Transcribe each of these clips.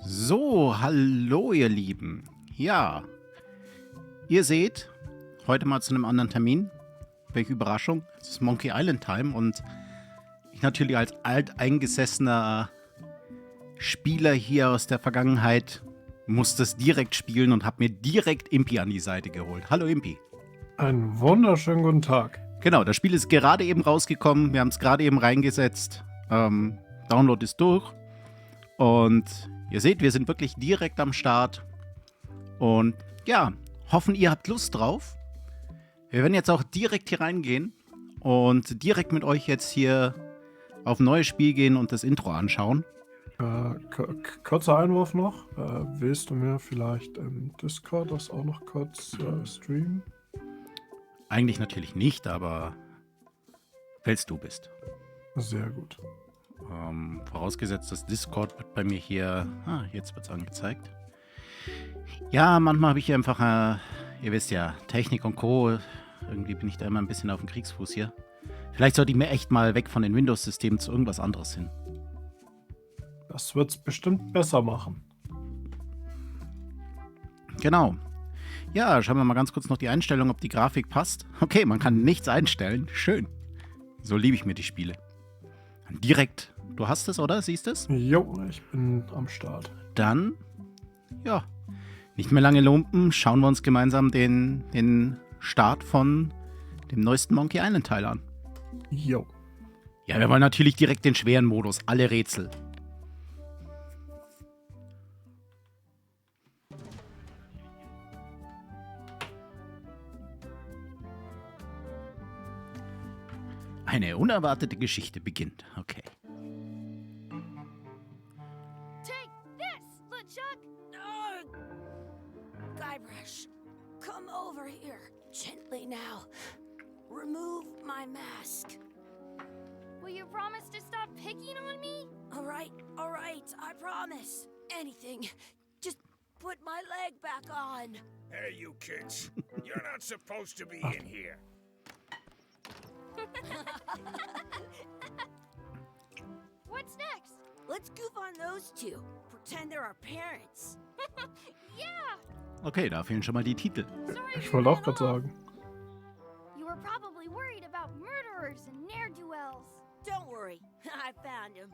So, hallo ihr Lieben. Ja, ihr seht, heute mal zu einem anderen Termin. Welche Überraschung. Es ist Monkey Island Time und ich natürlich als alteingesessener Spieler hier aus der Vergangenheit muss das direkt spielen und habe mir direkt Impi an die Seite geholt. Hallo Impi. Einen wunderschönen guten Tag. Genau, das Spiel ist gerade eben rausgekommen. Wir haben es gerade eben reingesetzt. Download ist durch. Und ihr seht, wir sind wirklich direkt am Start. Und ja, hoffen, ihr habt Lust drauf. Wir werden jetzt auch direkt hier reingehen und direkt mit euch jetzt hier auf ein neues Spiel gehen und das Intro anschauen. Kurzer Einwurf noch. Willst du mir vielleicht im Discord das auch noch kurz streamen? Eigentlich natürlich nicht, aber falls du bist. Sehr gut. Vorausgesetzt, das Discord wird bei mir hier... jetzt wird es angezeigt. Ja, manchmal habe ich hier einfach, ihr wisst ja, Technik und Co. Irgendwie bin ich da immer ein bisschen auf dem Kriegsfuß hier. Vielleicht sollte ich mir echt mal weg von den Windows-Systemen zu irgendwas anderes hin. Das wird's bestimmt besser machen. Genau. Ja, schauen wir mal ganz kurz noch die Einstellung, ob die Grafik passt. Okay, man kann nichts einstellen. Schön. So liebe ich mir die Spiele. Direkt. Du hast es, oder? Siehst es? Jo, ich bin am Start. Dann, ja, nicht mehr lange lumpen. Schauen wir uns gemeinsam den Start von dem neuesten Monkey Island Teil an. Jo. Ja, wir wollen natürlich direkt den schweren Modus. Alle Rätsel. Eine unerwartete Geschichte beginnt. Okay. Take this, LeChuck! Guybrush, come over here. Gently now. Remove my mask. Will you promise to stop picking on me? All right, I promise. Anything. Just put my leg back on. Hey, you kids. You're not supposed to be in here. What's next? Let's goof on those two. Pretend they're our parents. Yeah! Okay, da fehlen schon mal die Titel. Sorry Ich to wollte auch run gerade off. sagen. You were probably worried about murderers and ne'er-do-wells. Don't worry, I found him.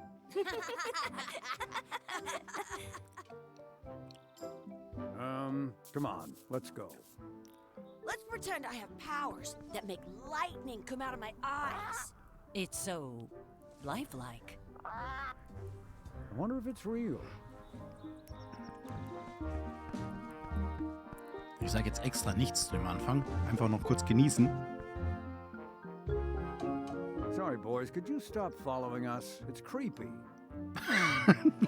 Come on, let's go. Let's pretend I have powers that make lightning come out of my eyes. It's so lifelike. I wonder if it's real. Ich sage jetzt extra nichts zu dem Anfang. Einfach noch kurz genießen. Sorry, boys, could you stop following us? It's creepy.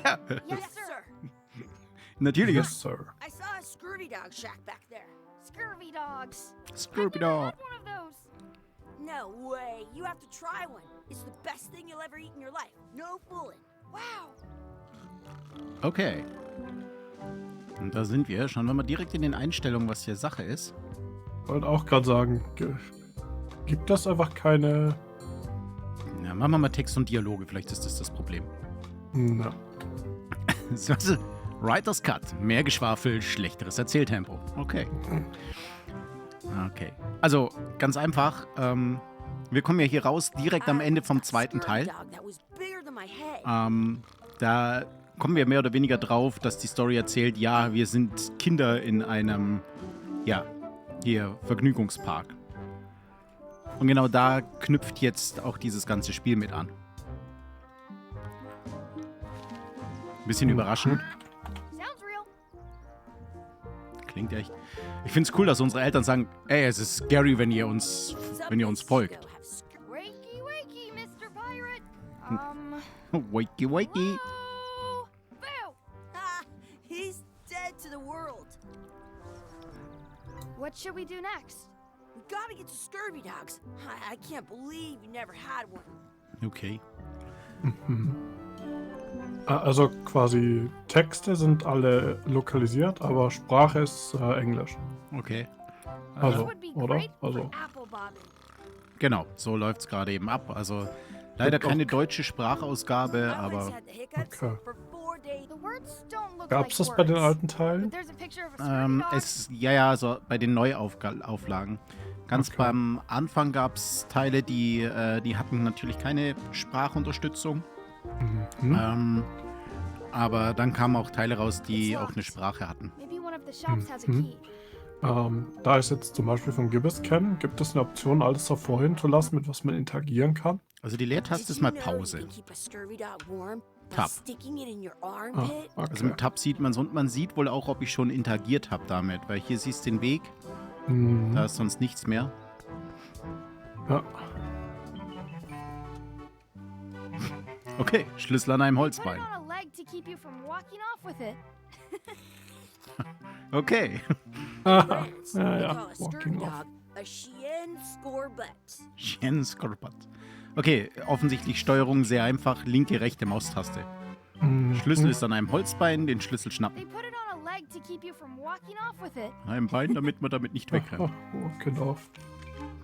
Ja, Yes, sir. natürlich. Yes, sir. I saw a scurvy dog shack back there. Scurvy dogs. Scurvy I've never Dog. had one of those. No way. You have to try one. It's the best thing you'll ever eat in your life. No fooling. Wow. Okay. Und da sind wir. Schauen wir mal direkt in den Einstellungen, was hier Sache ist. Wollte auch gerade sagen, gibt das einfach keine... Ja, machen wir mal Text und Dialoge. Vielleicht ist das Problem. Na, Also, Writer's Cut. Mehr Geschwafel, schlechteres Erzähltempo. Okay. Okay. Also, ganz einfach. Wir kommen ja hier raus, direkt am Ende vom zweiten Teil. Da kommen wir mehr oder weniger drauf, dass die Story erzählt, ja, wir sind Kinder in einem, ja, hier, Vergnügungspark. Und genau da knüpft jetzt auch dieses ganze Spiel mit an. Ein bisschen überraschend. Sounds real. Klingt echt. Ich finde es cool, dass unsere Eltern sagen, ey, es ist scary, wenn ihr uns folgt. Wakey, wakey, Mr. Pirate. Wakey, wakey. Whoa. Boo. Ah, he's dead to the world. What should we do next? We gotta get to scurvy dogs. I can't believe you never had one. Okay. also quasi Texte sind alle lokalisiert, aber Sprache ist Englisch. Okay. Also, Would be oder? great for Also, apple bobbing. Genau, so läuft es gerade eben ab. Also leider keine deutsche Sprachausgabe, I once aber had the hiccups Okay. for 4 days. The word Hearts don't look Gab's like das bei den words, alten but Teilen? there's a picture of a scurvy dog. Ja, also bei den Neuauflagen. Ganz Okay. beim Anfang gab es Teile, die hatten natürlich keine Sprachunterstützung. Mhm. Aber dann kamen auch Teile raus, die auch eine Sprache hatten. Maybe one of the shops has a Mhm. key. Da ich es jetzt zum Beispiel von Gibbous kenne, gibt es eine Option, alles davor hinzulassen, mit was man interagieren kann? Also die Leertaste ist mal Pause. Tab. Okay. Also mit Tab sieht man es und man sieht wohl auch, ob ich schon interagiert habe damit. Weil hier siehst du den Weg, Mhm. da ist sonst nichts mehr. Ja. Okay, Schlüssel an einem Put it Holzbein. on a leg to keep you from walking off with it. Okay. Ja, ja. Walking off. Jens Korpat. Okay, offensichtlich Steuerung sehr einfach. Linke, rechte Maustaste. Mhm. Schlüssel ist an einem Holzbein, den Schlüssel They schnappen. put it on a leg to keep you from walking off with it. An einem Bein, damit man damit nicht wegrennt. Walking off.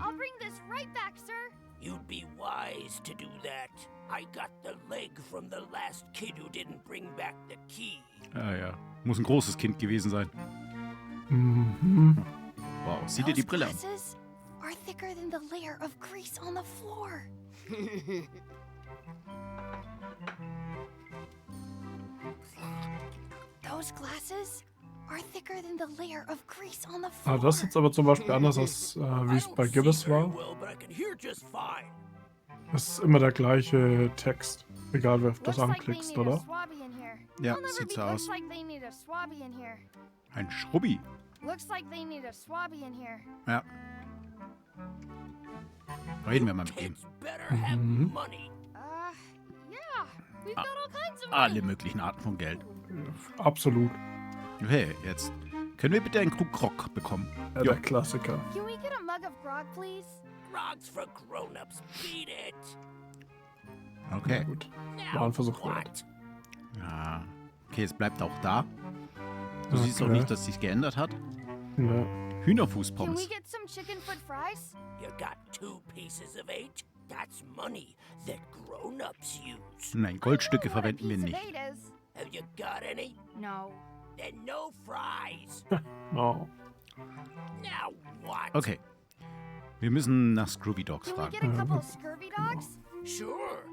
I'll bring this right back, sir. You'd be wise to do that. I got the leg from the last kid who didn't bring back the key. Ja. Muss ein großes Kind gewesen sein. Mhm. Wow, sieh dir die Those Brille an. glasses are thicker than the layer of grease on the floor. Those glasses are thicker than the layer of grease on the floor. Das ist jetzt aber zum Beispiel anders, als wie es bei Gibbous war. Well, but I can hear just fine. Es ist immer der gleiche Text, egal wer das Looks like they anklickst, need a oder? swabby in here. Ja, They'll never sieht be- so looks aus. like they need a swabby in here. Ein Schrubbi. Looks like they need a swabby in here. Ja. Reden wir mal mit ihm. Kids better have Mhm. money. Yeah. We've got all kinds of Alle money. möglichen Arten von Geld. Absolut. Okay, jetzt. Können wir bitte einen Krug Grog bekommen? Ja, der Klassiker. Can we get a mug of grog, please? Grog's for grown-ups. Beat it. Na Okay. gut. Now War ein Versuch what? wert. Ja. Okay, es bleibt auch da. Du siehst auch Okay. nicht, dass sich geändert hat. Ja. Can we Hühnerfußpommes. get some chicken foot fries? You got 2 pieces of 8? That's money that grown-ups use. Nein, Goldstücke I know what a verwenden wir piece of nicht. eight is. Have you got any? No. Then no fries. No. Now what? Okay. Wir müssen nach Scrooby Dogs Can we fragen. get a couple of scurvy dogs? Sure.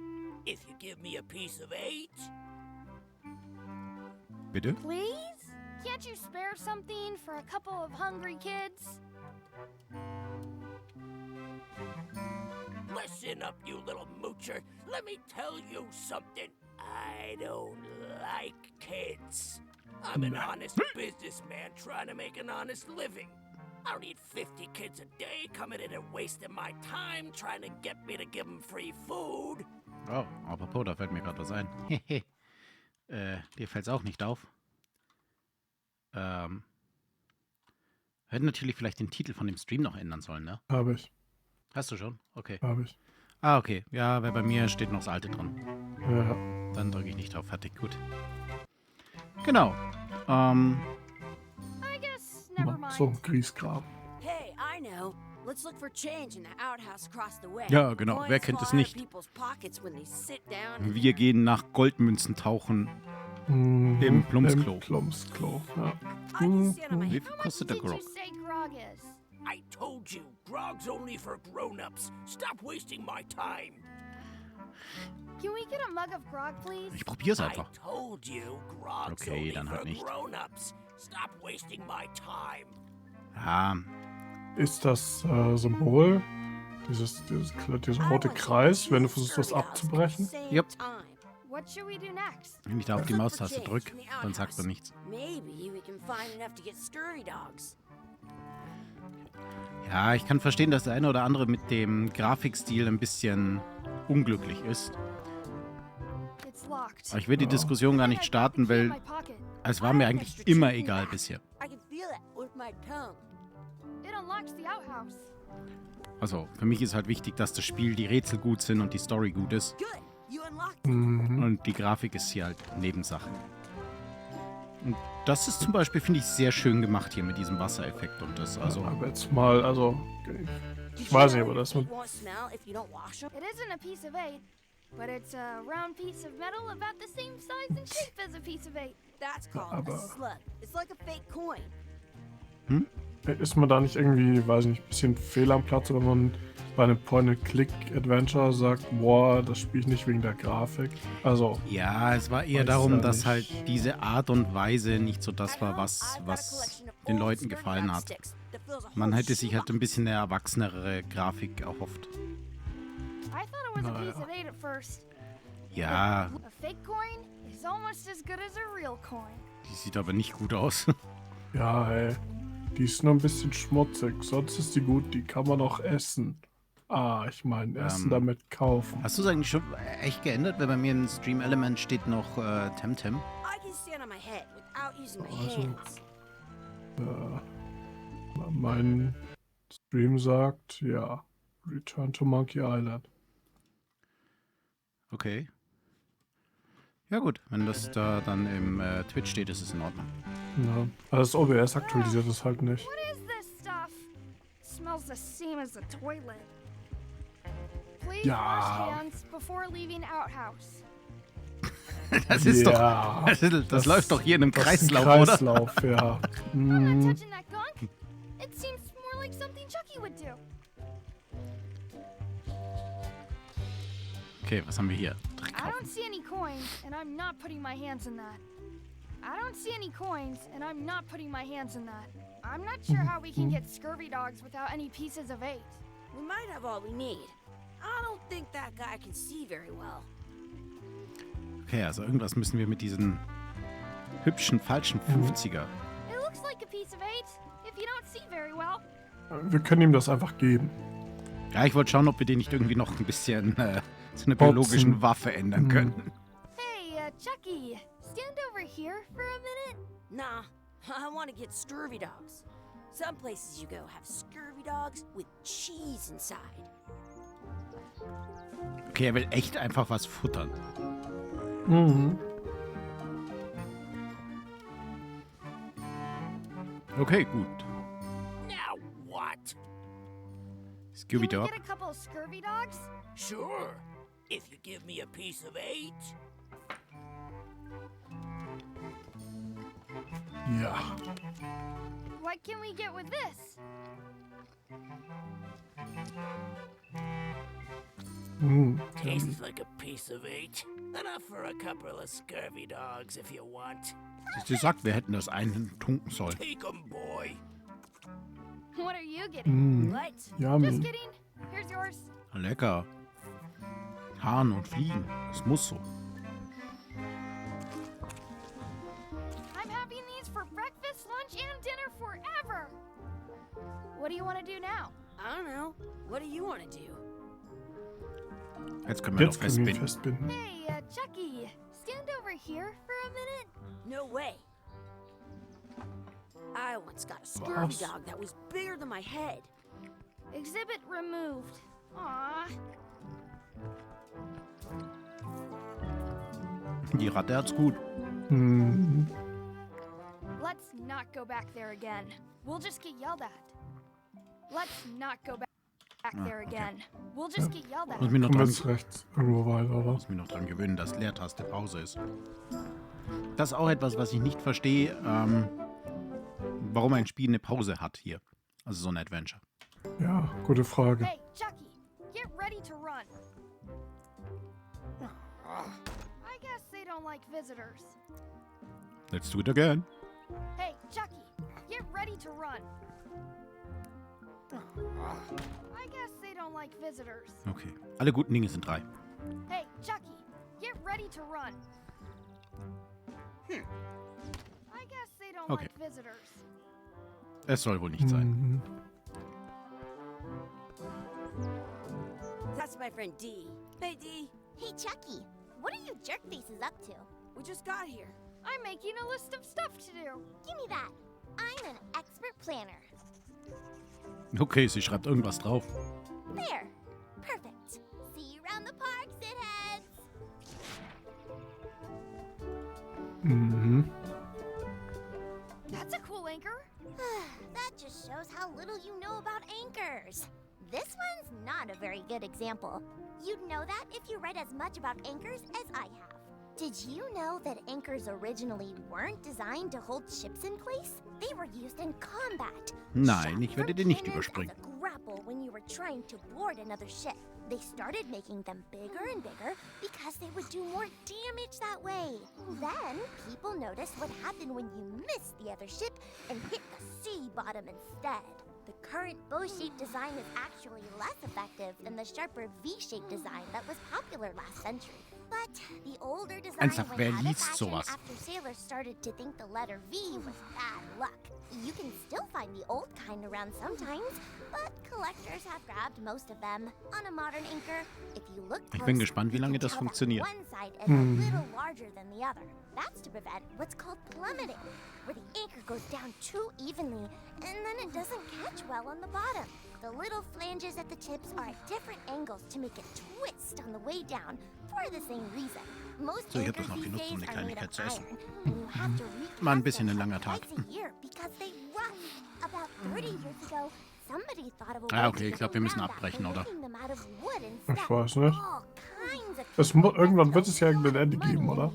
If you give me a piece of 8. Bitte? Please? Can't you spare something for a couple of hungry kids? Listen up, you little moocher. Let me tell you something. I don't like kids. I'm an honest businessman trying to make an honest living. I don't need 50 kids a day coming in and wasting my time trying to get me to give them free food. Oh, apropos, da fällt mir gerade was ein. Dir fällt's auch nicht auf. Hätten natürlich vielleicht den Titel von dem Stream noch ändern sollen, ne? Habe ich. Hast du schon? Okay. Habe ich. Ah, okay. Ja, weil bei mir steht noch das alte dran. Ja. Dann drücke ich nicht drauf. Fertig, gut. Genau. I guess never mind. So, Griesgram. Hey, I know. Let's look for change in the outhouse across the way. Ja, genau. Coins Wer kennt es fall out of nicht? people's pockets when they sit down and Wir gehen nach Goldmünzen tauchen. Mhm. Im Plumpsklo. Im Plumpsklo, ja. I can stand on my Wie viel kostet der Did you Grog? say grog is? I told you, grog's only for grown-ups. Stop wasting my time. Can we get a mug of grog, please? Ich probier's I einfach. told you, grog's Okay, only dann for halt nicht. grown-ups. Stop wasting my time. Ja, Ist das Symbol, dieser rote Kreis, wenn du versuchst, was abzubrechen? Yep. What should we do next? wenn ich da auf die Maustaste drücke, dann sagt er nichts. Maybe we can find enough to get scurry dogs. Ja, ich kann verstehen, dass der eine oder andere mit dem Grafikstil ein bisschen unglücklich ist. It's locked. Aber ich will die Diskussion gar nicht starten, weil es war mir eigentlich immer egal bisher. I can feel that with my tongue. It unlocks the outhouse. Also, für mich ist halt wichtig, dass das Spiel, die Rätsel gut sind und die Story gut ist. Good. You unlocked it. Mhm. Und die Grafik ist hier halt Nebensache. Und das ist zum Beispiel, finde ich, sehr schön gemacht hier mit diesem Wassereffekt und das. Also, Aber jetzt mal, also, Did ich you weiß know nicht, aber das they mit. won't smell if you don't wash them? It isn't a piece of eight, but it's a round piece of metal about the same size and shape as a piece of 8. That's called a Aber- slug. It's like a fake coin. Ist man da nicht irgendwie, weiß nicht, ein bisschen fehl am Platz, wenn man bei einem Point-and-Click-Adventure sagt, boah, das spiele ich nicht wegen der Grafik? Also, Ja, es war eher Weiß darum, ja dass nicht. halt diese Art und Weise nicht so das At war, home, was I've got a collection of den old Leuten sturdy gefallen hat. sticks that fills a Man whole hätte sich halt ein shoebox. bisschen eine erwachsenere Grafik erhofft. I thought it was a Naja. piece of 8 at first. Ja, A fake coin is almost as good as a real coin. die sieht aber nicht gut aus. ja, ey, die ist nur ein bisschen schmutzig, sonst ist die gut, die kann man auch essen. Ah, ich meine, Essen damit kaufen. Hast du es eigentlich schon echt geändert? Weil bei mir im Stream-Element steht noch Temtem. I can stand on my head without using my Also, hands. Mein Stream sagt, ja, Return to Monkey Island. Okay. Ja gut, wenn das da dann im Twitch steht, ist es in Ordnung. Ja. Also das OBS aktualisiert es halt nicht. What is this stuff? Smells the same as a toilet. Please Ja. wash hands before leaving outhouse. Das ist Ja, doch. Das läuft doch hier in einem das ist ein Kreislauf, oder? Kreislauf, ja. I'm not Mhm. touching that gunk. It seems more like something Chucky would do. Okay, was haben wir hier? I don't see any coins, and I'm not putting my hands in that. I don't see any coins, and I'm not putting my hands in that. I'm not sure how we can get scurvy dogs without any pieces of 8. We might have all we need. I don't think that guy can see very well. Okay, also irgendwas müssen wir mit diesen hübschen, falschen 50er. It looks like a piece of 8, if you don't see very well. Wir können ihm das einfach geben. Ja, ich wollte schauen, ob wir den nicht irgendwie noch ein bisschen zu einer Boxen. biologischen Waffe ändern können. Hey, Chucky, stand over here for a minute. Nah, I want to get scurvy dogs. Some places you go have scurvy dogs with cheese inside. Okay, er will echt einfach was futtern. Mhm. Okay, gut. Now what? Scooby Can we Dog. get a couple of scurvy dogs? Sure. If you give me a piece of 8. Ja. What can we get with this? Mhm. Tastes like a piece of 8. Enough for a couple of scurvy dogs if you want. Sie sagt, wir hätten das einen tunken sollen. Take 'em, boy. What are you getting? Mhm. What? Just Yummy. kidding. Here's yours. Lecker. Hahn und Fliegen. Das muss so. I'm having these for breakfast, lunch, and dinner forever. What do you want to do now? I don't know. What do you want to do? Jetzt können wir Jetzt doch können wir ihn festbinden. festbinden. Hey, Chucky, stand over here for a minute. No way. I once got a scurvy Was? dog that was bigger than my head. Exhibit removed. Aw. Die Ratte hat's gut. Mhm. Let's not go back there again. We'll just get yelled at. Let's not go back there okay. again. We'll just get yelled at. Muss mich noch Kommen wir dran, jetzt rechts irgendwo weiter, oder? muss mich noch dran gewöhnen, dass Leertaste Pause ist. Das ist auch etwas, was ich nicht verstehe, warum ein Spiel eine Pause hat hier. Also so ein Adventure. Ja, gute Frage. Hey, Chucky, get ready to run. I guess they don't like visitors. Let's do it again. Hey, Chucky, get ready to run. I guess they don't like visitors. Okay. Alle guten Dinge sind 3. Hey, Chucky, get ready to run. I guess they don't Okay. like visitors. Es soll wohl nicht sein. Mhm. That's my friend D. Hey, D. Hey, Chucky, what are you jerk faces up to? We just got here. I'm making a list of stuff to do. Give me that. I'm an expert planner. Okay, sie schreibt irgendwas drauf. There. Perfect. See you around the park, shitheads. Mhm. That's a cool anchor. That just shows how little you know about anchors. This one's not a very good example. You'd know that if you read as much about anchors as I have. Did you know that anchors originally weren't designed to hold ships in place? They were used in combat. Nein, ich Shot werde from den nicht cannons überspringen. as a grapple when you were trying to board another ship. They started making them bigger and bigger because they would do more damage that way. Then people noticed what happened when you missed the other ship and hit the sea bottom instead. The current bow-shaped design is actually less effective than the sharper V-shaped design that was popular last century. But the older design Ernsthaft, wer went out of liest fashion sowas? after sailors started to think the letter V was bad luck. You can still find the old kind around sometimes, but collectors have grabbed most of them. On a modern anchor, if you look Ich bin close, gespannt, wie you lange can das tell that funktioniert. one side is a little larger than the other. That's to prevent what's called plummeting, where the anchor goes down too evenly, and then it doesn't catch well on the bottom. The little flanges at the tips are at different angles to make it twist on the way down for the same reason. Most So, ich hab anchors das noch these genutzt, um days eine are made Kleinigkeit of zu essen. iron, and you have to recast War ein bisschen them ein langer Tag. twice a year because they rust. About 30 years ago, somebody thought of a Ah, way okay, to ich get glaube, wir müssen around that by abbrechen, oder? making them out of wood instead. Ich weiß nicht. All kinds of Irgendwann wird es ja irgendein Ende geben, oder?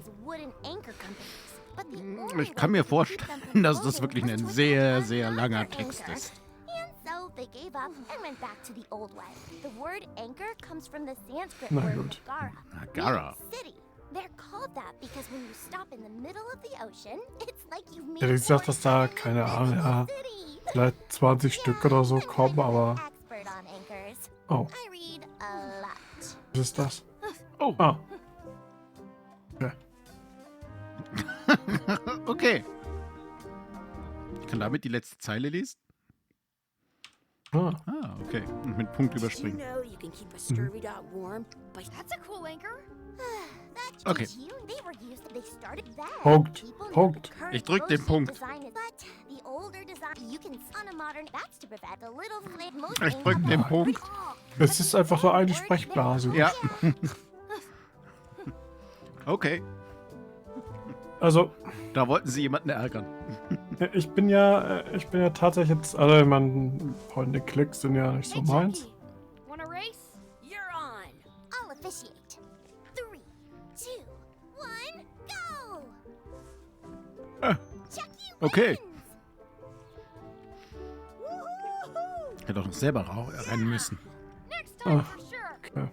Ich kann mir vorstellen, dass das wirklich ein sehr, sehr langer Text ist. And so they gave up and went back to the old way. The word anchor comes from the Sanskrit Na word gut. Gara. Gara. meaning city. They're called that because when you stop in the middle of the ocean, it's like you've made Ja, ich sag, dass da, orange keine juice Ahnung, in ja, the city. vielleicht 20 Stück oder so kommen, aber... Expert on anchors. Oh, I read a lot. was ist das? Oh. Ah, Okay. Ich kann damit die letzte Zeile lesen? ah. Ah, okay. Und mit Punkt Did you überspringen. know you can keep a scurvy dog warm by That's a cool anchor. That's Okay. did you? They were used. They started then. Punkt, People know Punkt. the current Ich drück den bow-shaped Punkt. design is- But the older design, you can on a modern. That's to prevent the little flip. Most Ich drück den Punkt. Es ist einfach nur eine Sprechblase. Ja. Okay. Also, Da wollten sie jemanden ärgern. ich bin ja tatsächlich jetzt, also ich meine, Freunde Klicks sind ja nicht so meins. Wanna race? you're on. I'll officiate. 3, 2, 1, go! Chucky okay. wins! Hätte doch noch selber rennen müssen. Next time Ah. for sure. Okay.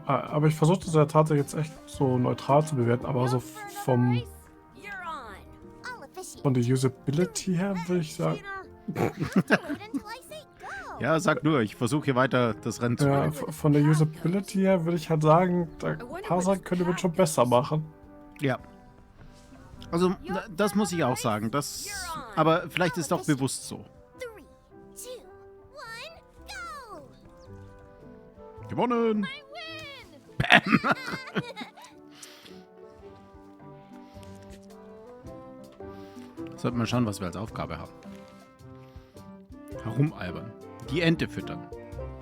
Aber ich versuche das ja tatsächlich jetzt echt so neutral zu bewerten, aber so Up for another vom race? You're on. I'll officiate. von der Usability her würde ich sagen, You have to wait until I say go. Ja, sag nur, ich versuche hier weiter das Rennen zu ja, gewinnen. von der Usability her würde ich halt sagen, ein paar Sachen könnte man schon besser machen. Ja. Also, das muss ich auch sagen. Das, aber vielleicht ist es auch bewusst so. 3, 2, 1, go! Gewonnen! I win! Sollten wir schauen, was wir als Aufgabe haben. Herumalbern. Die Ente füttern.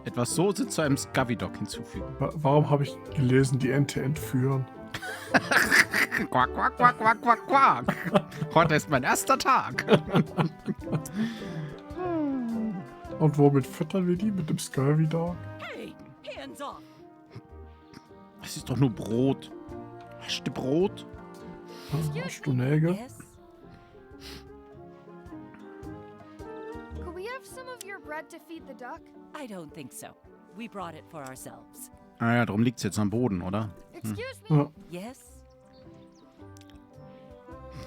Etwas Soße zu einem Scurvy-Dog hinzufügen. Warum habe ich gelesen, die Ente entführen? Quack, quack, quack, quack, quack, quack. Heute ist mein erster Tag. Und womit füttern wir die? Mit dem Scurvy Dog? Hey, hands off! Das ist doch nur Brot. Hast du Brot? Hast du Nägel? Yes? Could we have some of your bread to feed the duck? I don't think so. We brought it for ourselves. Ah ja, darum liegt es jetzt am Boden, oder? Excuse me. Ja. Yes?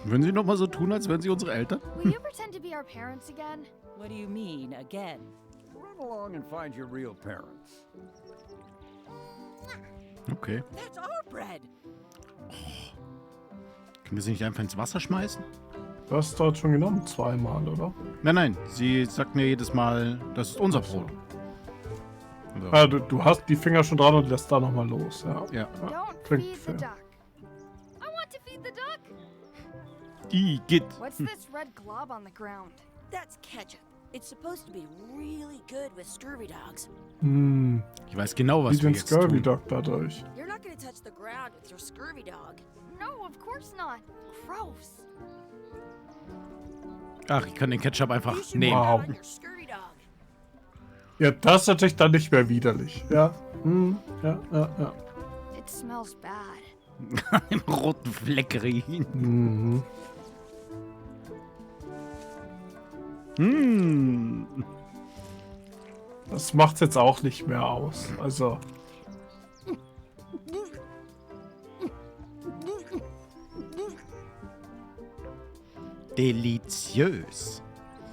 Würden Sie noch mal so tun, als wären Sie unsere Eltern? Will you pretend to be our parents again? What do you mean, again? Run along and find your real parents. Okay. That's our bread! Können wir sie nicht einfach ins Wasser schmeißen? Du hast dort schon genommen, zweimal, oder? Nein, nein. Sie sagt mir jedes Mal, das ist unser Brot. Also, Ah, du hast die Finger schon dran und lässt da nochmal los, ja. ja. Don't klingt feed the fair. duck. I want to feed the duck. Igitt. What's this red glob on the ground? That's ketchup. It's supposed to be really good with scurvy dogs. Hm, Ich weiß genau, wie was wir den jetzt Scurvy tun. Dog dadurch. You're not gonna touch the ground with your scurvy dog. No, of course not. Gross. Ach, ich kann den Ketchup einfach You should nehmen. put Wow. that on your scurvy dog. Ja, das ist natürlich dann nicht mehr widerlich. Ja. Hm, ja. It smells bad. Den roten Fleck riechen. Mhm. Das macht's jetzt auch nicht mehr aus. Also. Deliziös.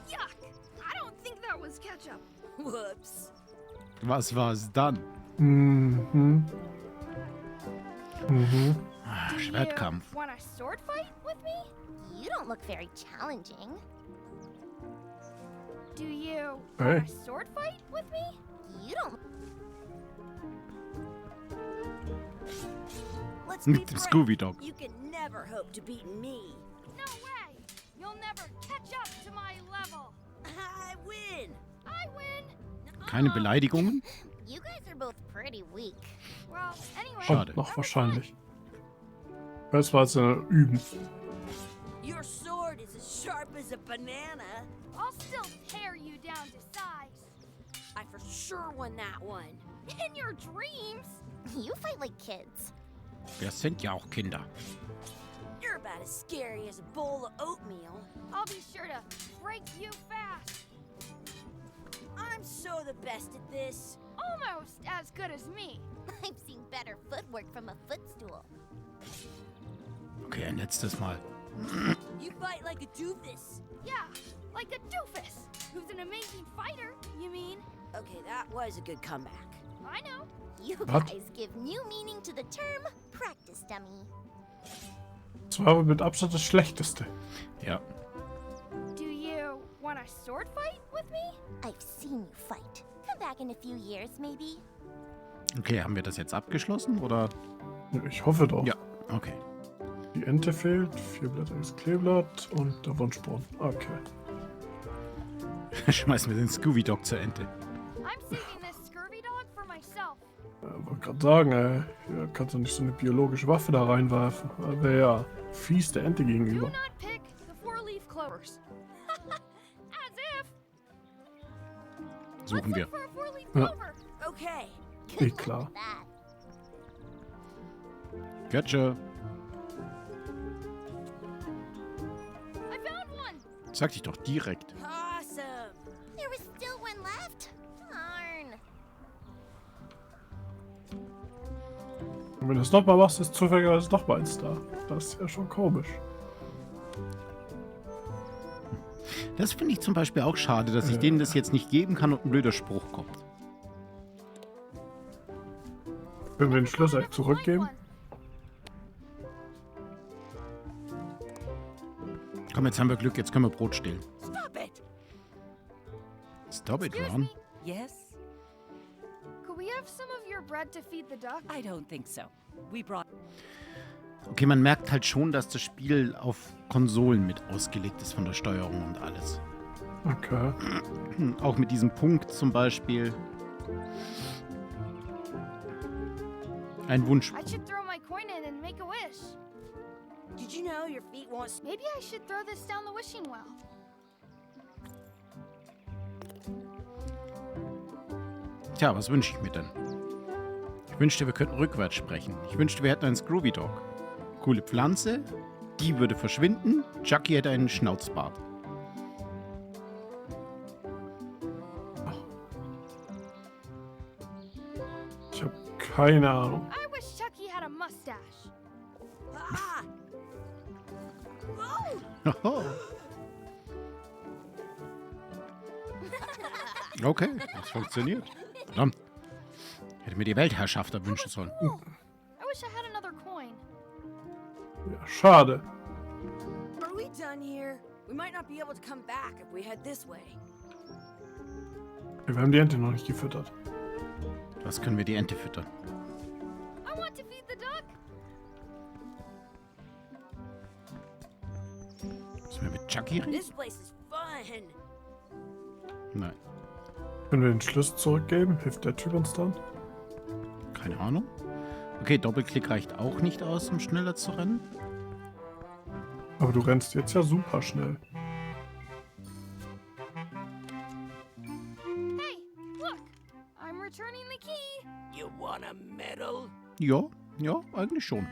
Yuck! I don't think that was ketchup. Whoops. Was war es dann? Mhm. Mhm. Ah, Schwertkampf. You want a sword fight with me? You don't look very challenging. Do you Hey. want a sword fight with me? You don't. Let's be Mit dem frank. Scooby-Dog. You can never hope to beat me. No way! You'll never catch up to my level. I win. I win. Keine Beleidigungen? You guys are both pretty weak. Well, anyway. Schade. Und noch wahrscheinlich. Das war jetzt Üben. Your sword is as sharp as a banana. I'll still tear you down to size. I for sure won that one. In your dreams. You fight like kids. Wir sind ja auch Kinder. You're about as scary as a bowl of oatmeal. I'll be sure to break you fast. I'm so the best at this. Almost as good as me. I've seen better footwork from a footstool. Okay, ein letztes Mal. You fight like a doofus. Yeah, like a doofus, who's an amazing fighter, you mean? Okay, that was a good comeback. I know. You What? guys give new meaning to the term practice dummy. Das war aber mit Abstand das Schlechteste. Ja. Do you want a sword fight with me? I've seen you fight. Come back in a few years, maybe. Okay, haben wir das jetzt abgeschlossen, oder? Ja, ich hoffe doch. Ja, okay. Die Ente fehlt, 4-blättriges Kleeblatt und der Wunschbrunnen. Okay. Schmeißen wir den Scooby-Dog zur Ente. I'm saving this scurvy dog for myself. Wollte gerade sagen, hier kannst du nicht so eine biologische Waffe da reinwerfen. Wäre ja fies der Ente Do gegenüber. not pick the four-leaf clovers. As if. Suchen wir. Look for a four-leaf Ja. clover. Okay. Good Eh luck klar. with that. Gotcha. I found one. Sag dich doch direkt. Awesome. There was still one left. Darn. Und wenn du es nochmal machst, ist zufälligerweise noch mal eins da. Das ist ja schon komisch. Das finde ich zum Beispiel auch schade, dass ich denen das jetzt nicht geben kann und ein blöder Spruch kommt. Können wir den Schlüssel Find zurückgeben? one. Komm, jetzt haben wir Glück, jetzt können wir Brot stehlen. Stop it. Stop it, Excuse Ron. me. Yes? Could we have some of your bread to feed the duck? I don't think so. We brought. Okay, man merkt halt schon, dass das Spiel auf Konsolen mit ausgelegt ist von der Steuerung und alles. Okay. Auch mit diesem Punkt zum Beispiel. Ein Wunsch. I should throw my coin in and make a wish. Did you know your feet won't... Maybe I should throw this down the wishing well. Tja, was wünsche ich mir denn? Ich wünschte, wir könnten rückwärts sprechen. Ich wünschte, wir hätten einen Scooby-Dog. Coole Pflanze, die würde verschwinden. Chucky hätte einen Schnauzbart. Ich habe keine Ahnung. I wish Chucky had a mustache. Ah! Oh! Hoho. Okay, das funktioniert. Verdammt. Hätte mir die Weltherrschaft erwünschen sollen. Cool. I wish I had another coin. Ja, schade. Are we done here? We might not be able to come back if we head this way. Wir haben die Ente noch nicht gefüttert. Was können wir die Ente füttern? I want to feed the duck. Müssen wir mit Chucky reden? This place is fun. Nein, Können wir den Schlüssel zurückgeben? Hilft der Typ uns dann? keine Ahnung. Okay, Doppelklick reicht auch nicht aus, um schneller zu rennen. Aber du rennst jetzt ja super schnell. Hey, look, Ja, eigentlich schon.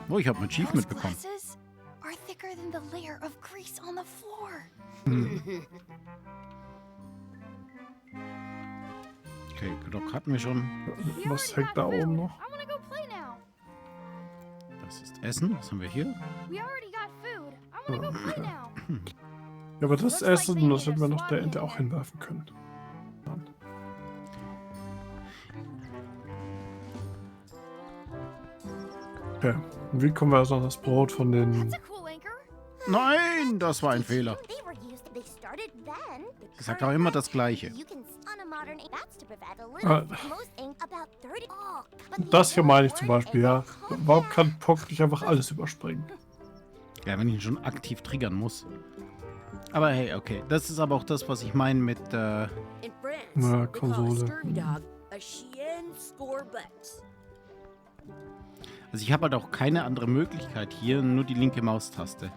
Oh, ich habe ein Achievement bekommen. Glasses are thicker than the layer of grease on the floor. Okay, Glock hatten wir schon. Was hängt da oben noch? I wanna go play now. Das ist Essen. Was haben wir hier? We already got food. I wanna go play now. Ja, aber das Essen, das hätten wir noch der Ente auch hinwerfen können. Mann. Okay, wie kommen wir also an das Brot von den... That's a cool anchor. Nein, das war ein Fehler. They were used. They started then. Ich sag auch immer das Gleiche. You can on a modern that's to prevent a little. Ah. Most ink about 30. Oh, but Das hier meine ich zum Beispiel, ja. Warum kann Pock nicht einfach alles überspringen? Ja, wenn ich ihn schon aktiv triggern muss. Aber hey, okay. Das ist aber auch das, was ich meine mit, In France, Na, they call a Konsole. scurvy dog a chien scorbut. Also ich habe halt auch keine andere Möglichkeit hier, nur die linke Maustaste.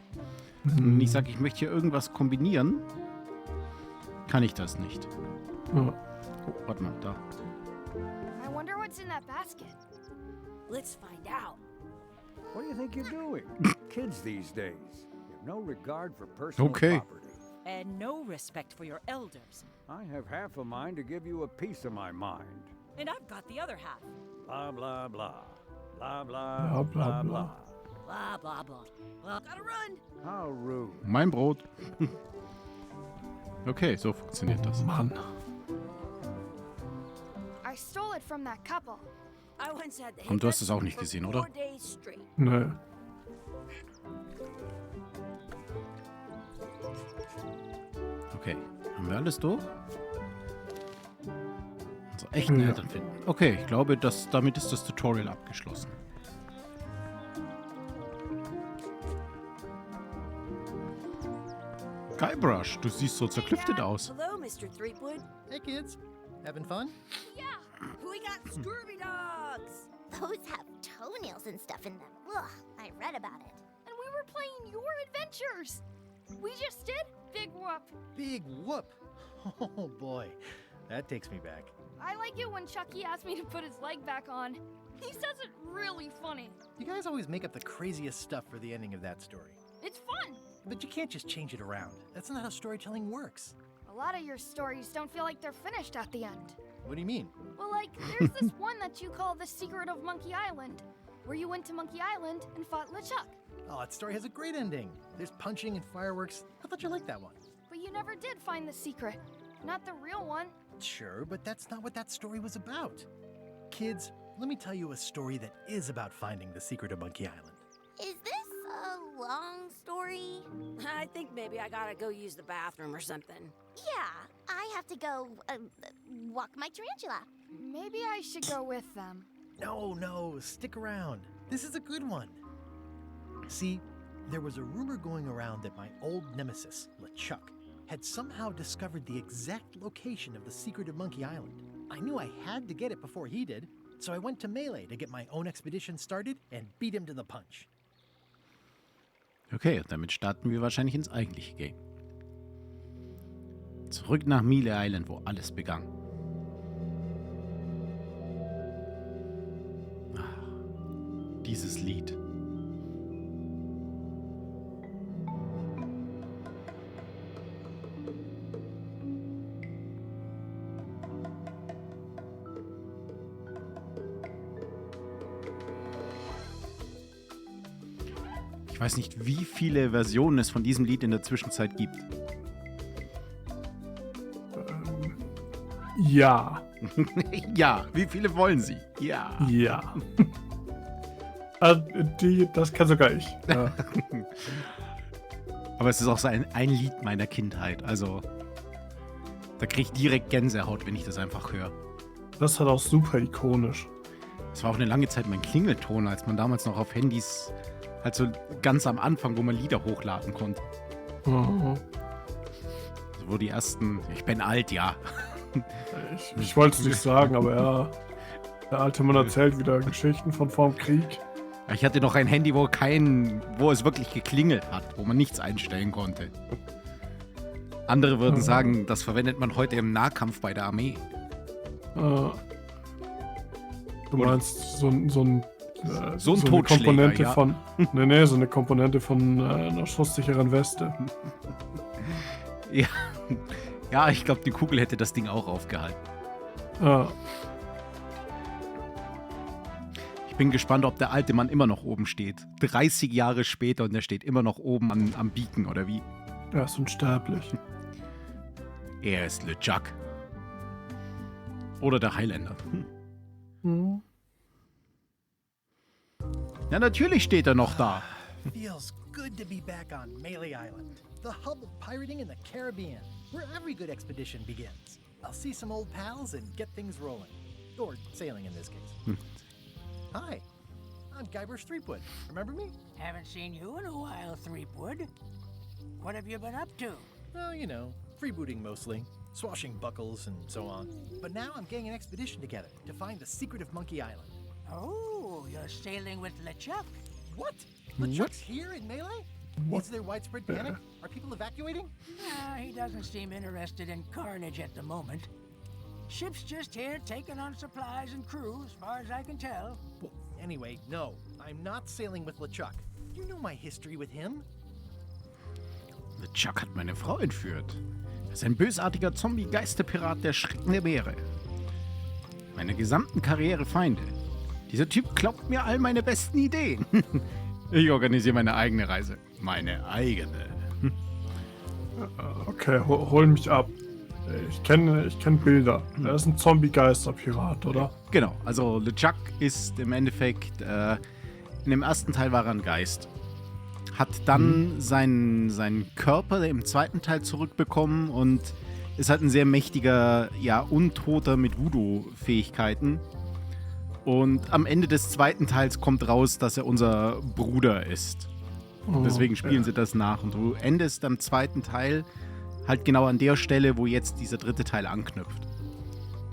Und ich sage, ich möchte hier irgendwas kombinieren, kann ich das nicht. Ja. Oh, warte mal, da. I wonder what's in that basket. Let's find out. What do you think you're doing? Kids these days. You have no regard for personal Okay. property. And no respect for your elders. I have half a mind to give you a piece of my mind. And I've got the other half. Blah, blah, blah. Blah, Blah, blah, blah, blah, blah. Blah, blah, blah. Well, gotta run. How rude. Mein Brot. Okay, so funktioniert das. Mann. I stole it from that couple. I once had the Und du hast hiccups es auch nicht for gesehen, 4 oder? days straight. Nö. Okay, haben wir alles durch? Unsere echten Ja. Eltern finden. Okay, ich glaube, damit ist das Tutorial abgeschlossen. Guybrush, du siehst so zerklüftet aus. Hello, Mr. Threepwood. Hey kids, having fun? We got scurvy dogs. those have toenails and stuff in them. Ugh, I read about it. And we were playing your adventures. We just did Big Whoop. Big whoop! Oh boy, that takes me back. I like it when Chucky asked me to put his leg back on. He says it really funny. You guys always make up the craziest stuff for the ending of that story. It's fun. But you can't just change it around. That's not how storytelling works. A lot of your stories don't feel like they're finished at the end. What do you mean? Well, like, there's this one that you call The Secret of Monkey Island, where you went to Monkey Island and fought LeChuck. Oh, that story has a great ending. There's punching and fireworks. I thought you liked that one. But you never did find the secret. Not the real one. Sure, but that's not what that story was about. Kids, let me tell you a story that is about finding the secret of Monkey Island. Is this a long story? I think maybe I gotta go use the bathroom or something. Yeah, I have to go walk my tarantula. Maybe I should go with them. No, stick around. This is a good one. See, there was a rumor going around that my old nemesis, LeChuck, had somehow discovered the exact location of the secret of Monkey Island. I knew I had to get it before he did, so I went to Melee to get my own expedition started and beat him to the punch. Okay, damit starten wir wahrscheinlich ins eigentliche Game. Zurück nach Melee Island, wo alles begann. Ah, dieses Lied. Ich weiß nicht, wie viele Versionen es von diesem Lied in der Zwischenzeit gibt. Ja. Ja, wie viele wollen Sie? Ja. Ja. Das kann sogar ich. Ja. Aber es ist auch so ein Lied meiner Kindheit. Also, da kriege ich direkt Gänsehaut, wenn ich das einfach höre. Das hat auch super ikonisch. Es war auch eine lange Zeit mein Klingelton, als man damals noch auf Handys, halt so ganz am Anfang, wo man Lieder hochladen konnte. Mhm. Also wo die ersten, ich bin alt, ja. Ich wollte es nicht sagen, aber ja. Der alte Mann erzählt wieder Geschichten von vorm Krieg. Ich hatte noch ein Handy, wo es wirklich geklingelt hat, wo man nichts einstellen konnte. Andere würden sagen, das verwendet man heute im Nahkampf bei der Armee. Du meinst so eine Totschläger, Komponente ja. von. Nee, so eine Komponente von einer schusssicheren Weste. Ja, ja, ich glaube, die Kugel hätte das Ding auch aufgehalten. Ja. Ich bin gespannt, ob der alte Mann immer noch oben steht. 30 Jahre später und der steht immer noch oben am Beacon, oder wie? Er ist unsterblich. Er ist LeChuck. Oder der Highlander. Hm. Ja, natürlich steht er noch da. Feels good to be back on Melee Island, the hub of pirating in the Caribbean, where every good expedition begins. I'll see some old pals and get things rolling. Or sailing in this case. Hi, I'm Guybrush Threepwood. Remember me? Haven't seen you in a while, Threepwood. What have you been up to? Well, you know, freebooting mostly, swashing buckles and so on. But now I'm getting an expedition together to find the secret of Monkey Island. Oh, you're sailing with LeChuck? What? LeChuck's here in Melee? What? Is there widespread panic? Are people evacuating? He doesn't seem interested in carnage at the moment. Ship's just here taking on supplies and crew, as far as I can tell. Well, anyway, no, I'm not sailing with LeChuck. You know my history with him. LeChuck hat meine Frau entführt. Er ist ein bösartiger Zombie-Geisterpirat der Schrecken der Meere. Meine gesamten Karriere Feinde. Dieser Typ glaubt mir all meine besten Ideen. Ich organisiere meine eigene Reise. Meine eigene. Okay, hol mich ab. Ich kenne Bilder. Er ist ein Zombie-Geister-Pirat, oder? Genau, also LeChuck ist im Endeffekt, in dem ersten Teil war er ein Geist. Hat dann seinen Körper im zweiten Teil zurückbekommen und ist halt ein sehr mächtiger, ja, Untoter mit Voodoo-Fähigkeiten. Und am Ende des zweiten Teils kommt raus, dass er unser Bruder ist. Und deswegen spielen sie das nach. Und du endest am zweiten Teil halt genau an der Stelle, wo jetzt dieser dritte Teil anknüpft.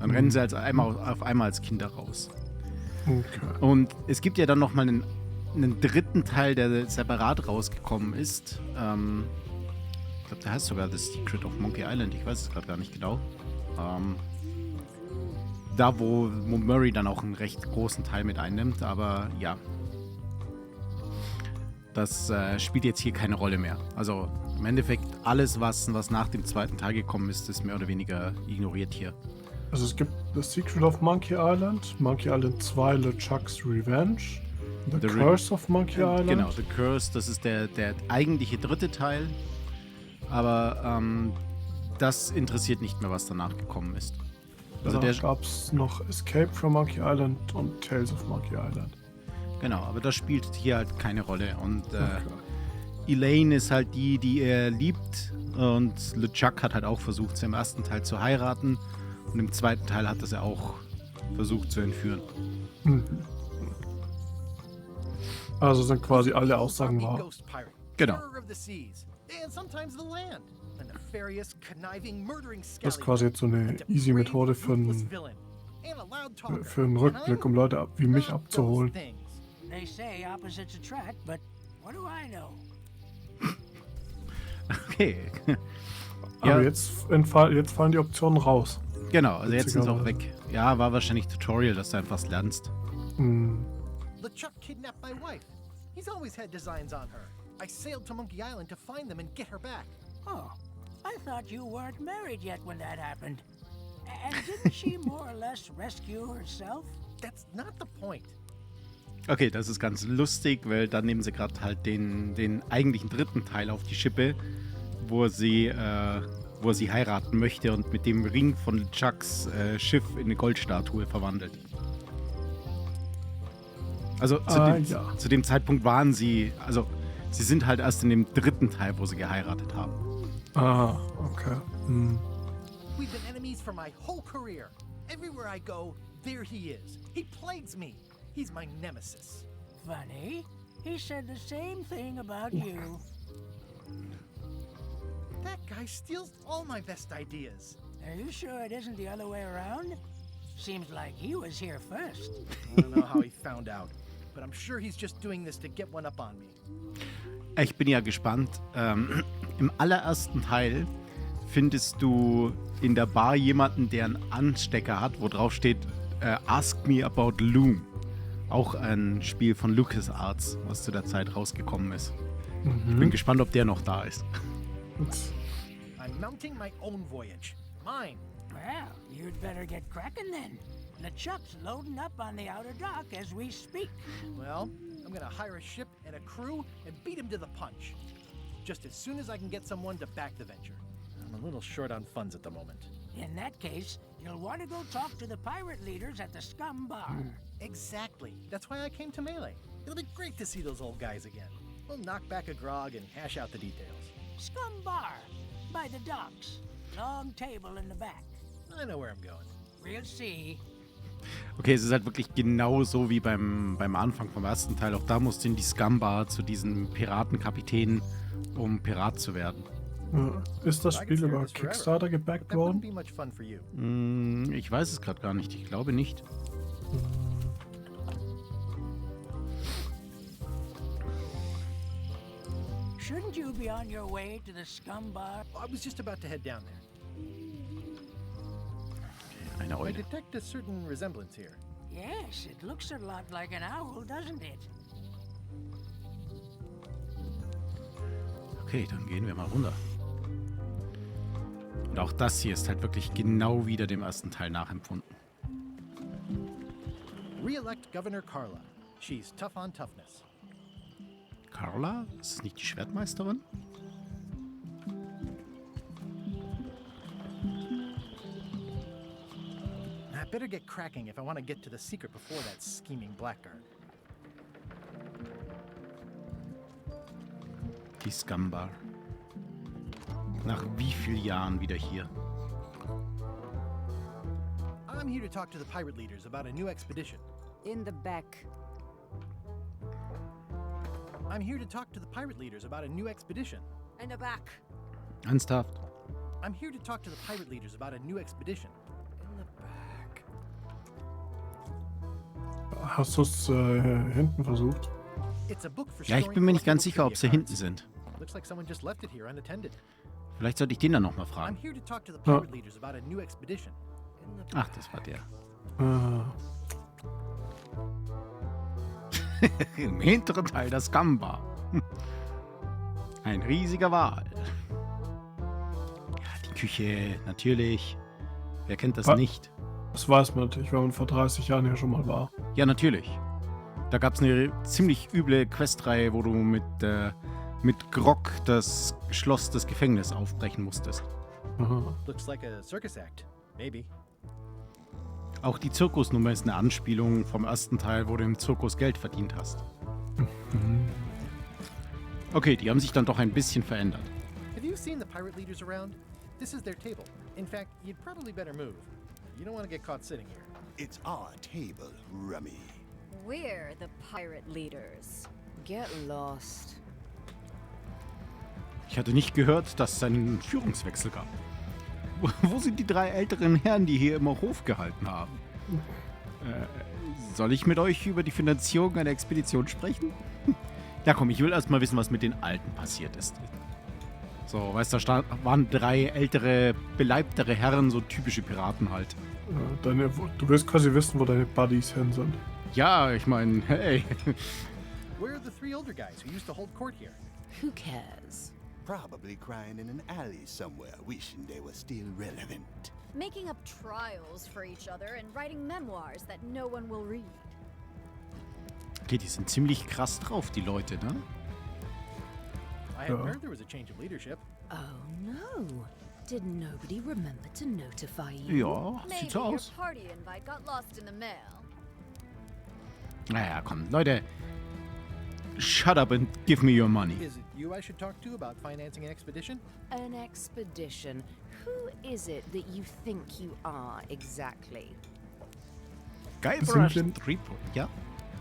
Dann rennen sie auf einmal als Kinder raus. Okay. Und es gibt ja dann nochmal einen dritten Teil, der separat rausgekommen ist. Ich glaube, der heißt sogar The Secret of Monkey Island. Ich weiß es gerade gar nicht genau. Da, wo Murray dann auch einen recht großen Teil mit einnimmt. Aber ja, das spielt jetzt hier keine Rolle mehr. Also im Endeffekt alles, was nach dem zweiten Teil gekommen ist, ist mehr oder weniger ignoriert hier. Also es gibt The Secret of Monkey Island 2, LeChuck's Revenge, The Curse of Monkey Island. Genau, The Curse, das ist der eigentliche dritte Teil. Aber das interessiert nicht mehr, was danach gekommen ist. Also da gab es noch Escape from Monkey Island und Tales of Monkey Island. Genau, aber das spielt hier halt keine Rolle. Und Elaine ist halt die er liebt. Und LeChuck hat halt auch versucht, sie im ersten Teil zu heiraten. Und im zweiten Teil hat er sie auch versucht zu entführen. Also sind quasi alle Aussagen wahr. Genau. Das ist quasi jetzt so eine easy Methode für einen Rückblick, um Leute wie mich abzuholen. They say opposites attract, but what do I know? Okay. Aber jetzt fallen die Optionen raus. Genau, also jetzt sind sie auch weg. Ja, war wahrscheinlich Tutorial, dass du einfach lernst. LeChuck kidnapped my wife. He's always had designs on her. I sailed to Monkey Island to find them and get her back. Oh, I thought you weren't married yet when that happened. And didn't she more or less rescue herself? That's not the point. Okay, das ist ganz lustig, weil dann nehmen sie gerade halt den eigentlichen dritten Teil auf die Schippe, wo er sie heiraten möchte und mit dem Ring von Chucks Schiff in eine Goldstatue verwandelt. Also zu dem Zeitpunkt waren sie, also sie sind halt erst in dem dritten Teil, wo sie geheiratet haben. Ah, okay. We've been enemies for my whole career. Everywhere I go, there he is. He plagues me. He's my nemesis. Funny. He said the same thing about you. That guy steals all my best ideas. Are you sure it isn't the other way around? Seems like he was here first. I don't know how he found out, but I'm sure he's just doing this to get one up on me. Ich bin ja gespannt. Im allerersten Teil findest du in der Bar jemanden, der einen Anstecker hat, wo drauf steht Ask Me About Loom. Auch ein Spiel von LucasArts, was zu der Zeit rausgekommen ist. Ich bin gespannt, ob der noch da ist. I'm mounting my own voyage. Mine. Well, you'd better get cracking then. LeChuck's loading up on the outer dock as we speak. Well, I'm gonna hire a ship and a crew and beat him to the punch. Just as soon as I can get someone to back the venture. I'm a little short on funds at the moment. In that case, you'll want to go talk to the pirate leaders at the Scum Bar. Exactly. That's why I came to Melee. It'll be great to see those old guys again. We'll knock back a grog and hash out the details. Scum Bar, by the docks. Long table in the back. I know where I'm going. We'll see. Okay, es ist halt wirklich genauso wie beim Anfang vom ersten Teil. Auch da musste in die Scumbar zu diesen Piratenkapitän, um Pirat zu werden. Ist das Spiel über Kickstarter gebackt That wouldn't worden? be much fun for you. Ich weiß es gerade gar nicht. Ich glaube nicht. Shouldn't you be on your way to the Scum Bar? I was just about to head down there. Eine I Eule. detect a certain resemblance here. Yes, it looks a lot like an owl, doesn't it? Okay, dann gehen wir mal runter. Und auch das hier ist halt wirklich genau wieder dem ersten Teil nachempfunden. Re-elect Governor Carla. She's tough on toughness. Carla? Ist es nicht die Schwertmeisterin? I better get cracking if I want to get to the secret before that scheming blackguard. Die Scumbar. Nach wie vielen Jahren wieder hier? I'm here to talk to the pirate leaders about a new expedition. In the back. I'm here to talk to the pirate leaders about a new expedition. In the back. Ernsthaft? I'm here to talk to the pirate leaders about a new expedition. In the back. Hast du es hinten versucht? It's a book for Ja, ich bin mir nicht ganz sicher, ob sie hinten sind. Looks like someone just left it here unattended. Vielleicht sollte ich den dann nochmal I'm fragen. here to talk to the pirate leaders about a new expedition. Ach, das war der. Im hinteren Teil der Scumbar. Ein riesiger Wal. Ja, die Küche, natürlich. Wer kennt das nicht? Das weiß man natürlich, wenn man vor 30 Jahren hier schon mal war. Ja, natürlich. Da gab es eine ziemlich üble Questreihe, wo du mit Grog das Schloss des Gefängnisses aufbrechen musstest. Looks like a circus act. Maybe. Auch die Zirkusnummer ist eine Anspielung vom ersten Teil, wo du im Zirkus Geld verdient hast. Okay, die haben sich dann doch ein bisschen verändert. Have you seen the pirate leaders around? This is their table. In fact, you'd probably better move. You don't want to get caught sitting here. It's our table, Rummy. We're the pirate leaders. Get lost. Ich hatte nicht gehört, dass es einen Führungswechsel gab. Wo sind die 3 älteren Herren, die hier immer Hof gehalten haben? Soll ich mit euch über die Finanzierung einer Expedition sprechen? Ja komm, ich will erst mal wissen, was mit den Alten passiert ist. So, weißt du, da waren 3 ältere, beleibtere Herren, so typische Piraten halt. Du willst quasi wissen, wo deine Buddies hin sind. Ja, ich meine, hey. Where are the 3 older guys who used to hold court here? Who cares? Probably crying in an alley somewhere, wishing they were still relevant. Making up trials for each other and writing memoirs that no one will read. Okay, die sind ziemlich krass drauf, die Leute, ne? I had heard there was a change of leadership. Oh no. Did nobody remember to notify you? Ja, Maybe sieht so your aus. party invite got lost in the mail. Naja, komm, Leute. Shut up and give me your money. Is it you I should talk to about financing an expedition? An expedition. Who is it that you think you are exactly? Guybrush Sind Threepwood, ja?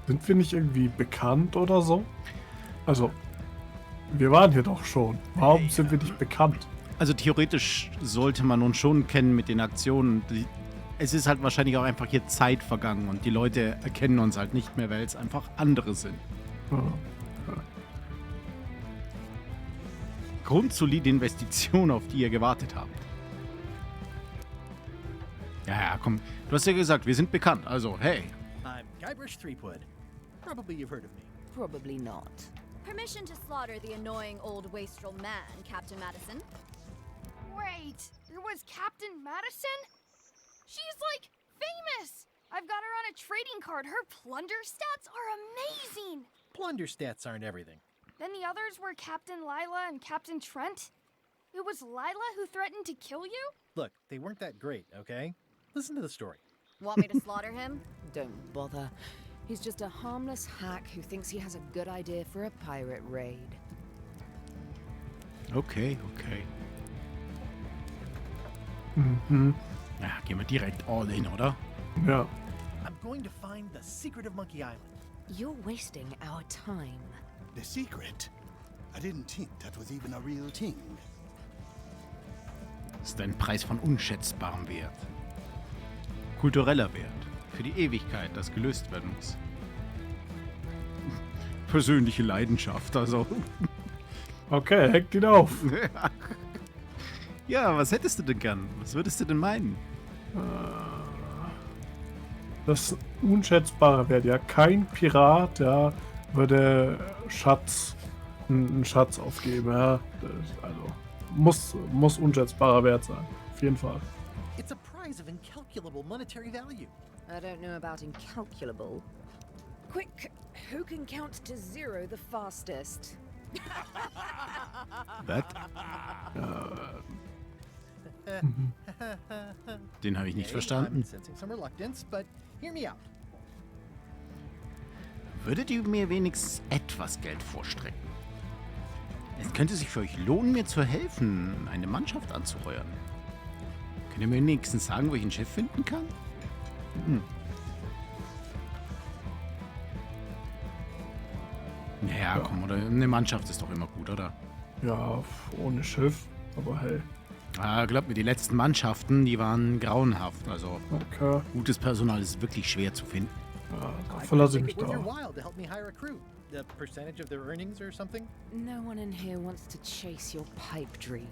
Sind wir nicht irgendwie bekannt oder so? Also, wir waren hier doch schon. Warum sind wir nicht bekannt? Also theoretisch sollte man uns schon kennen mit den Aktionen. Es ist halt wahrscheinlich auch einfach hier Zeit vergangen und die Leute erkennen uns halt nicht mehr, weil es einfach andere sind. Grundsolide Investition, auf die ihr gewartet habt. Ja, komm. Du hast ja gesagt, wir sind bekannt. Also, hey. I'm Guybrush Threepwood. Probably you've heard of me. Probably not. Permission to slaughter the annoying old wastrel man, Captain Madison. Wait, there was Captain Madison? She's like famous! I've got her on a trading card. Her plunder stats are amazing! Plunder stats aren't everything. Then the others were Captain Lila and Captain Trent? It was Lila who threatened to kill you? Look, they weren't that great, okay? Listen to the story. Want me to slaughter him? Don't bother. He's just a harmless hack who thinks he has a good idea for a pirate raid. Okay, okay. Mhm. Ja, gehen wir direkt all in, oder? Ja. I'm going to find the secret of Monkey Island. You're wasting our time. The secret? I didn't think that was even a real thing. Das ist ein Preis von unschätzbarem Wert. Kultureller Wert. Für die Ewigkeit, das gelöst werden muss. Persönliche Leidenschaft, also. Okay, hackt ihn auf. Ja, was hättest du denn gern? Was würdest du denn meinen? Das ist ein unschätzbarer Wert. Ja, kein Pirat, ja, würde einen Schatz aufgeben. Ja. Das, also muss unschätzbarer Wert sein. Auf jeden Fall. It's a prize of incalculable monetary value. I don't know about incalculable. Quick, who can count to 0 the fastest? Was? Den habe ich nicht Okay, verstanden. I'm sensing some reluctance, but hear me out. Würdet ihr mir wenigstens etwas Geld vorstrecken? Es könnte sich für euch lohnen, mir zu helfen, eine Mannschaft anzuheuern. Könnt ihr mir wenigstens sagen, wo ich ein Schiff finden kann? Naja, komm, oder eine Mannschaft ist doch immer gut, oder? Ja, ohne Schiff. Aber hey. Ah, glaubt mir, die letzten Mannschaften, die waren grauenhaft. Also, Okay. gutes Personal ist wirklich schwer zu finden. Ja, da I verlasse ich think mich it worth your drauf. while to help me hire a crew. The percentage of their earnings or something? No one in here wants to chase your pipe dream.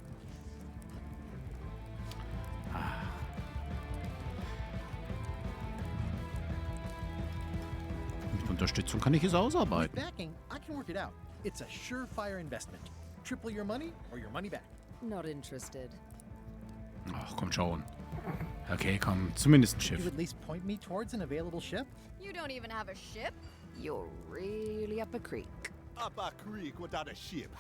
Mit Unterstützung kann ich es With ausarbeiten. backing, I can work it out. It's a surefire investment. Triple your money or your money back. Not interested. Ach, komm schon. Okay, komm, zumindest ein You Schiff. at least point me towards an available ship? You don't even have a ship? You're really up a creek. Up a creek without a ship.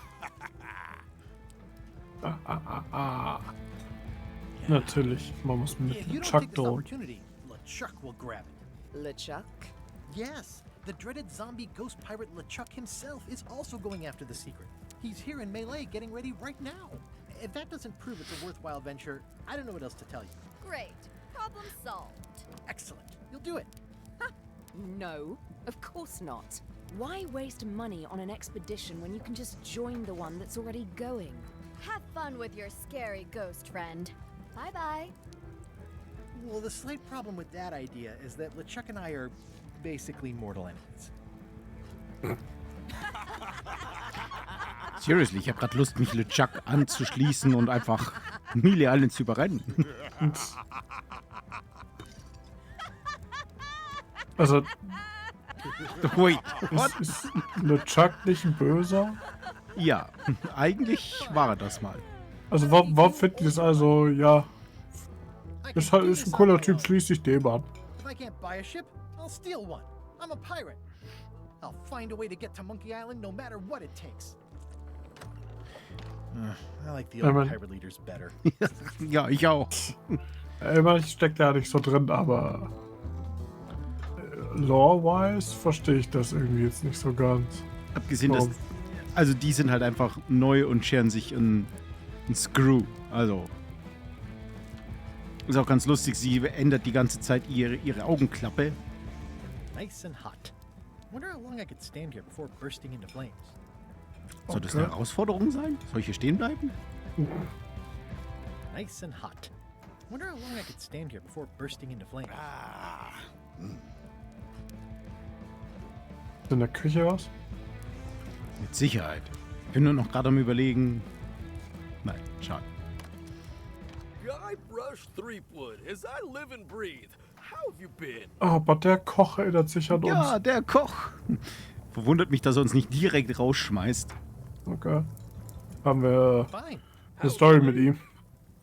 Natürlich. Man muss If mit you don't Chuck take this drohen. opportunity, LeChuck will grab it. LeChuck? Yes, the dreaded zombie ghost pirate LeChuck himself is also going after the secret. He's here in Melee getting ready right now. If that doesn't prove it's a worthwhile venture, I don't know what else to tell you. Great. Problem solved. Excellent. You'll do it. No, of course not. Why waste money on an expedition when you can just join the one that's already going? Have fun with your scary ghost friend. Bye-bye. Well, the slight problem with that idea is that LeChuck and I are basically mortal enemies. Seriously, ich habe gerade Lust, mich LeChuck anzuschließen und einfach Melee Island zu überrennen. Also, Wait, what? ist LeChuck nicht ein Böser? Ja, eigentlich war er das mal. Also, warum findet ihr das also, ja, I ist can halt do ist ein this on cooler my Typ, own. schließ dich dem an. If I can't buy a ship, I'll steal one. I'm a pirate. I'll find a way to get to Monkey Island no matter what it takes. I like the I old mean- pirate leaders better. Ja, ich auch. Ich meine, ich stecke da nicht so drin, aber lore-wise verstehe ich das irgendwie jetzt nicht so ganz. Abgesehen, dass. Warum? Also, die sind halt einfach neu und scheren sich in Screw. Also. Ist auch ganz lustig, sie ändert die ganze Zeit ihre Augenklappe. Nice and hot. Wonder how long I could stand here before bursting into flames. Soll das eine Okay. Herausforderung sein? Soll ich hier stehen bleiben? Nice and hot. Wonder how long I could stand here before bursting into flames. Ist in der Küche was? Mit Sicherheit. Ich bin nur noch gerade am Überlegen. Nein, schade. Guybrush Guybrush Threepwood, as I live and breathe. How have you been? Aber der Koch erinnert sich an uns. Ja, der Koch. Verwundert mich, dass er uns nicht direkt rausschmeißt. Okay. Haben wir Fine. eine Story mit ihm.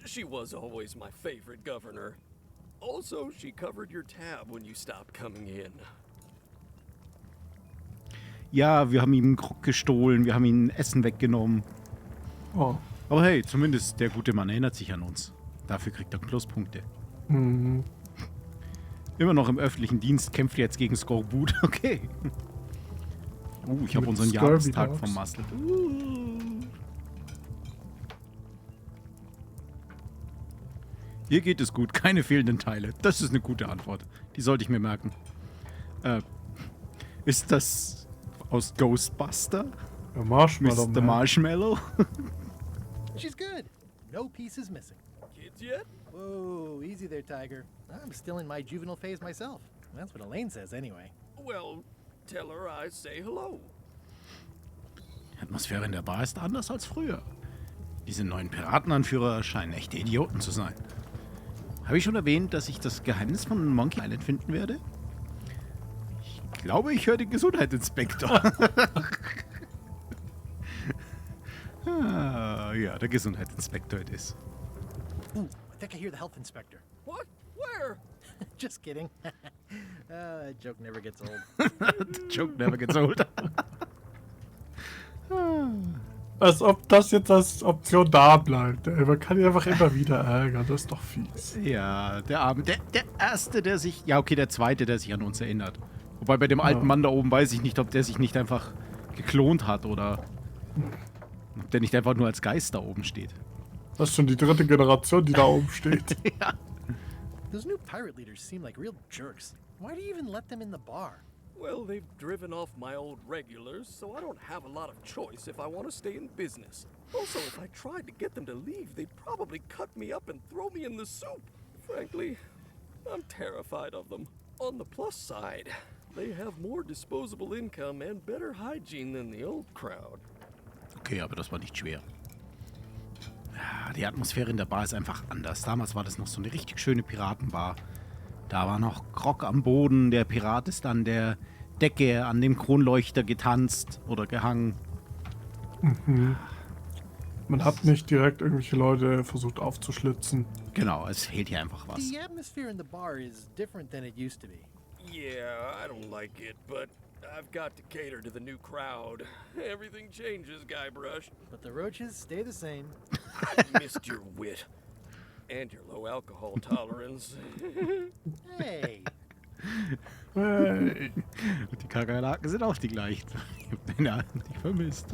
She was always my favorite governor. Also, she covered your tab when you stopped coming in. Ja, wir haben ihm einen Krog gestohlen, wir haben ihm Essen weggenommen. Oh. Aber hey, zumindest der gute Mann erinnert sich an uns. Dafür kriegt er Pluspunkte. Mhm. Immer noch im öffentlichen Dienst, kämpft jetzt gegen Skorbut. Okay. Ich habe Mit unseren Scurvy Jahrestag Dogs. vermasselt. Hier geht es gut, keine fehlenden Teile. Das ist eine gute Antwort. Die sollte ich mir merken. Ist das aus Ghostbuster? Der Marshmallow. Mr. Marshmallow? She's good. No pieces missing. Kids yet? Whoa, easy there, Tiger. I'm still in my juvenile phase myself. That's what Elaine says anyway. Well, tell her I say hello. Die Atmosphäre in der Bar ist anders als früher. Diese neuen Piratenanführer scheinen echte Idioten zu sein. Habe ich schon erwähnt, dass ich das Geheimnis von Monkey Island finden werde? Ich glaube, ich höre den Gesundheitsinspektor. Ja, der Gesundheitsinspektor it is. Ooh, I think I hear the health inspector. What? Where? Just kidding. A joke never gets old. The joke never gets old. Als ob das jetzt als Option da bleibt. Ey, man kann ihn einfach immer wieder ärgern. Das ist doch fies. Ja, der Arme. Der Erste, der sich... Ja, okay, der Zweite, der sich an uns erinnert. Wobei bei dem alten Mann da oben weiß ich nicht, ob der sich nicht einfach geklont hat oder... Ob der nicht einfach nur als Geist da oben steht. Das ist schon die dritte Generation, die da oben steht. Ja. Those new pirate leaders seem like real jerks. Why do you even let them in the bar? Well, they've driven off my old regulars, so I don't have a lot of choice if I want to stay in business. Also, if I tried to get them to leave, they'd probably cut me up and throw me in the soup. Frankly, I'm terrified of them. On the plus side, they have more disposable income and better hygiene than the old crowd. Okay, aber das war nicht schwer. Ja, die Atmosphäre in der Bar ist einfach anders. Damals war das noch so eine richtig schöne Piratenbar. Da war noch Grog am Boden. Der Pirat ist an der Decke, an dem Kronleuchter getanzt oder gehangen. Mhm. Man hat nicht direkt irgendwelche Leute versucht aufzuschlitzen. Genau, es fehlt hier einfach was. The atmosphere in the bar is different than it used to be. Yeah, I don't like it, but I've got to cater to the new crowd. Everything changes, Guybrush. But the roaches stay the same. I missed your wit. And your low alcohol tolerance. Hey! Hey. Und die Kakerlaken sind auch die gleichen. Ich hab den nicht vermisst.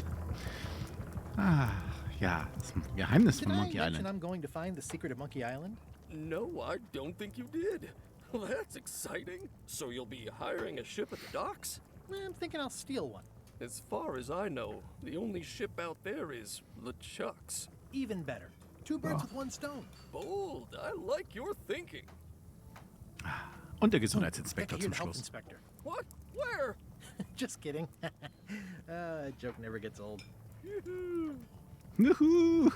Ja, das Geheimnis Did von I Monkey mention Island. I'm going to find the secret of Monkey Island? No, I don't think you did. Well, that's exciting. So you'll be hiring a ship at the docks? I'm thinking I'll steal one. As far as I know, the only ship out there is LeChuck's. Even better. Two birds with one stone. Bold. I like your thinking. Und der Think I Gesundheitsinspektor hear zum the health Schluss. inspector. What? Where? Just kidding. A joke never gets old. Juhu.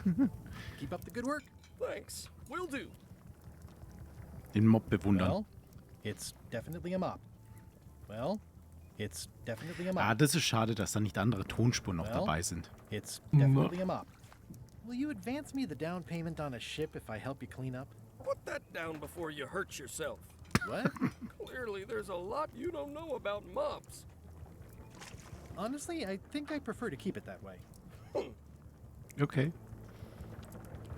Keep up the good work. Thanks. Will do. Den Mob bewundern. Well, it's definitely a mop. Well, it's definitely a mop. Das ist schade, dass da nicht andere Tonspuren noch Well, dabei sind. It's definitely a mop. Will you advance me the down payment on a ship if I help you clean up? Put that down before you hurt yourself. What? Clearly, there's a lot you don't know about mops. Honestly, I think I prefer to keep it that way. Okay.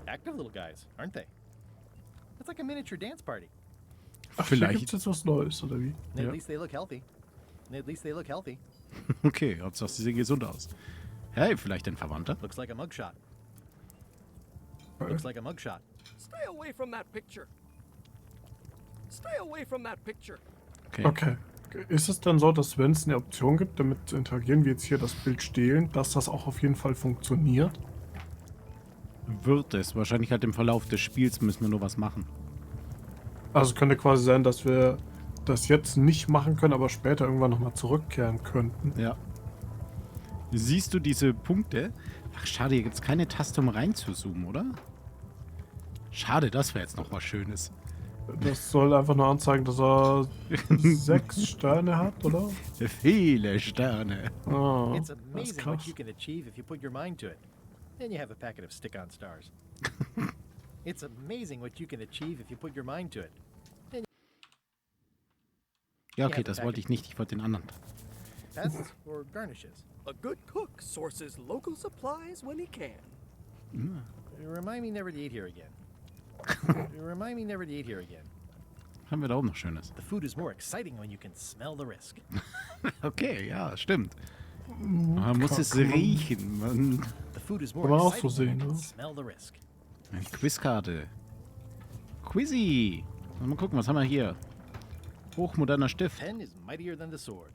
Active little guys, aren't they? It's like a miniature dance party. Ach, hier Vielleicht. gibt's jetzt was Neues, oder wie? At Ja. least they look healthy. At least they look healthy. Okay, Hauptsache sie sehen gesund aus. Hey, vielleicht ein Verwandter? Looks like a mugshot. Okay. Looks like a mugshot. Stay away from that picture. Stay away from that picture. Okay. Okay. Ist es dann so, dass wenn es eine Option gibt, damit zu interagieren, wie jetzt hier das Bild stehlen, dass das auch auf jeden Fall funktioniert? Wird es. Wahrscheinlich halt im Verlauf des Spiels müssen wir nur was machen. Also es könnte quasi sein, dass wir das jetzt nicht machen können, aber später irgendwann nochmal zurückkehren könnten. Ja. Siehst du diese Punkte? Ach, schade, hier gibt es keine Taste, um rein zu zoomen, oder? Schade, das wäre jetzt noch was Schönes. Das soll einfach nur anzeigen, dass er 6 Sterne hat, oder? Viele Sterne. Oh, It's das ist amazing krass. what you can achieve if you put your mind to it. Then you have a packet of stick-on stars. It's amazing what you can achieve if you put your mind to it. Ja, okay, das wollte ich nicht. Ich wollte den anderen. Pests or garnishes? A good cook sources local supplies when he can. Remind me never to eat here again. Remind me never to eat here again. Haben wir da auch noch Schönes. The food is more exciting when you can smell the risk. Okay, ja, stimmt. Man muss es riechen. Man. The food is Kann more man auch exciting so when you sehen, can ne? smell the risk. Eine Quizkarte. Quizzy. Mal gucken, was haben wir hier? Hochmoderner Stift. Pen is mightier than the sword.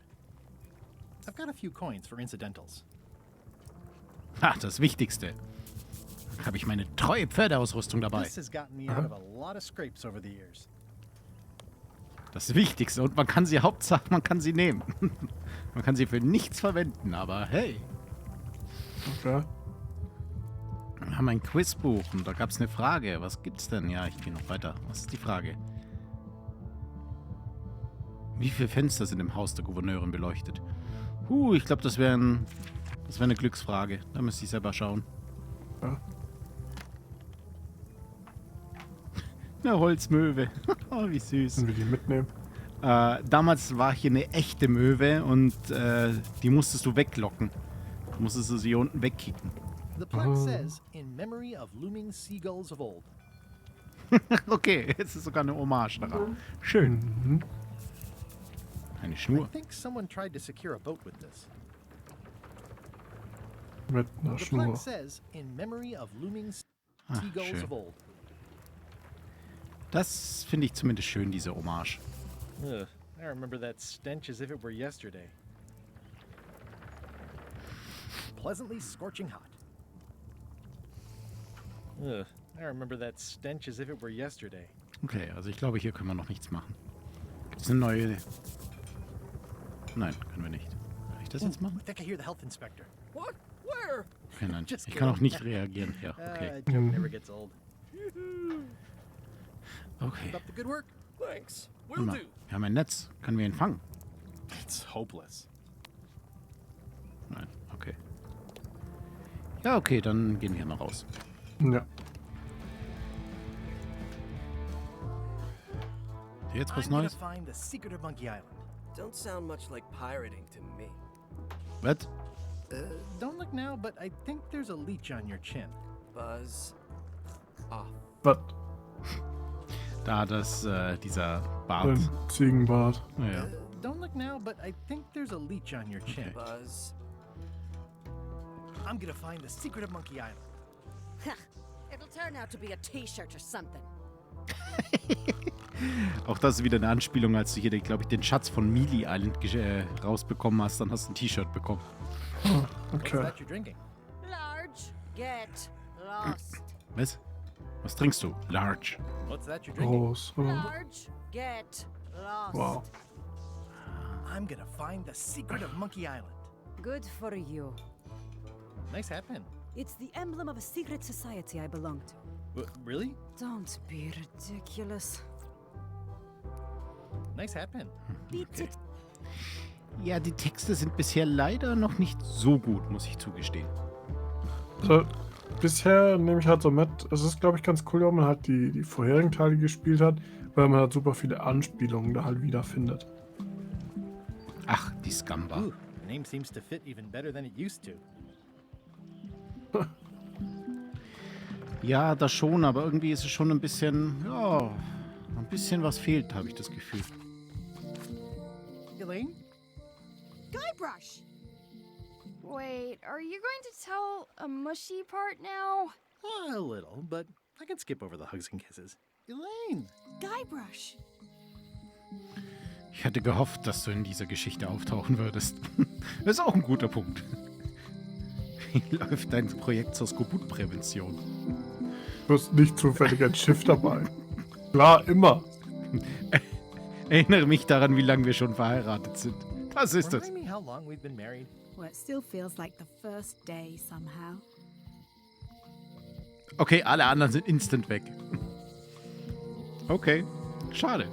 I've got a few coins for incidentals. Ha, das Wichtigste. Habe ich meine treue Pferdeausrüstung dabei. This has gotten me out of a lot of scrapes over the years. Das Wichtigste. Und man kann sie, Hauptsache, man kann sie nehmen. Man kann sie für nichts verwenden, aber hey. Okay. Wir haben ein Quizbuch und da gab es eine Frage. Was gibt's denn? Ja, ich gehe noch weiter. Was ist die Frage? Wie viele Fenster sind im Haus der Gouverneurin beleuchtet? Ich glaube, das wäre eine Glücksfrage. Da müsste ich selber schauen. Ja. Eine Holzmöwe. Oh, wie süß. Können wir die mitnehmen? Damals war hier eine echte Möwe und die musstest du weglocken. Du musstest sie hier unten wegkicken. The plaque says, in memory of looming seagulls of old. Okay, jetzt ist sogar eine Hommage daran. Schön. Mhm. Eine I Schnur. think someone tried to secure a boat with this. Mit einer The Schnur. plaque says, in memory of looming seagulls schön. of old. Das finde ich zumindest schön, diese Hommage. Ugh, I remember that stench as if it were yesterday. Pleasantly scorching hot. Ugh, I remember that stench as if it were yesterday. Okay, also ich glaube, hier können wir noch nichts machen. Gibt es eine neue... Nein, können wir nicht. Kann ich das jetzt machen? I think I hear the health inspector. What? Where? Okay, nein. Just Ich kann auch kidding. nicht reagieren. Ja, okay. Joke never gets old. Okay. Keep up the good work. Thanks. Will Guck mal, do. wir haben ein Netz. Können wir ihn fangen? It's hopeless. Nein, okay. Ja, okay, dann gehen wir mal raus. Ja. Jetzt was I'm gonna Neues? find the secret of Monkey Island. Don't sound much like pirating to me. Was? Don't look now, but I think there's a leech on your chin. Buzz off. Was? Da dieser Bart. Ein Ziegenbart. Naja. Don't look now, but I think there's a leech on your chin. Buzz. I'm gonna find the secret of Monkey Island. It'll turn out to be a t-shirt or something. Auch das ist wieder eine Anspielung, als du hier, glaube ich, den Schatz von Mealy Island rausbekommen hast, dann hast du ein T-Shirt bekommen. What's Okay. that you're drinking? Large, get lost. Was? Was trinkst du? Large. What's that you're drinking? Groß. Oh. Large, get lost. Wow. I'm gonna find the secret of Monkey Island. Good for you. Nice hat pin. It's the emblem of a secret society I belong to. Really? Don't be ridiculous. Nice hat pin. Beat it. Ja, die Texte sind bisher leider noch nicht so gut, muss ich zugestehen. So, bisher nehme ich halt so mit, es ist, glaube ich, ganz cool, wenn man halt die vorherigen Teile gespielt hat, weil man halt super viele Anspielungen da halt wiederfindet. Ach, die Scamba. Ooh, the name seems to fit even better than it used to. Ja, das schon, aber irgendwie ist es schon ein bisschen, ja, ein bisschen was fehlt, habe ich das Gefühl. Elaine? Guybrush! Wait, are you going to tell a mushy part now? A little, but I can skip over the hugs and kisses. Elaine! Guybrush! Ich hatte gehofft, dass du in dieser Geschichte auftauchen würdest. Das ist auch ein guter Punkt. Wie läuft dein Projekt zur Skorbutprävention? Du hast nicht zufällig ein Schiff dabei. Klar, immer. Erinnere mich daran, wie lange wir schon verheiratet sind. Das ist es. Remind me how long we've been married. Well, it still feels like the first day somehow. Okay, alle anderen sind instant weg. Okay, schade.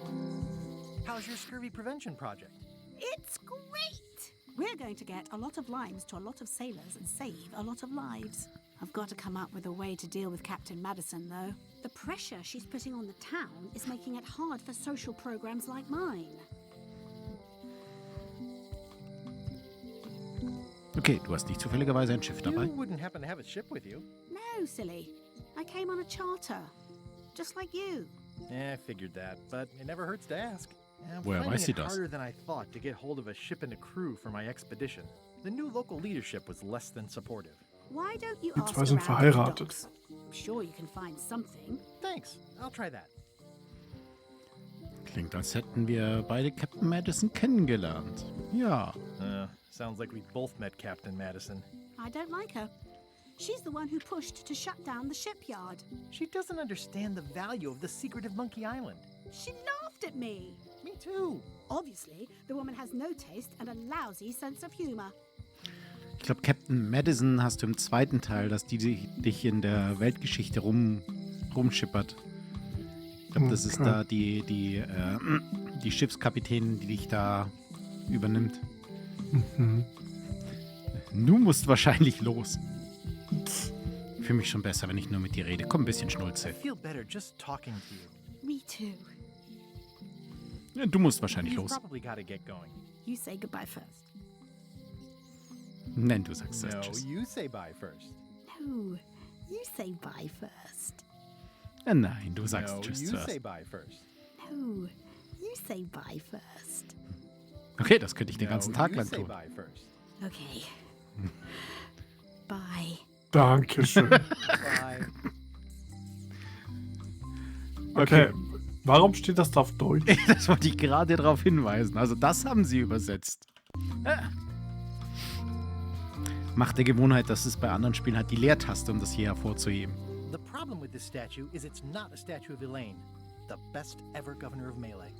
How's your scurvy prevention project? It's great! We're going to get a lot of limes to a lot of sailors and save a lot of lives. I've got to come up with a way to deal with Captain Madison, though. The pressure she's putting on the town is making it hard for social programs like mine. Okay, du hast nicht zufälligerweise ein Schiff dabei? You wouldn't happen to have a ship with you. No, silly. I came on a charter. Just like you. Yeah, I figured that, but it never hurts to ask. I'm Woher finding weiß sie it das? harder than I thought to get hold of a ship and a crew for my expedition. The new local leadership was less than supportive. Why don't you Die ask zwei sind around the verheiratet. docks? I'm sure you can find something. Thanks, I'll try that. Klingt, als hätten wir beide Captain Madison kennengelernt. Ja. Sounds like we both met Captain Madison. I don't like her. She's the one who pushed to shut down the shipyard. She doesn't understand the value of the secret of Monkey Island. She laughed at me. Me too. Obviously, the woman has no taste and a lousy sense of humor. Ich glaube, Captain Madison hast du im zweiten Teil, dass die dich in der Weltgeschichte rumschippert. Ich glaube, das ist da die Schiffskapitänin, die dich da übernimmt. Du musst wahrscheinlich los. Ich fühle mich schon besser, wenn ich nur mit dir rede. Komm, ein bisschen Schnulze. I feel better just talking to you. Me too. Ja, du musst wahrscheinlich You've los. probably got to get going. You say goodbye first. Nein, du sagst No, das. Tschüss. you say bye first. No, you say bye first. Nein, du sagst No, Tschüss you zuerst. say bye first. No, you say bye first. Okay, das könnte ich den ganzen No, Tag you lang say tun. bye first. Okay. Bye. Dankeschön. Bye. Okay, warum steht das da auf Deutsch? Das wollte ich gerade darauf hinweisen. Also das haben sie übersetzt. Macht der Gewohnheit, dass es bei anderen Spielen hat die Leertaste, um das hier hervorzuheben. The problem with this statue is it's not a statue of Elaine, the best ever governor of Melee.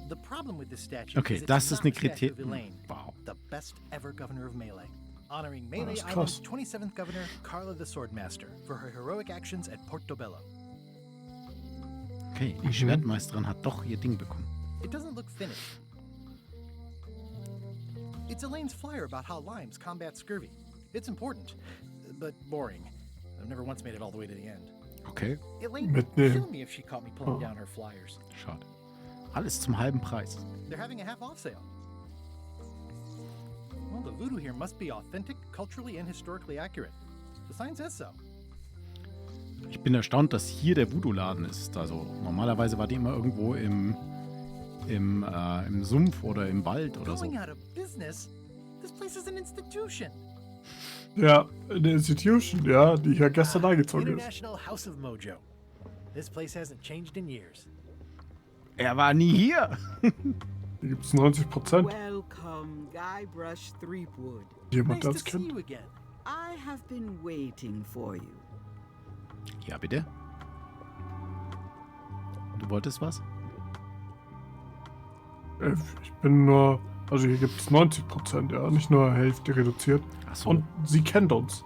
The problem with this statue Okay, is it's das ist not eine a statue Kritik. of Elaine, Wow. the best ever governor of Melee. Honoring das Melee ist Island's krass. 27th governor, Carla the Swordmaster, for her heroic actions at Portobello. Okay, die Schwertmeisterin hat doch ihr Ding bekommen. It doesn't look finished. It's Elaine's flyer about how limes combat scurvy. It's important, but boring. I've never once made it all the way to the end. Okay, Elaine would Mitnehmen. kill me if she caught me pulling down her flyers. schade. Alles zum halben Preis. They're having a half-off sale. Well, the voodoo here must be authentic, culturally and historically accurate. The sign says so. Ich bin erstaunt, dass hier der Voodoo-Laden ist. Also normalerweise war die immer irgendwo im Sumpf oder im Wald oder so. Going out of business? This place is an institution. Ja, eine Institution, ja, die hier gestern eingezogen ist. International House of Mojo. This place hasn't changed in years. Er war nie hier. Hier gibt es 90%. Welcome, Guybrush Threepwood. Jemand, der Nice es to see kennt. you again. I have been waiting for you. Ja, bitte. Du wolltest was? Ich bin nur, also hier gibt es 90%, ja, nicht nur Hälfte reduziert. Ach so. Und sie kennt uns.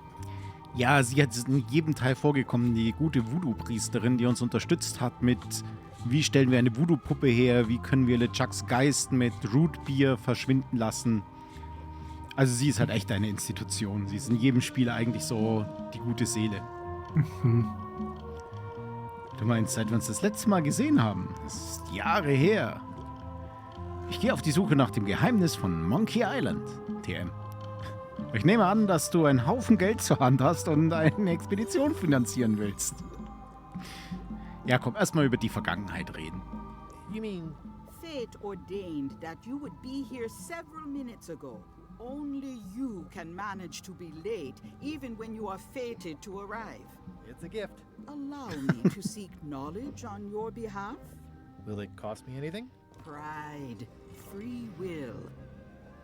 Ja, sie hat in jedem Teil vorgekommen, die gute Voodoo-Priesterin, die uns unterstützt hat mit, wie stellen wir eine Voodoo-Puppe her, wie können wir LeChucks Geist mit Rootbier verschwinden lassen. Also sie ist halt echt eine Institution. Sie ist in jedem Spiel eigentlich so die gute Seele. Du meinst, seit wir uns das letzte Mal gesehen haben? Das ist Jahre her. Ich gehe auf die Suche nach dem Geheimnis von Monkey Island, TM. Ich nehme an, dass du einen Haufen Geld zur Hand hast und eine Expedition finanzieren willst. Ja, komm, erstmal über die Vergangenheit reden. You mean Fate ordained that you would be here several minutes ago. Only you can manage to be late, even when you are fated to arrive. it's a gift? Allow me to seek knowledge on your behalf. Will it cost me anything? Pride, free will.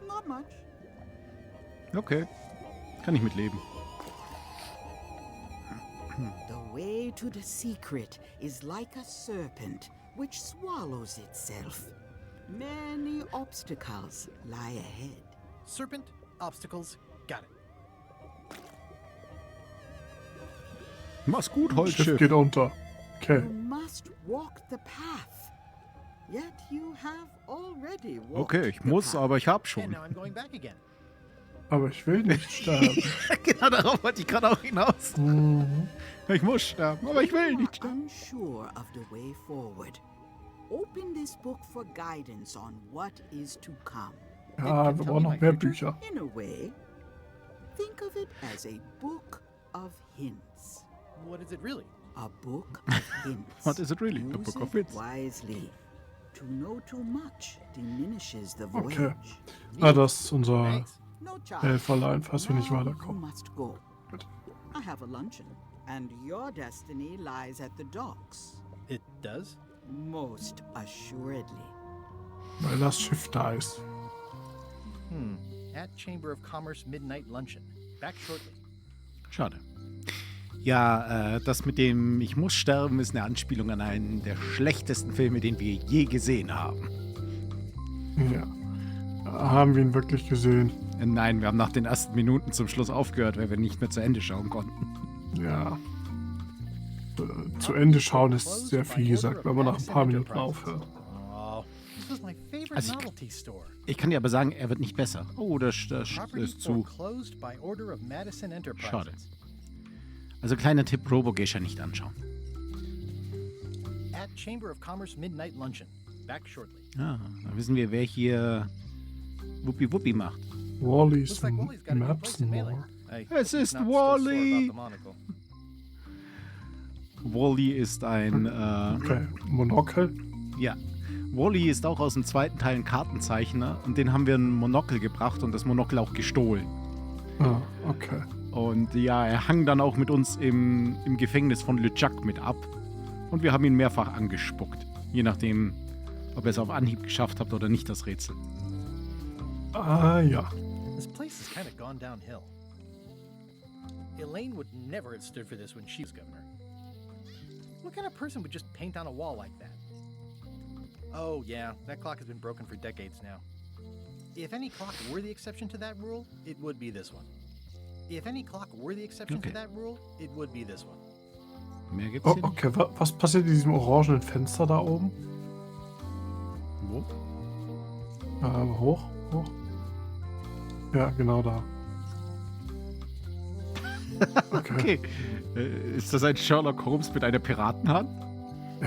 Not much. Okay, kann ich mitleben. The way to the secret is like a serpent which swallows itself. Many obstacles lie ahead. Serpent, obstacles, got it. Mach's gut, Das Schiff Holzschiff. geht unter. Okay. You must walk the path. Yet you have already walked Okay, ich the muss, path. aber ich hab And schon. now I'm going back again. Aber ich will nicht sterben. Genau darauf wollte ich gerade auch hinaus. Ich muss sterben, aber ich will nicht sterben. Unsure of the way forward. Open this book for guidance on what is to come. Ja, wir brauchen noch mehr Bücher. In a way, think of it as a book of hints. What is it really? A book of hints. What is it really? A Use book of it hints. wisely. To know too much diminishes the voyage. Okay. Ah, das ist unser Thanks. No charge. Helferlein, falls wir nicht Now you weiterkommen. must go. I have a luncheon, and your destiny lies at the docks. It does? Most assuredly. Weil das Schiff da ist. At Chamber of Commerce Midnight Luncheon. Back shortly. Schade. Ja, das mit dem Ich muss sterben ist eine Anspielung an einen der schlechtesten Filme, den wir je gesehen haben. Ja. Haben wir ihn wirklich gesehen? Nein, wir haben nach den ersten Minuten zum Schluss aufgehört, weil wir nicht mehr zu Ende schauen konnten. Ja. Zu Ende schauen ist sehr viel gesagt, wenn man nach ein paar Minuten aufhört. Oh, this was my favorite Also novelty store. ich kann dir aber sagen, er wird nicht besser. Oh, das Property ist zu. foreclosed by order of Madison Enterprises. Schade. Also kleiner Tipp, Robo-Geisha nicht anschauen. At Chamber of Commerce Midnight Luncheon. Back shortly. Ah, da wissen wir, wer hier Wuppi-Wuppi macht. Wally's Looks like Wally's got a good place in Melee. Mapsmore. Es ist not still sore about Wally. the monocle. Wally ist ein, Okay, Monokel. ja. Wally ist auch aus dem zweiten Teil ein Kartenzeichner und den haben wir ein Monokel gebracht und das Monokel auch gestohlen. Ah, okay. Und ja, er hang dann auch mit uns im Gefängnis von LeChuck mit ab. Und wir haben ihn mehrfach angespuckt. Je nachdem, ob er es auf Anhieb geschafft hat oder nicht, das Rätsel. Ah, ja. This place has kind of gone downhill. Elaine would never have stood for this when she was governor. What kind of person would just paint on a wall like that? Oh, yeah, that clock has been broken for decades now. If any clock were the exception to that rule, it would be this one. If any clock were the exception to that rule, it would be this one. Mehr gibt's Oh, hier nicht. okay, was passiert in diesem orangenen Fenster da oben? Wo? Hoch. Ja, genau da. Okay. Ist das ein Sherlock Holmes mit einer Piratenhand?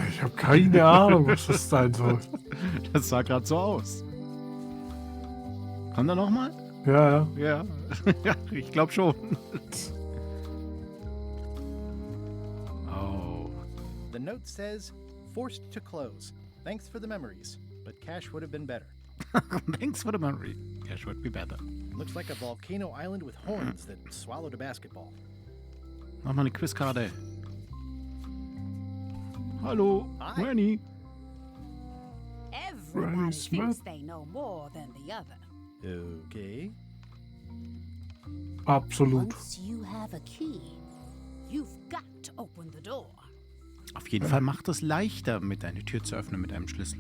Ich habe keine Ahnung, was das sein soll. Das sah gerade so aus. Kommt er nochmal? Ja. Ja. Ja, ich glaube schon. Oh. The note says, forced to close. Thanks for the memories, but cash would have been better. Thanks for the memory. Cash would be better. Looks like a volcano island with horns that swallowed a basketball. Mach mal eine Quizkarte. Hallo, Hi. Granny. Everybody Smith. thinks they know more than the other. Okay. Absolut. Once you have a key, you've got to open the door. Auf jeden Fall macht es leichter, mit eine Tür zu öffnen mit einem Schlüssel.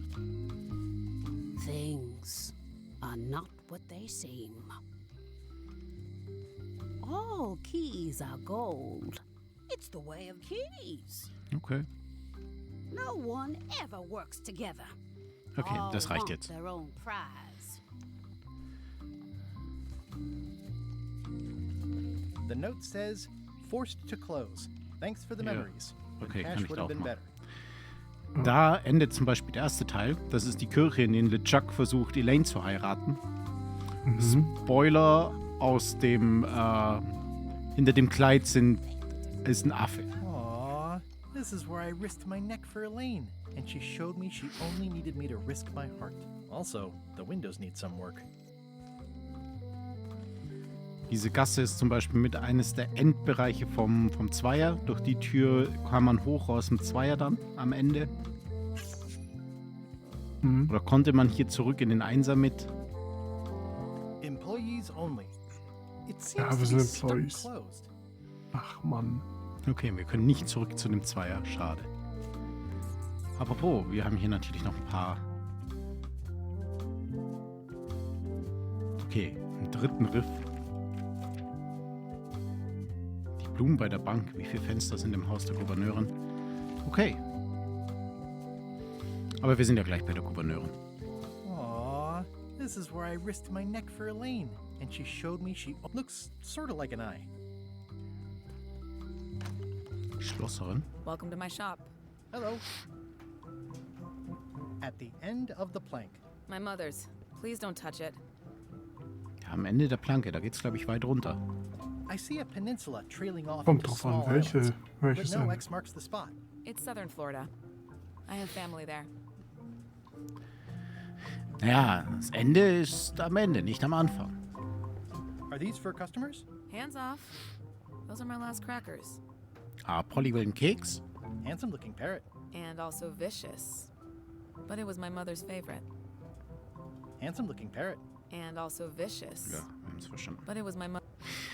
Things are not what they seem. All keys are gold. It's the way of keys. Okay. No one ever works together. Okay, All das reicht want jetzt. Their own prize. The note says, forced to close. Thanks for the Ja. memories, but Okay, kann cash ich would da have been auch better. Da endet zum Beispiel der erste Teil. Das ist die Kirche, in der LeChuck versucht, Elaine zu heiraten. Spoiler aus dem, hinter dem Kleid ist ein Affe. Aww, this is where I risked my neck for Elaine, and she showed me she only needed me to risk my heart. Also, the windows need some work. Diese Gasse ist zum Beispiel mit eines der Endbereiche vom Zweier. Durch die Tür kam man hoch aus dem Zweier dann am Ende. Oder konnte man hier zurück in den Einser mit? Employees only. It Ja, seems wir to sind be stuck Employees. closed. Ach Mann. Okay, wir können nicht zurück zu dem Zweier. Schade. Apropos, wir haben hier natürlich noch ein paar. Okay, einen dritten Riff. Die Blumen bei der Bank. Wie viele Fenster sind im Haus der Gouverneurin? Okay. Aber wir sind ja gleich bei der Gouverneurin. Aw, this is where I risked my neck for Elaine, and she showed me she looks sort of like an eye. Schlosserin. Welcome to my shop. Hello. At the end of the plank. My mother's. Please don't touch it. Ja, am Ende der Planke, da geht's, glaube ich, weit runter. I see a peninsula trailing off Kommt into drauf small an, welche but no Ende. X marks the spot. It's southern Florida. I have family there. Naja, das Ende ist am Ende, nicht am Anfang. Are these for customers? Hands off. Those are my last crackers. Polly will einen Keks. Handsome looking parrot. And also vicious. But it was my mother's favorite. Handsome looking parrot. And also vicious. Ja, wir haben es verstanden. But it was my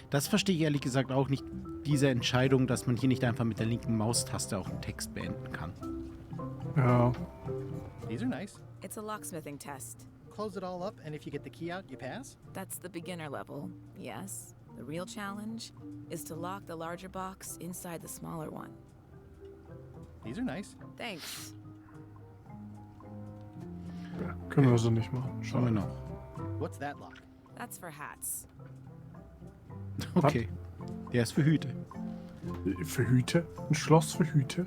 Das verstehe ich ehrlich gesagt auch nicht, diese Entscheidung, dass man hier nicht einfach mit der linken Maustaste auch einen Text beenden kann. Ja. These are nice. It's a locksmithing test. Close it all up, and if you get the key out, you pass? That's the beginner level, yes. The real challenge is to lock the larger box inside the smaller one. These are nice. Thanks. Ja, können wir so nicht machen. Schauen wir noch. What's that lock? That's for hats. Okay. Der ist für Hüte. Für Hüte? Ein Schloss für Hüte?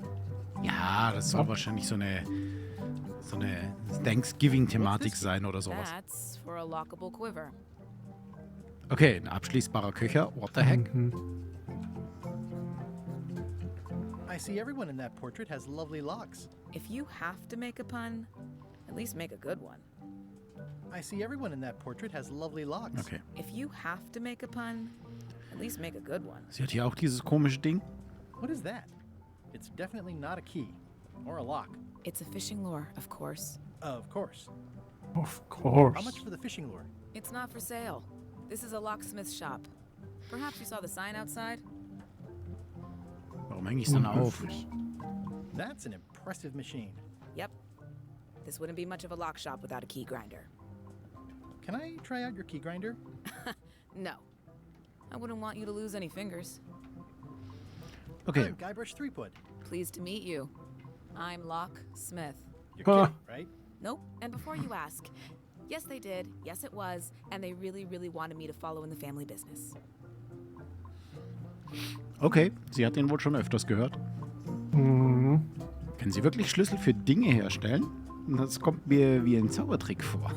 Ja, das soll wahrscheinlich so eine Thanksgiving-Thematik sein oder sowas. That's for a lockable quiver. Okay, ein abschließbarer Köcher. What the heck? I see everyone in that portrait has lovely locks. If you have to make a pun, at least make a good one. I see everyone in that portrait has lovely locks. Okay. If you have to make a pun, at least make a good one. Sie hat hier auch dieses komische Ding. What is that? It's definitely not a key. Or a lock. It's a fishing lure, of course. Of course. Of course. How much for the fishing lure? It's not for sale. This is a locksmith shop. Perhaps you saw the sign outside? Warum hänge ich es dann auf? Unhöflich. That's an impressive machine. Yep. This wouldn't be much of a lock shop without a key grinder. Can I try out your key grinder? No. I wouldn't want you to lose any fingers. Okay. I'm Guybrush Threepwood. Pleased to meet you. I'm Locksmith. You're Huh. kidding, right? Nope. And before you ask, yes, they did. Yes, it was. And they really, really wanted me to follow in the family business. Okay, sie hat den wohl schon öfters gehört. Mhm. Können Sie wirklich Schlüssel für Dinge herstellen? Das kommt mir wie ein Zaubertrick vor.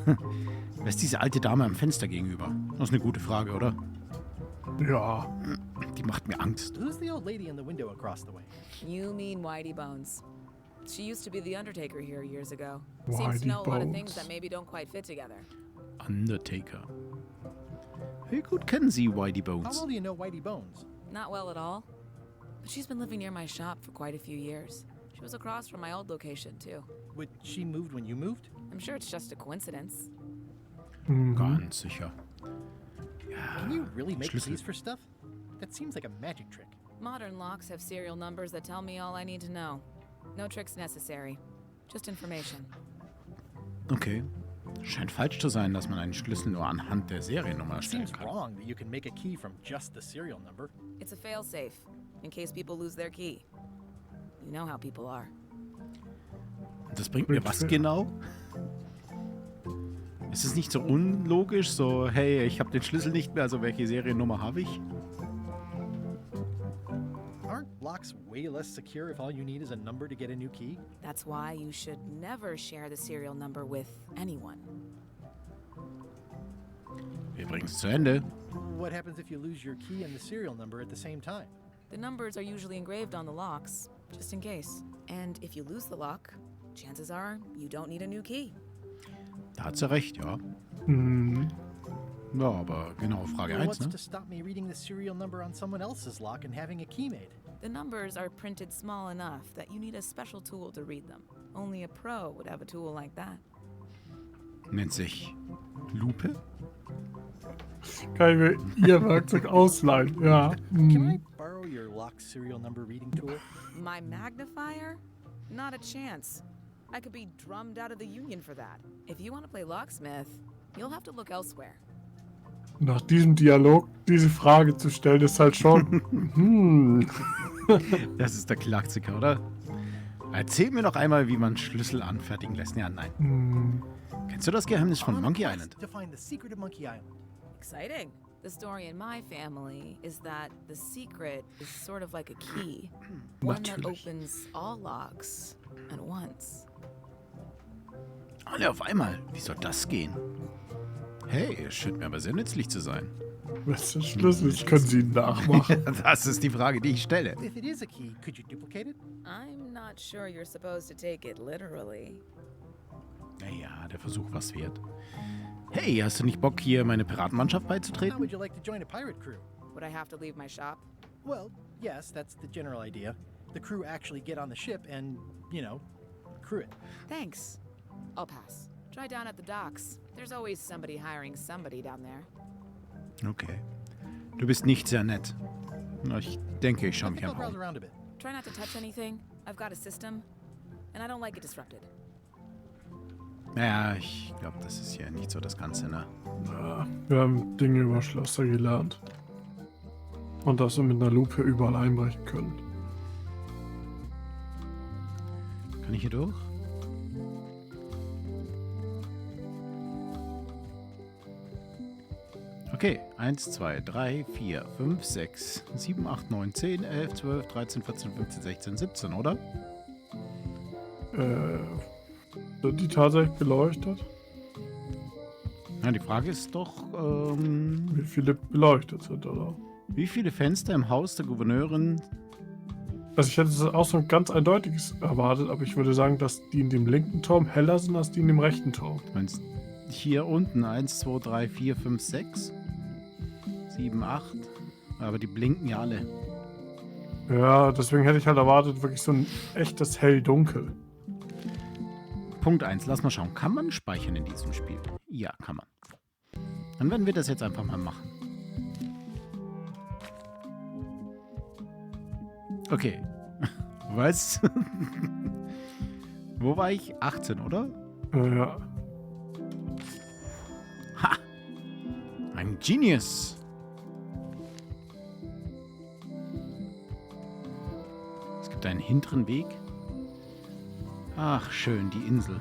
Wer ist diese alte Dame am Fenster gegenüber? Das ist eine gute Frage, oder? Ja. Die macht mir Angst. Who's the old lady in the window across the way? You mean Whitey Bones. She used to be the Undertaker here years ago. Seems to Whitey know a lot of things Bones. that maybe don't quite fit together. Undertaker. Wie gut kennen Sie Whitey How Bones? well do you know Whitey Bones? Not well at all. But she's been living near my shop for quite a few years. She was across from my old location, too. Would she moved when you moved? I'm sure it's just a coincidence. Ganz sicher. Can you really make Schlüssel. keys for stuff? That seems like a magic trick. Modern locks have serial numbers that tell me all I need to know. No tricks necessary. Just information. Okay. Scheint falsch zu sein, dass man einen Schlüssel nur anhand der Seriennummer It stellen seems kann. wrong that you can make a key from just the serial number. It's a failsafe, in case people lose their key. You know how people are. Das bringt mir was genau? Ist es nicht so unlogisch? So, hey, ich habe den Schlüssel nicht mehr, also welche Seriennummer habe ich? Aren't locks way less secure if all you need is a number to get a new key? That's why you should never share the serial number with anyone. Wir bringen es zu Ende. What happens if you lose your key and the serial number at the same time? The numbers are usually engraved on the locks, just in case. And if you lose the lock, chances are you don't need a new key. Da hat sie recht, ja. Mhm. Ja, aber genau, Frage Well, 1, what's ne? to stop me reading the serial number on someone else's lock and having a key made? The numbers are printed small enough that you need a special tool to read them. Only a pro would have a tool like that. Nennt sich Lupe? Kann ich mir ihr Werkzeug ausleihen? Ja. Can I Mhm. borrow your lock serial number reading tool? My magnifier? Not a chance. I could be drummed out of the union for that. If you want to play locksmith, you'll have to look elsewhere. Nach diesem Dialog diese Frage zu stellen, ist halt schon. Das ist der Klassiker, oder? Erzähl mir doch einmal, wie man Schlüssel anfertigen lässt. Ja, nein. Kennst du das Geheimnis von Monkey Island? To find the secret of Monkey Island. Exciting. The story in my family is that the secret is sort of like a key. One that opens all locks at once. Alle auf einmal. Wie soll das gehen? Hey, es scheint mir aber sehr nützlich zu sein. Was der Schlüssel ist, können Sie ihn nachmachen. Das ist die Frage, die ich stelle. If it is a key, could you duplicate it? I'm not sure you're supposed to take it literally. Naja, der Versuch war's wert. Hey, hast du nicht Bock, hier meine Piratenmannschaft How beizutreten? would you like to join a pirate crew? Would I have to leave my shop? Well, yes, that's the general idea. The crew actually get on the ship and, you know, crew it. Thanks. I'll pass. Try down at the docks. There's always somebody hiring somebody down there. Okay. Du bist nicht sehr nett. Na, ich denke, ich schaue mich I'll einfach browse um. around a bit. Try not to touch anything. I've got a system, and I don't like it disrupted. Naja, ich glaube, das ist hier nicht so das Ganze, ne? Ja, wir haben Dinge über Schlösser gelernt. Und dass wir mit einer Lupe überall einbrechen können. Kann ich hier durch? Okay, 1, 2, 3, 4, 5, 6, 7, 8, 9, 10, 11, 12, 13, 14, 15, 16, 17, oder? Sind die tatsächlich beleuchtet? Ja, die Frage ist doch, Wie viele beleuchtet sind, oder? wie viele Fenster im Haus der Gouverneurin? Also ich hätte es auch so ein ganz eindeutiges erwartet, aber ich würde sagen, dass die in dem linken Turm heller sind als die in dem rechten Turm. Du meinst hier unten 1, 2, 3, 4, 5, 6, 7, 8, aber die blinken ja alle. Ja, deswegen hätte ich halt erwartet, wirklich so ein echtes Hell-Dunkel. Punkt 1, lass mal schauen. Kann man speichern in diesem Spiel? Ja, kann man. Dann werden wir das jetzt einfach mal machen. Okay. Was? Wo war ich? 18, oder? Ja. Ha! Ein Genius! Es gibt einen hinteren Weg. Ach, schön, die Insel.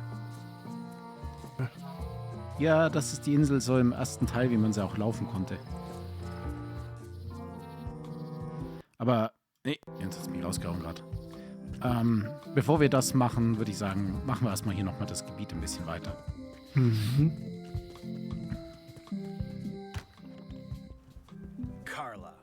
Ja, das ist die Insel so im ersten Teil, wie man sie auch laufen konnte. Aber, nee, jetzt hast du mich rausgehauen gerade. Bevor wir das machen, würde ich sagen, machen wir erstmal hier nochmal das Gebiet ein bisschen weiter. Mhm. Carla.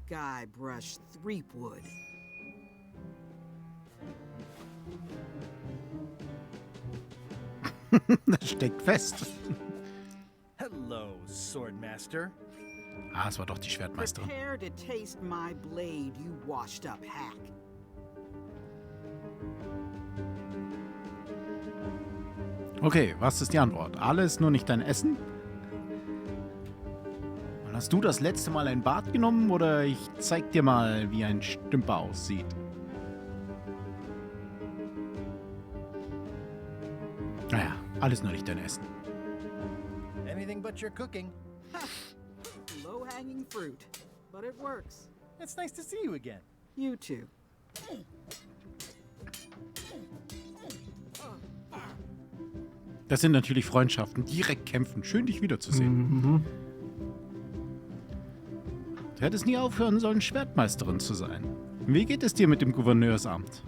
Guybrush Threepwood. Das steckt fest. Hello, Swordmaster. Ah, es war doch die Schwertmeisterin. Prepare to taste my blade, you washed up hack. Okay, was ist die Antwort? Alles, nur nicht dein Essen? Und hast du das letzte Mal ein Bad genommen oder ich zeig dir mal, wie ein Stümper aussieht? Naja, alles nur nicht dein Essen. Anything but your cooking. Low-hanging fruit, but it works. It's nice to see you again. You too. Das sind natürlich Freundschaften. Direkt kämpfen. Schön, dich wiederzusehen. Mhm. Du hättest nie aufhören sollen, Schwertmeisterin zu sein. Wie geht es dir mit dem Gouverneursamt?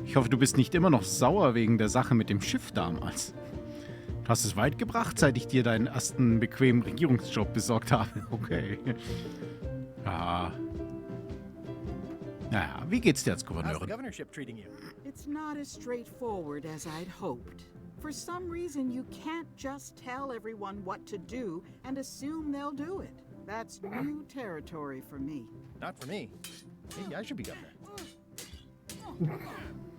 Ich hoffe, du bist nicht immer noch sauer wegen der Sache mit dem Schiff damals. Du hast es weit gebracht, seit ich dir deinen ersten bequemen Regierungsjob besorgt habe. Okay. Ja. Naja, wie geht's dir als How's the Gouverneurin? governorship treating you? It's not as straightforward as I'd hoped. For some reason, you can't just tell everyone what to do and assume they'll do it. That's new territory for me. Not for me. Maybe I should be governor.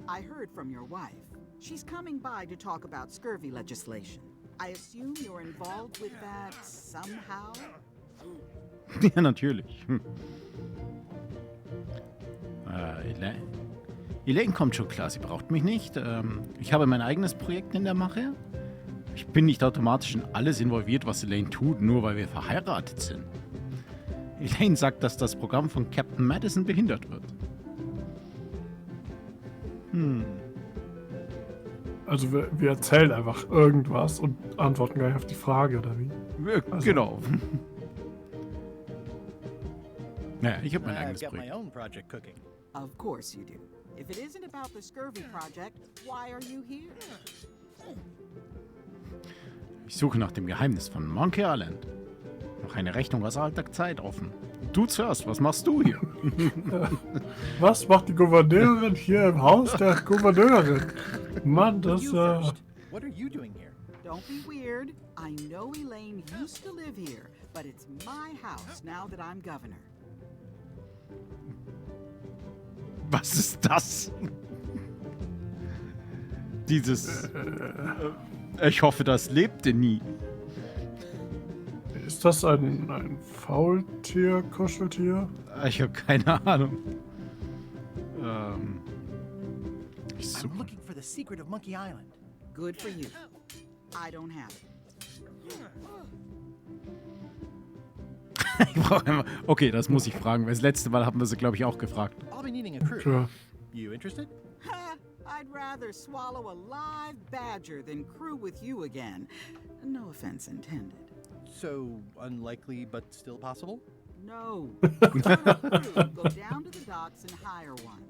I heard from your wife. She's coming by to talk about scurvy legislation. I assume you're involved with that somehow? Ja, natürlich. Elaine kommt schon klar, sie braucht mich nicht. Ich habe mein eigenes Projekt in der Mache. Ich bin nicht automatisch in alles involviert, was Elaine tut, nur weil wir verheiratet sind. Elaine sagt, dass das Programm von Captain Madison behindert wird. Also wir erzählen einfach irgendwas und antworten gar nicht auf die Frage, oder wie? Also, Genau. Naja, ich habe mein I've eigenes got my Projekt. own project cooking. Of course you do. If it isn't about the Scurvy Project, why are you here? Ich suche nach dem Geheimnis von Monkey Island. Noch eine Rechnung aus alter Zeit offen. Du zuerst, was machst du hier? Was macht die Gouverneurin hier im Haus der Gouverneurin? Mann, das You first. What are you doing here? Don't be weird. I know Elaine used to live here, but it's my house now that I'm governor. Was ist das? Dieses... ich hoffe, das lebte nie. Ist das ein Faultier, Kuscheltier? Ich habe keine Ahnung. Ich I'm suche. looking for the secret of Monkey Island. Good for you. I don't have it. Ich brauche immer. Okay, das muss ich fragen, weil das letzte Mal haben wir sie, glaube ich, auch gefragt. I'll be needing a crew. Tja. You interested? Ha! I'd rather swallow a live badger than crew with you again. No offense intended. So unlikely, but still possible? No. Go down to the docks and hire one.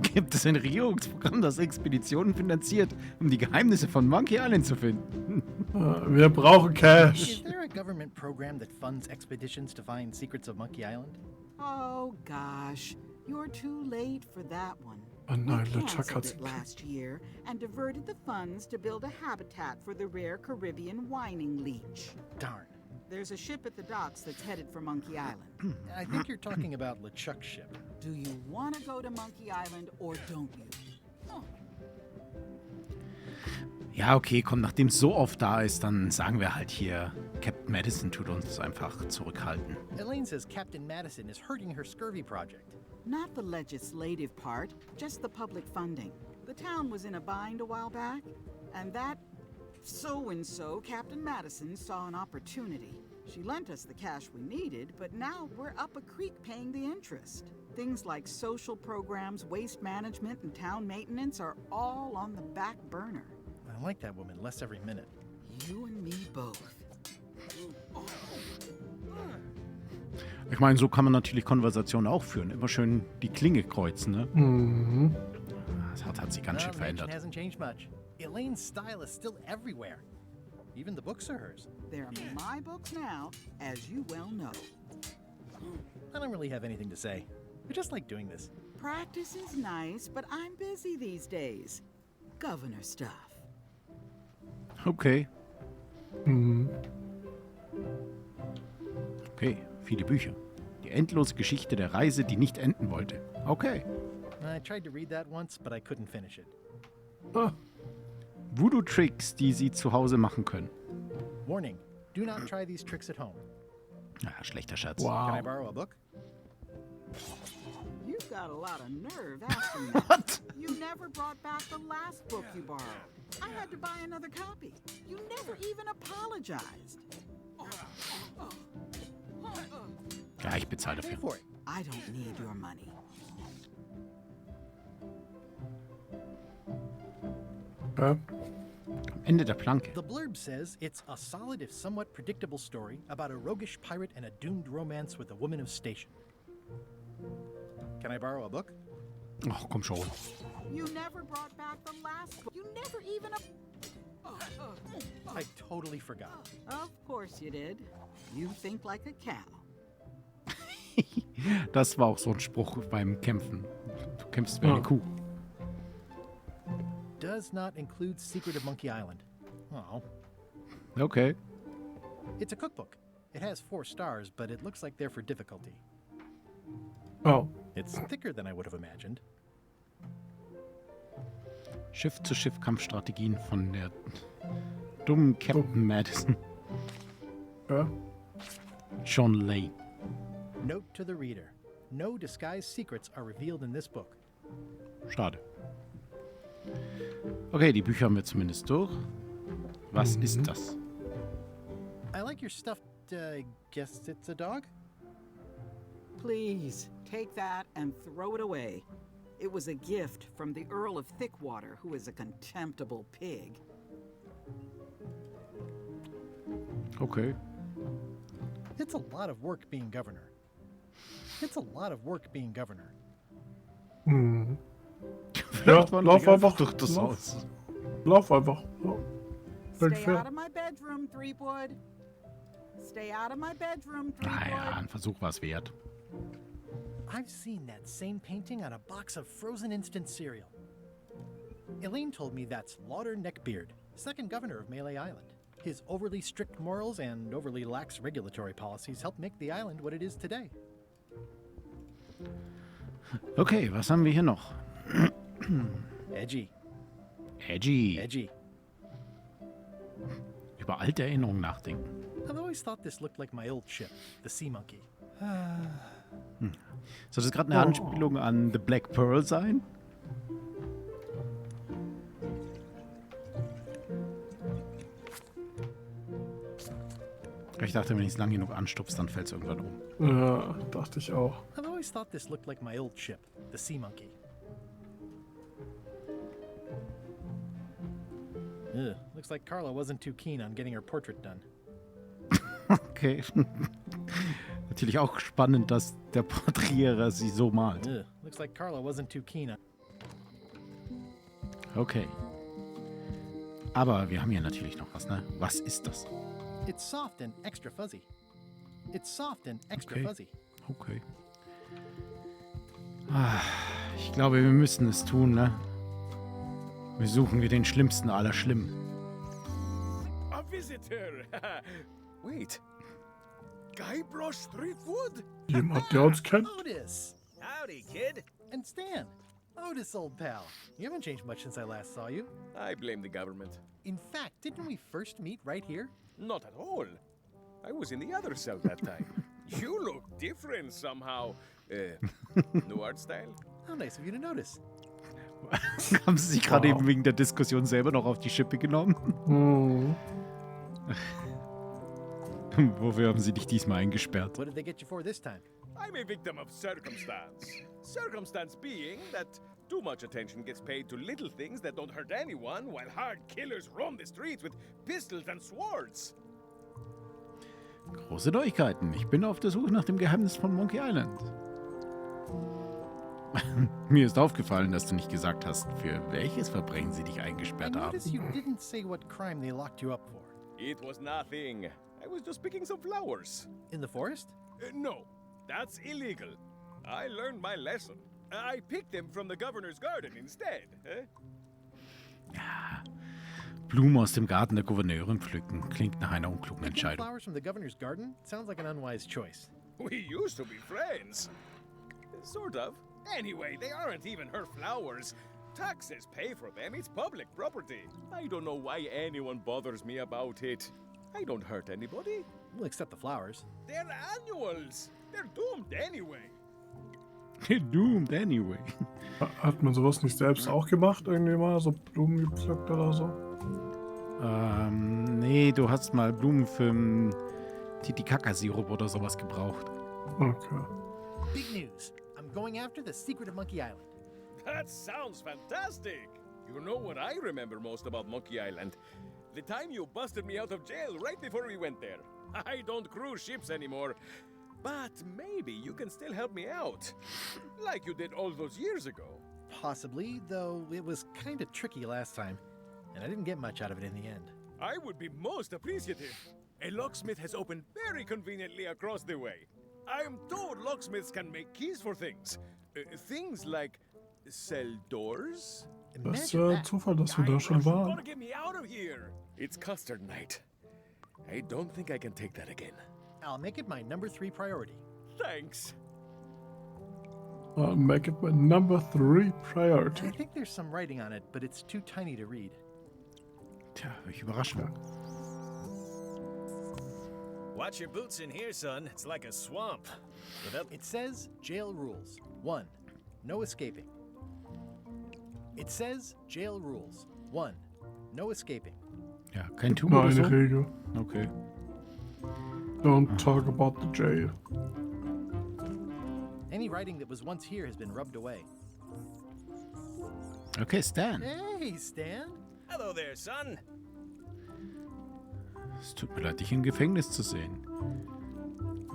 Gibt es ein Regierungsprogramm, das Expeditionen finanziert, um die Geheimnisse von Monkey Island zu finden? Wir brauchen Cash. Is there a government program that funds expeditions to find secrets of Monkey Island? Oh gosh, you're too late for that one. Oh nein, We LeChuck canceled hat's it last year and diverted the funds to build a habitat for the rare Caribbean whining leech. Darn. There's a ship at the docks that's headed for Monkey Island. I think you're talking about LeChuck's ship. Do you want to go to Monkey Island or don't you? Oh. Ja, okay, komm, nachdem es so oft da ist, dann sagen wir halt hier, Captain Madison tut uns einfach zurückhalten. Elaine says Captain Madison is hurting her scurvy project. Not the legislative part, just the public funding. The town was in a bind a while back, and that so-and-so, Captain Madison, saw an opportunity. She lent us the cash we needed, but now we're up a creek paying the interest. Things like social programs, waste management, and town maintenance are all on the back burner. I like that woman less every minute. You and me both. Ich meine, so kann man natürlich Konversationen auch führen. Immer schön die Klinge kreuzen, ne? Mhm. Das hat sie ganz schön Well, the mansion verändert. hasn't changed much. Elaine's style is still everywhere. Even the books are hers. They're my books now, as you well know. I don't really have anything to say. I just like doing this. Practice is nice, but I'm busy these days. Governor stuff. Okay. Mhm. Okay, viele Bücher. Die endlose Geschichte der Reise, die nicht enden wollte. Okay. I tried to read that once, but I couldn't finish it. Ah, Voodoo-Tricks, die sie zu Hause machen können. Warning, do not try these tricks at home. Ah, schlechter Scherz. Can I wow. borrow a book? You've got a lot of nerve asking that. What? You never brought back the last book you borrowed. I had to buy another copy. You never even apologized. Ja, ich bezahle Pay dafür. for it. I don't need your money. Ja. Am Ende der Planke. The blurb says it's a solid if somewhat predictable story about a roguish pirate and a doomed romance with a woman of station. Can I borrow a book? Ach, komm schon. You never brought back the last book. You never even... I totally forgot. Of course you did. You think like a cow. Das war auch so ein Spruch beim Kämpfen. Du kämpfst wie eine Kuh. Does not include Secret of Monkey Island. Oh. Okay. It's a cookbook. It has 4 stars, but it looks like they're for difficulty. Oh. It's thicker than I would have imagined. Schiff-zu-Schiff-Kampfstrategien von der dummen Captain Madison. Ja. John Lane. Note to the reader. No disguised secrets are revealed in this book. Schade. Okay, die Bücher haben wir zumindest durch. Was ist das? I like your stuffed, guess it's a dog? Please, take that and throw it away. It was a gift from the Earl of Thickwater, who is a contemptible pig. Okay. It's a lot of work being governor. It's a lot of work being governor. Mhm. Ja, lauf einfach durch das Haus. Lauf einfach. Ja. Stay out of my bedroom, Threepwood. Stay out of my bedroom, Naja, Threepwood. ein Versuch war es wert. I've seen that same painting on a box of frozen instant cereal. Elaine told me that's Lauder Neckbeard, second governor of Melee Island. His overly strict morals and overly lax regulatory policies helped make the island what it is today. Okay, was haben wir hier noch? Edgy. Edgy. Edgy. Über alte Erinnerungen nachdenken. I've always thought this looked like my old ship, the Sea Monkey. Soll das gerade eine Anspielung an The Black Pearl sein? Ich dachte, wenn ich es lang genug anstupst, dann fällt es irgendwann um. Ja, dachte ich auch. I've always thought this looked like my old ship, the Sea Monkey. Ugh, looks like Carla wasn't too keen on getting her portrait done. Okay. Natürlich auch spannend, dass der Porträtierer sie so malt. Ugh, looks like Carla wasn't too keen on... Okay. Aber wir haben hier natürlich noch was, ne? Was ist das? It's soft and extra fuzzy. It's soft and extra Okay. fuzzy. Okay. Ich glaube, wir müssen es tun, ne? Wir suchen wir den Schlimmsten aller Schlimmen. A visitor! Wait. Guybrush Threepwood? Jemand, der uns kennt? Otis! Howdy, kid. And Stan! Otis, old pal. You haven't changed much since I last saw you. I blame the government. In fact, didn't we first meet right here? Not at all. I was in the other cell that time. You look different somehow. New art style? How nice of you to notice. Haben sie sich gerade eben wegen der Diskussion selber noch auf die Schippe genommen? Mhm. Wofür haben sie dich diesmal eingesperrt? What did they get you for this time? I'm a victim of circumstance. Circumstance being that too much attention gets paid to little things that don't hurt anyone, while hard killers roam the streets with pistols and swords. Große Neuigkeiten. Ich bin auf der Suche nach dem Geheimnis von Monkey Island. Mir ist aufgefallen, dass du nicht gesagt hast, für welches Verbrechen sie dich I eingesperrt haben. noticed you didn't say what crime they locked you up for. It was nothing. I was just picking some flowers. In the forest? No, that's illegal. I learned my lesson. I picked them from the governor's garden instead. Ja, Blumen aus dem Garten der Gouverneurin pflücken. Klingt nach einer unklugen Picking Entscheidung. flowers from the governor's garden? Sounds like an unwise choice. We used to be friends. Sort of. Anyway, they aren't even her flowers. Taxes pay for them. It's public property. I don't know why anyone bothers me about it. I don't hurt anybody. We'll accept the flowers. They're annuals. They're doomed anyway. Doomed anyway. Hat man sowas nicht selbst auch gemacht, irgendwie mal? So Blumen gepflückt oder so? Nee, du hast mal Blumen für einen Titicaca-Sirup oder sowas gebraucht. Okay. Big news. I'm going after the secret of Monkey Island. That sounds fantastic. You know what I remember most about Monkey Island? The time you busted me out of jail right before we went there. I don't cruise ships anymore. But maybe you can still help me out. Like you did all those years ago. Possibly, though it was kind of tricky last time, and I didn't get much out of it in the end. I would be most appreciative. A locksmith has opened very conveniently across the way. I am told locksmiths can make keys for things. Things like cell doors. Das ist ja Zufall, dass wir da schon waren. Gotta get me out of here. It's custard night. I don't think I can take that again. I'll make it my number 3 priority. Thanks. I'll make it my number 3 priority. I think there's some writing on it, but it's too tiny to read. Tja, welche Überraschung. Watch your boots in here, son. It's like a swamp. It says jail rules. 1. No escaping. It says jail rules. 1. No escaping. Ja, kein Tuch Nur oder so? eine Regel. Okay. Don't talk about the jail. Any writing that was once here has been rubbed away. Okay, Stan. Hey, Stan. Hello there, son. Es tut mir leid, dich im Gefängnis zu sehen.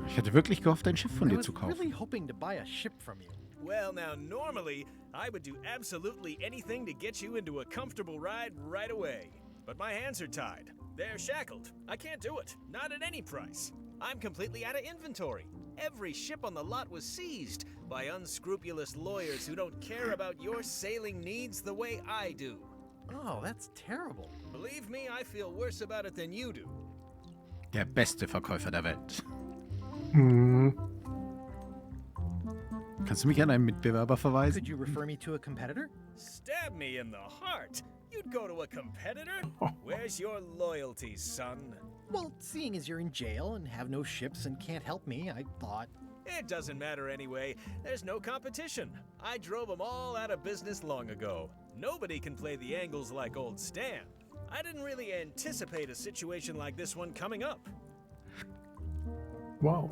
Ich hatte wirklich gehofft, ein Schiff von I dir was zu kaufen. really hoping to buy a ship from you. Well, now, normally, I would do absolutely anything to get you into a comfortable ride right away. But my hands are tied. They're shackled. I can't do it. Not at any price. I'm completely out of inventory. Every ship on the lot was seized by unscrupulous lawyers who don't care about your sailing needs the way I do. Oh, that's terrible. Believe me, I feel worse about it than you do. Der beste Verkäufer der Welt. Mhm. Kannst du mich an einen Mitbewerber verweisen? Could you refer me to a competitor? Stab me in the heart. You'd go to a competitor? Where's your loyalty, son? Well, seeing as you're in jail and have no ships and can't help me, I thought... It doesn't matter anyway. There's no competition. I drove them all out of business long ago. Nobody can play the angles like old Stan. I didn't really anticipate a situation like this one coming up. Wow.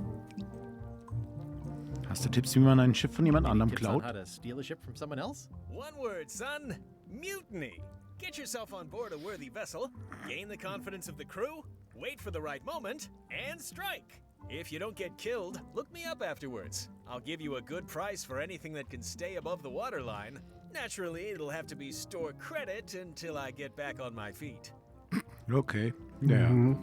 Hast du Tipps, wie man ein Schiff von jemand anderem Tips on klaut? how to steal a ship from someone else? One word, son. Mutiny. Get yourself on board a worthy vessel, gain the confidence of the crew, wait for the right moment, and strike. If you don't get killed, look me up afterwards. I'll give you a good price for anything that can stay above the waterline. Naturally, it'll have to be store credit until I get back on my feet. Okay. Ja. Mhm.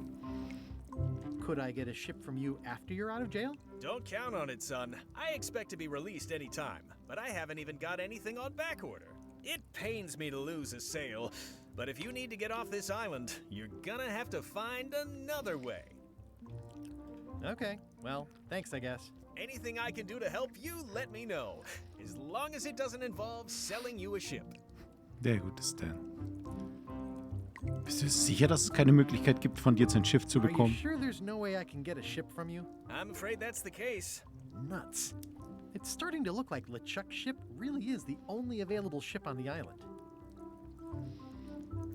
Could I get a ship from you after you're out of jail? Don't count on it, son. I expect to be released any time, but I haven't even got anything on back order. It pains me to lose a sale, but if you need to get off this island, you're gonna have to find another way. Okay, well, thanks, I guess. Anything I can do to help you, let me know. As long as it doesn't involve selling you a ship. Der gute Stan. Bist du sicher, dass es keine Möglichkeit gibt, von dir jetzt ein Schiff zu Are you bekommen? sure there's no way I can get a ship from you? I'm afraid that's the case. Nuts. It's starting to look like LeChuck's ship really is the only available ship on the island.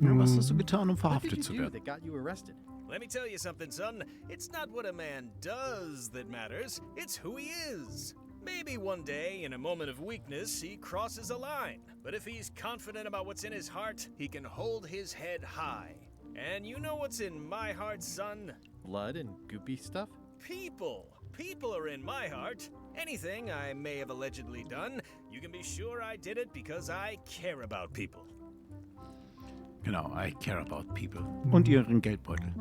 Ja, was hast du getan, um What did verhaftet you zu do werden? that got you arrested? Let me tell you something, son. It's not what a man does that matters, it's who he is. Maybe one day, in a moment of weakness, he crosses a line. But if he's confident about what's in his heart, he can hold his head high. And you know what's in my heart, son? Blood and goopy stuff? People. People are in my heart. Anything I may have allegedly done, you can be sure I did it because I care about people. Genau, I care about people. Und ihren Geldbeutel.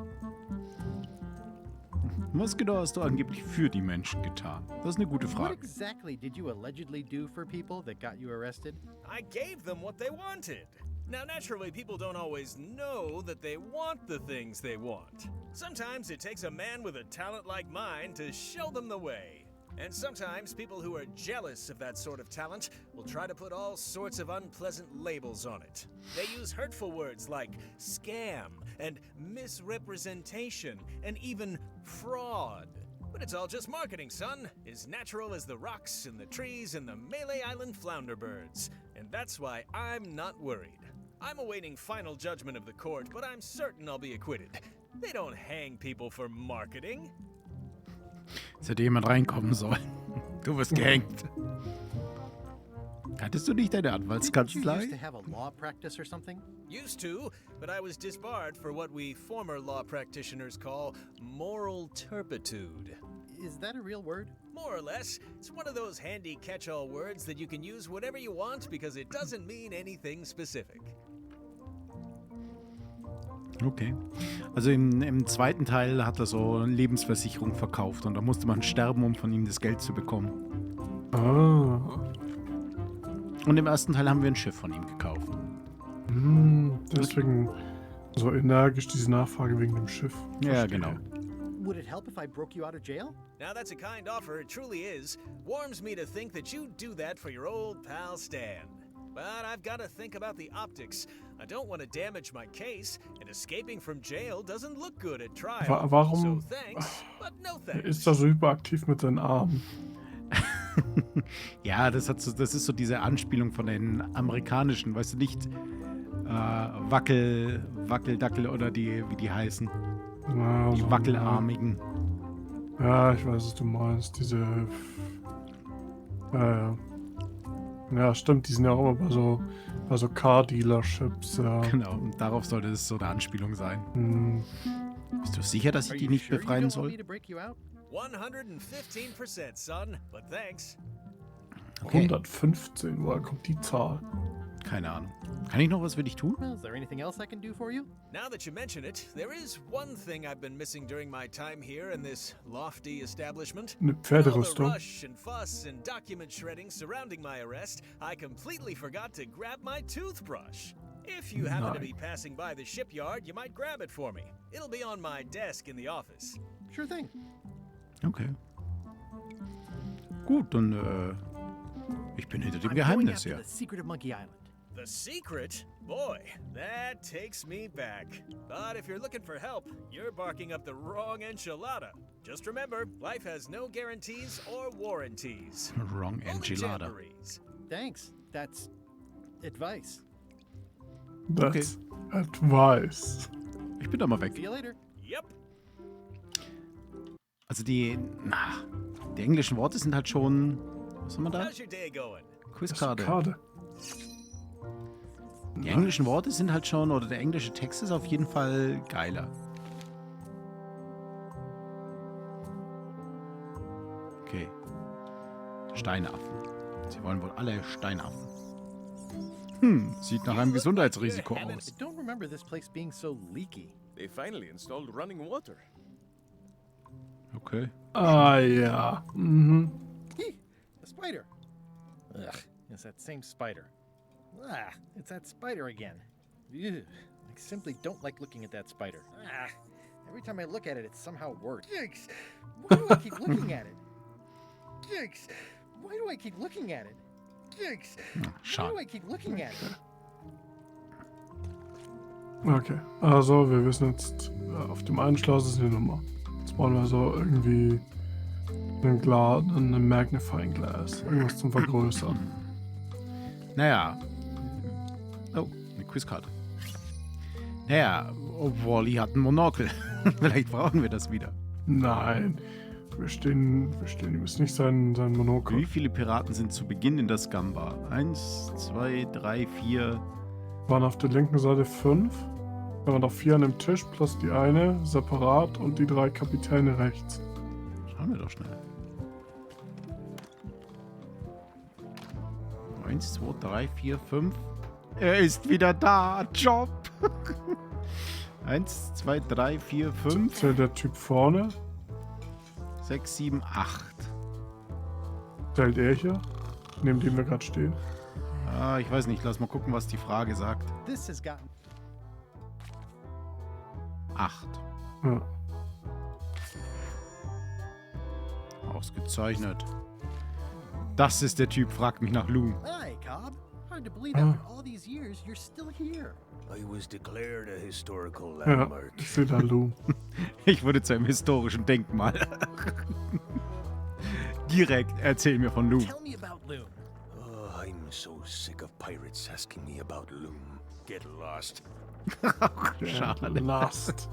Was genau hast du angeblich für die Menschen getan? Das ist eine gute What Frage. exactly did you allegedly do for people that got you arrested? I gave them what they wanted. Now, naturally, people don't always know that they want the things they want. Sometimes it takes a man with a talent like mine to show them the way. And sometimes people who are jealous of that sort of talent will try to put all sorts of unpleasant labels on it. They use hurtful words like scam and misrepresentation and even fraud. But it's all just marketing, son. As natural as the rocks and the trees and the Malay Island flounder birds. And that's why I'm not worried. I'm awaiting final judgment of the court, but I'm certain I'll be acquitted. They don't hang people for marketing. Jetzt hätte jemand reinkommen sollen. Du wirst gehängt. Hattest du nicht deine Didn't you Anwaltskanzlei? used to have a law practice or something? Used to, but I was disbarred for what we former law practitioners call moral turpitude. Is that a real word? More or less, it's one of those handy catch-all words that you can use whatever you want because it doesn't mean anything specific. Okay. Also im zweiten Teil hat er so eine Lebensversicherung verkauft und da musste man sterben, um von ihm das Geld zu bekommen. Ah. Und im ersten Teil haben wir ein Schiff von ihm gekauft. Deswegen so energisch diese Nachfrage wegen dem Schiff. Ja, Verstehe. genau. Would it help if I broke you out of jail? Now that's a kind offer, it truly is. Warms me to think that you'd do that for your old pal Stan. But I've got to think about the optics. I don't want to damage my case, and escaping from jail doesn't look good at trial. Warum So thanks, but no thanks. ist er so hyperaktiv mit seinen Armen? Ja, das ist so diese Anspielung von den amerikanischen, weißt du, nicht Wackeldackel oder wie die heißen. Ja, Die so, Wackelarmigen. Ja, ich weiß, was du meinst. Diese. Ja. Ja, stimmt, die sind ja auch immer bei so Car-Dealerships, ja. Genau, und darauf sollte es so eine Anspielung sein. Hm. Bist du sicher, dass ich die nicht befreien soll? 115%, son, but thanks. Okay. 115, woher kommt die Zahl? Keine Ahnung. Kann ich noch was für dich tun? Well, is there anything else I can do for you? Now that you mention it, there is one thing I've been missing during my time here in this lofty establishment. Eine All the Pferderüstung. rush and fuss and document shredding surrounding my arrest, I completely forgot to grab my toothbrush. If you happen to be passing by the shipyard, you might grab it for me. It'll be on my desk in the office. Sure thing. Okay. Gut, dann, ich bin hinter dem I'm Geheimnis going her. after the secret of Monkey Island. The secret? Boy, that takes me back. But if you're looking for help, you're barking up the wrong enchilada. Just remember, life has no guarantees or warranties. Wrong Only enchilada. jamborees. Thanks. That's advice. That's Advice. Ich bin da mal weg. See you later. Yep. Also die englischen Worte sind halt schon... Was haben wir da? How's your day going? Quizkarte. Karte. Die englischen Worte sind halt schon, oder der englische Text ist auf jeden Fall geiler. Okay. Steinaffen. Sie wollen wohl alle Steinaffen. Sieht nach einem Gesundheitsrisiko I aus. don't remember this place being so leaky. They finally installed running water. Okay. Ah, ja. Mhm. Hey, a spider. Ugh, it's that same spider. Ah, it's that spider again. Ugh, I simply don't like looking at that spider. Ah, every time I look at it, it's somehow worse. Yikes! Why do I keep looking at it? Yikes! Why do I keep looking at it? Yikes! Why do Schade. I keep looking at it? Okay, also wir wissen jetzt, auf dem einen Schloss ist eine Nummer. Jetzt brauchen wir so irgendwie ein Magnifying Glass. Irgendwas zum Vergrößern. Naja. Oh, eine Quizkarte. Naja, Wally hat ein Monokel. Vielleicht brauchen wir das wieder. Nein, wir stehen ihm ist nicht sein Monokel. Wie viele Piraten sind zu Beginn in der Scum-Bar? 1, 2, 3, 4. Waren auf der linken Seite 5. Da waren noch 4 an dem Tisch plus die eine separat und die 3 Kapitäne rechts. Schauen wir doch schnell. 1, 2, 3, 4, 5. Er ist wieder da. Job. 1, 2, 3, 4, 5. Zählt der Typ vorne? 6, 7, 8. Zählt er hier? Neben dem wir gerade stehen? Ah, ich weiß nicht. Lass mal gucken, was die Frage sagt. This has gotten 8. Ja. Ausgezeichnet. Das ist der Typ, fragt mich nach Lou. Hi, Cobb. Hard to believe after all these years you're still here. I was declared a historical Ja, landmark. ich sehe da Lou. Ich wurde zu einem historischen Denkmal. Direkt, erzähl mir von Lou. Tell me about Loon. Oh, I'm so sick of pirates asking me about Loom. Get lost. Schade. Last.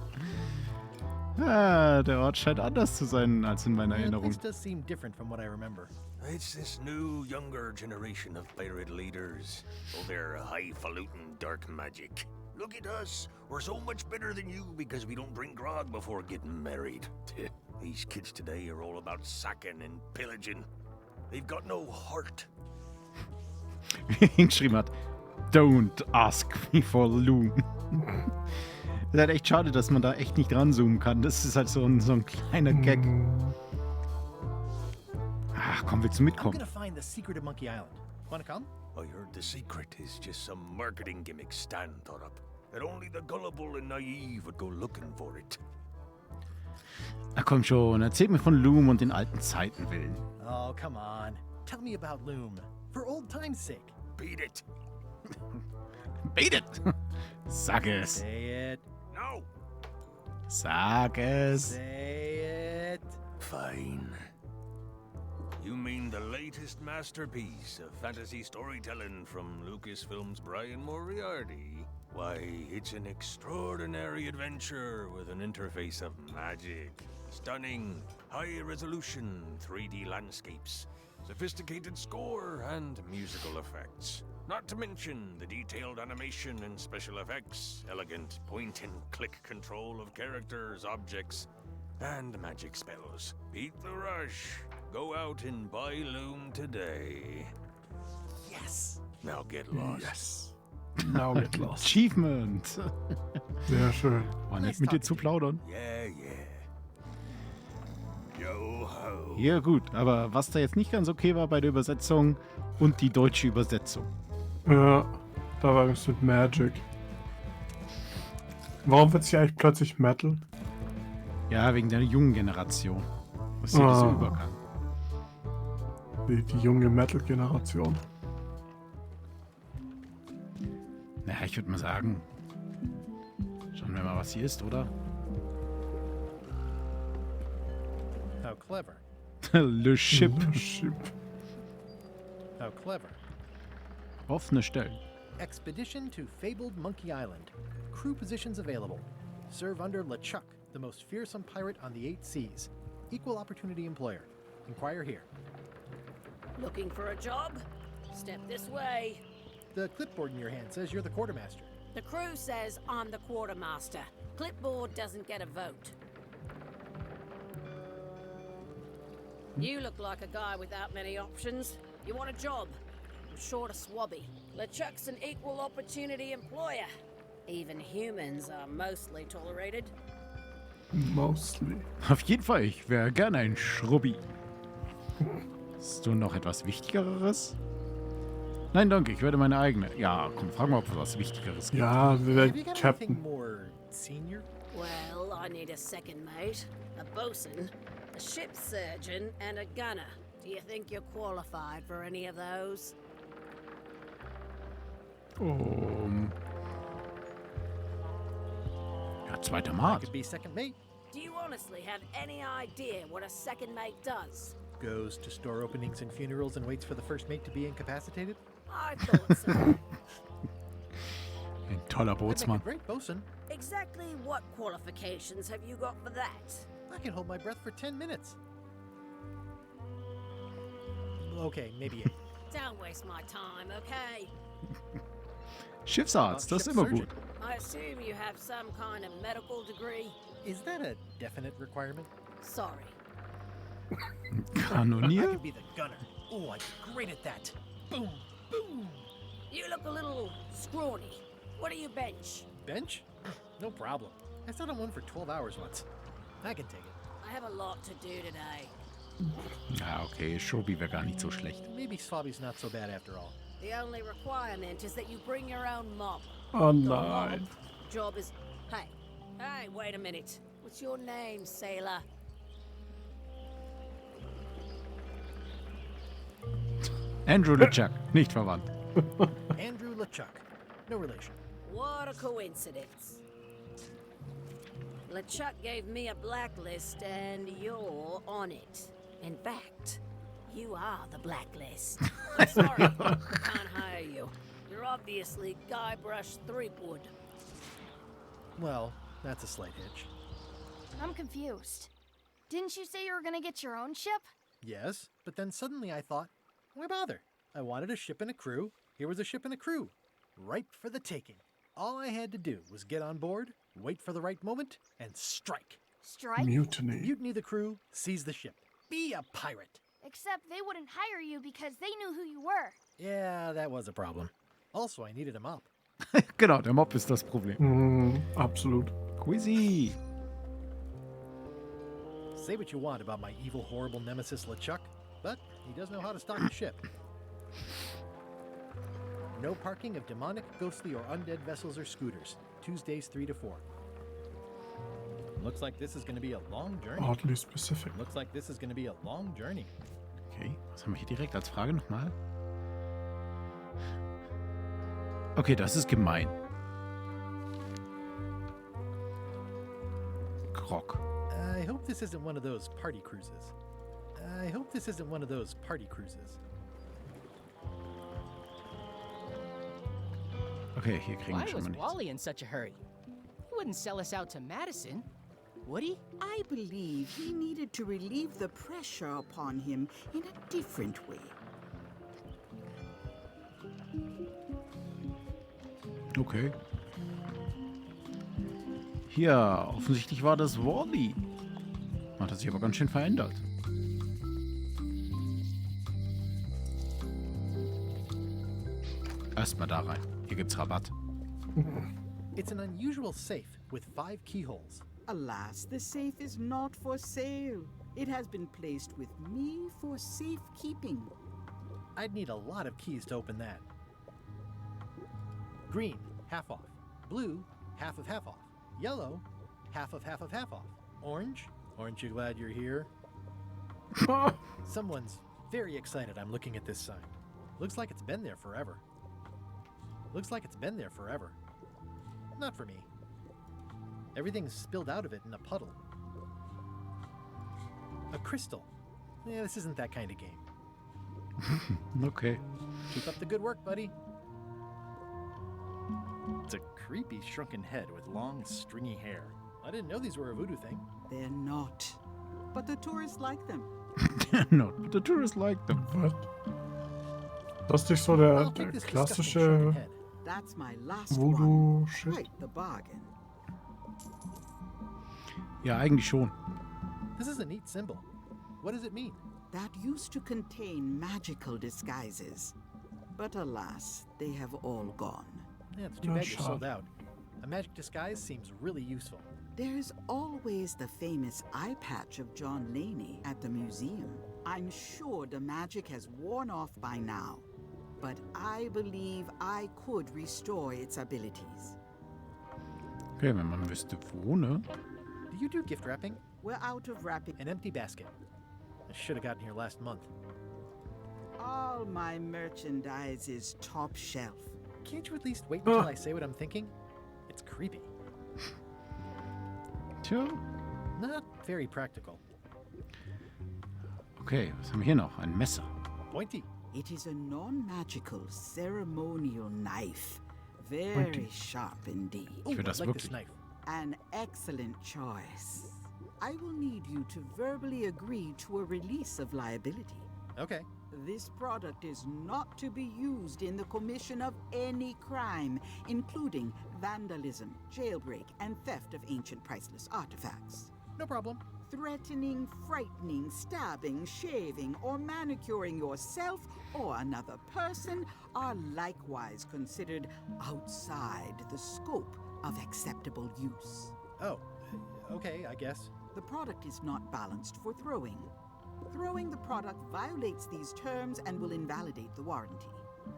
Ah, der Ort scheint anders zu sein als in meiner Yeah, Erinnerung. this does seem different from what I remember. It's this new, younger generation of pirate leaders. Oh, they're highfalutin dark magic. Look at us. We're so much better than you because we don't drink grog before getting married. These kids today are all about sacking and pillaging. They've got no heart. Wie hingeschrieben hat, don't ask me for Lou. Ist halt echt schade, dass man da echt nicht ranzoomen kann. Das ist halt so ein kleiner Gag. Ach, komm, willst du I'm mitkommen? gonna find the secret of Monkey Island. Wanna come? I heard the secret is just some marketing gimmick Stan thought up. That only the gullible and naive would go looking for it. Na komm schon, erzähl mir von Loom und den alten Zeiten willen. Oh, come on. Tell me about Loom. For old time's sake. Beat it. Beat it! Sag es. Say it. No. Sag es. Say it. Fine. You mean the latest masterpiece of fantasy storytelling from Lucasfilm's Brian Moriarty? Why, it's an extraordinary adventure with an interface of magic, stunning, high-resolution 3D landscapes, sophisticated score, and musical effects. Not to mention the detailed animation and special effects, elegant point-and-click control of characters, objects, and magic spells. Beat the rush. Go out and buy Loom today. Yes. Now get lost. Yes. Now get lost. Achievement. Sehr schön. War nett mit dir zu plaudern. Yeah, yeah. Yo ho. Ja gut, aber was da jetzt nicht ganz okay war bei der Übersetzung und die deutsche Übersetzung. Ja, da war irgendwas mit Magic. Warum wird es hier eigentlich plötzlich Metal? Ja, wegen der jungen Generation. Was ist hier dieser Übergang? Die junge Metal-Generation. Naja, ich würde mal sagen, schauen wir mal, was hier ist, oder? How clever. Le Ship. How clever. Offene Stellen. Expedition to fabled Monkey Island. Crew positions available. Serve under LeChuck, the most fearsome pirate on the 8 seas. Equal opportunity employer. Inquire here. Looking for a job? Step this way. The clipboard in your hand says you're the quartermaster. The crew says I'm the quartermaster. Clipboard doesn't get a vote. You look like a guy without many options. You want a job? I'm short of swabby. LeChuck's an equal opportunity employer. Even humans are mostly tolerated. Mostly. Auf jeden Fall, ich wäre gerne ein Schrubbi. Hast du noch etwas Wichtigeres? Nein, danke, ich werde meine eigene. Ja, komm, frag mal, ob es was Wichtigeres gibt. Ja, wir Have you werden got Captain. anything more senior? Well, I need a second mate, a bosun, a ship surgeon, and a gunner. Do you think you're qualified for any of those? Ja, zweiter I Mart. could be second mate. Do you honestly have any idea what a second mate does? Goes to store openings and funerals and waits for the first mate to be incapacitated. I thought so. Ein toller I'd make a Bootsmann. great bosun. Exactly what qualifications have you got for that? I can hold my breath for 10 minutes. Okay, maybe 8. Don't waste my time, okay? Schiffsarzt, das ist immer gut. I assume you have some kind of medical degree? Is that a definite requirement? Sorry. I Kanonier? could be the gunner. Oh, I'd be great at that. Boom, boom. You look a little scrawny. What do you bench? Bench? No problem. I sat on one for 12 hours once. I can take it. I have a lot to do today. Ja, okay, Schrubbi wäre gar nicht so schlecht. Maybe Swabby's not so bad after all. The only requirement is that you bring your own mop. Oh The nein. mob job is... Hey, wait a minute. What's your name, sailor? Andrew LeChuck, nicht verwandt. Andrew LeChuck. No relation. What a coincidence. LeChuck gave me a blacklist and you're on it. In fact, you are the blacklist. I'm sorry, I can't hire you. You're obviously Guybrush Threepwood. Well, that's a slight hitch. I'm confused. Didn't you say you were gonna get your own ship? Yes, but then suddenly I thought, why bother? I wanted a ship and a crew. Here was a ship and a crew. Ripe for the taking. All I had to do was get on board, wait for the right moment, and strike. Strike? Mutiny. Mutiny the crew, seize the ship. Be a pirate. Except they wouldn't hire you because they knew who you were. Yeah, that was a problem. Also, I needed a mop. Genau, der Mob ist das Problem. Absolut. Quizzy. Say what you want about my evil, horrible nemesis LeChuck, but he does know how to stock the ship. No parking of demonic, ghostly, or undead vessels or scooters. Tuesdays 3 to 4. Looks like this is going to be a long journey. Oddly specific. Looks like this is going to be a long journey. Okay, was haben wir hier direkt als Frage nochmal? Okay, das ist gemein. Grog. I hope this isn't one of those party cruises. I hope this isn't one of those party cruises. Okay, hier kriegen Why wir schon was mal nichts. Wally in such a hurry? He wouldn't sell us out to Madison, would he? I believe he needed to relieve the pressure upon him in a different way. Okay. Hier, offensichtlich war das Wally. Hat er sich aber ganz schön verändert. Erstmal da rein. Hier gibt's Rabatt. It's an unusual safe with 5 keyholes. Alas, the safe is not for sale. It has been placed with me for safekeeping. I'd need a lot of keys to open that. Green, half off. Blue, half off. Yellow, half off. Orange, aren't you glad you're here? Someone's very excited I'm looking at this sign. Looks like it's been there forever. Not for me. Everything's spilled out of it in a puddle. A crystal. Yeah, this isn't that kind of game. Okay. Keep up the good work, buddy. It's a creepy shrunken head with long, stringy hair. I didn't know these were a voodoo thing. They're not. But the tourists like them. No, but the tourists like them. Was? Das ist nicht so der klassische That's my last Voodoo-Shit? Quite the bargain. Ja, eigentlich schon. This is a neat symbol. What does it mean? That used to contain magical disguises. But alas, they have all gone. Yeah, it's too bad you're sold out. A magic disguise seems really useful. There's always the famous eye patch of John Laney at the museum. I'm sure the magic has worn off by now, but I believe I could restore its abilities. Okay, wenn man wüsste wo, ne? Do you do gift wrapping? We're out of wrapping. An empty basket. I should have gotten here last month. All my merchandise is top shelf. Can't you at least wait until I say what I'm thinking? It's creepy. Tja. Not very practical. Okay, was haben wir hier noch? Ein Messer. Pointy. It is a non-magical ceremonial knife. Very Pointy. sharp indeed. Ich will das like wirklich. this knife. An excellent choice. I will need you to verbally agree to a release of liability. Okay. This product is not to be used in the commission of any crime, including vandalism, jailbreak, and theft of ancient priceless artifacts. No problem. Threatening, frightening, stabbing, shaving, or manicuring yourself or another person are likewise considered outside the scope of acceptable use. Oh, okay, I guess. The product is not balanced for throwing. Throwing the product violates these terms and will invalidate the warranty.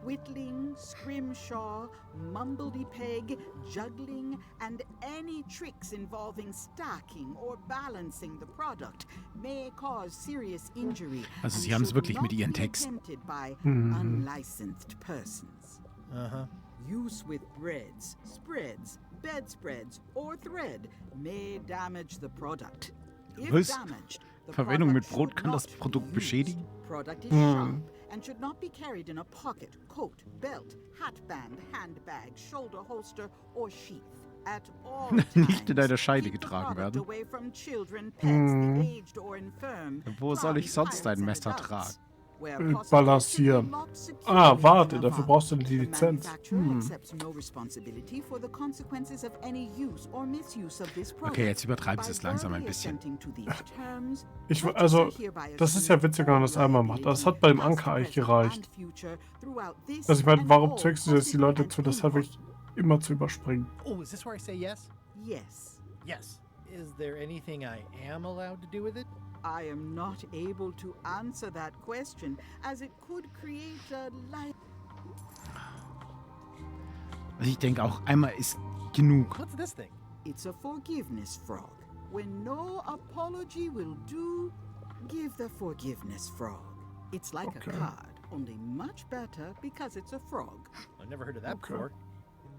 Whittling, scrimshaw, mumbledy-peg, juggling, and any tricks involving stacking or balancing the product may cause serious injury. Also and sie haben es should wirklich not mit ihren be Texten. attempted by unlicensed persons. Uh-huh. Use with breads, spreads, bedspreads, or thread may damage the product. If Was? damaged, the Verwendung mit product Brot should kann das not Produkt be used. beschädigen? Product is sharp and should not be carried in a pocket, coat, belt, hatband, handbag, shoulder holster, or sheath. At all Nicht in times, einer Scheide keep the getragen product werden. away from children, pets, the aged or infirm, Wo soll ich clowns, sonst pirates, ein and Messer adults. tragen? Where possible, Balancieren. lock securely Ah, warte, in a dafür vault. brauchst du die The Lizenz. manufacturer accepts no responsibility for the consequences of any use or misuse of this product. Okay, jetzt übertreiben sie By es langsam ein verbally bisschen. assenting to these terms, Also, purchaser hereby das ist ja witzig, wenn man das einmal macht. Das hat beim Anker eigentlich gereicht. Also ich meine, warum zwingst du jetzt die Leute zu, das halt wirklich immer zu überspringen? Oh, is this where I say yes? Yes. Yes. Is there anything I am allowed to do with it? I am not able to answer that question, as it could create a life. Also ich denke auch, einmal ist genug. What's this thing? It's a forgiveness frog. When no apology will do, give the forgiveness frog. It's like a card, only much better because it's a frog. I've never heard of that before.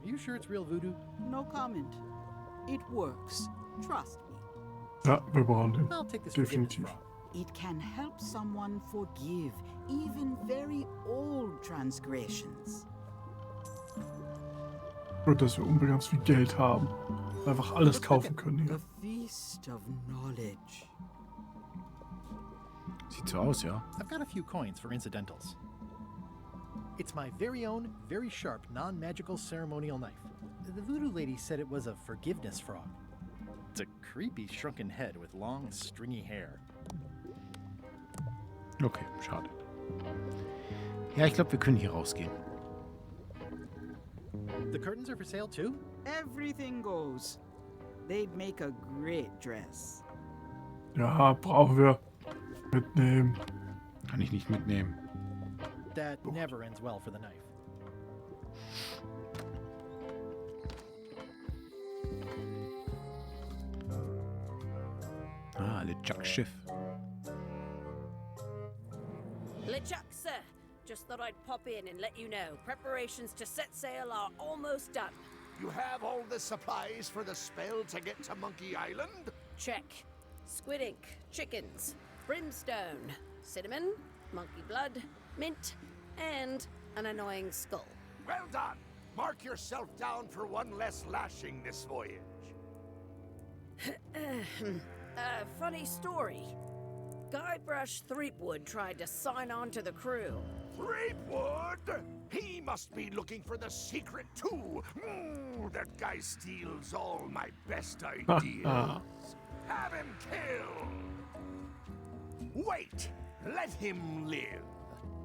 Are you sure it's real voodoo? No comment. It works. Trust me. Ja, wir brauchen den. I'll take this forgiveness Definitiv. frog. It can help someone forgive even very old transgressions. Gut, dass wir unbegrenzt viel Geld haben. Einfach alles kaufen können hier. A feast of knowledge. Sieht so aus, ja. I've got a few coins for incidentals. It's my very own, very sharp, non-magical ceremonial knife. The voodoo lady said it was a forgiveness frog. It's a creepy shrunken head with long, stringy hair. Okay, schade. Ja, ich glaube, wir können hier rausgehen. The curtains are for sale too? Everything goes. They'd make a great dress. Ja, brauchen wir. Mitnehmen. Kann ich nicht mitnehmen. That never ends well for the knife. Ah, LeChuck Schiff. LeChuck, sir. Just thought I'd pop in and let you know. Preparations to set sail are almost done. You have all the supplies for the spell to get to Monkey Island? Check. Squid ink, chickens, brimstone, cinnamon, monkey blood, mint, and an annoying skull. Well done! Mark yourself down for one less lashing this voyage. Funny story. Guybrush Threepwood tried to sign on to the crew. Threepwood? He must be looking for the secret too. That guy steals all my best ideas. Have him killed. Wait, let him live.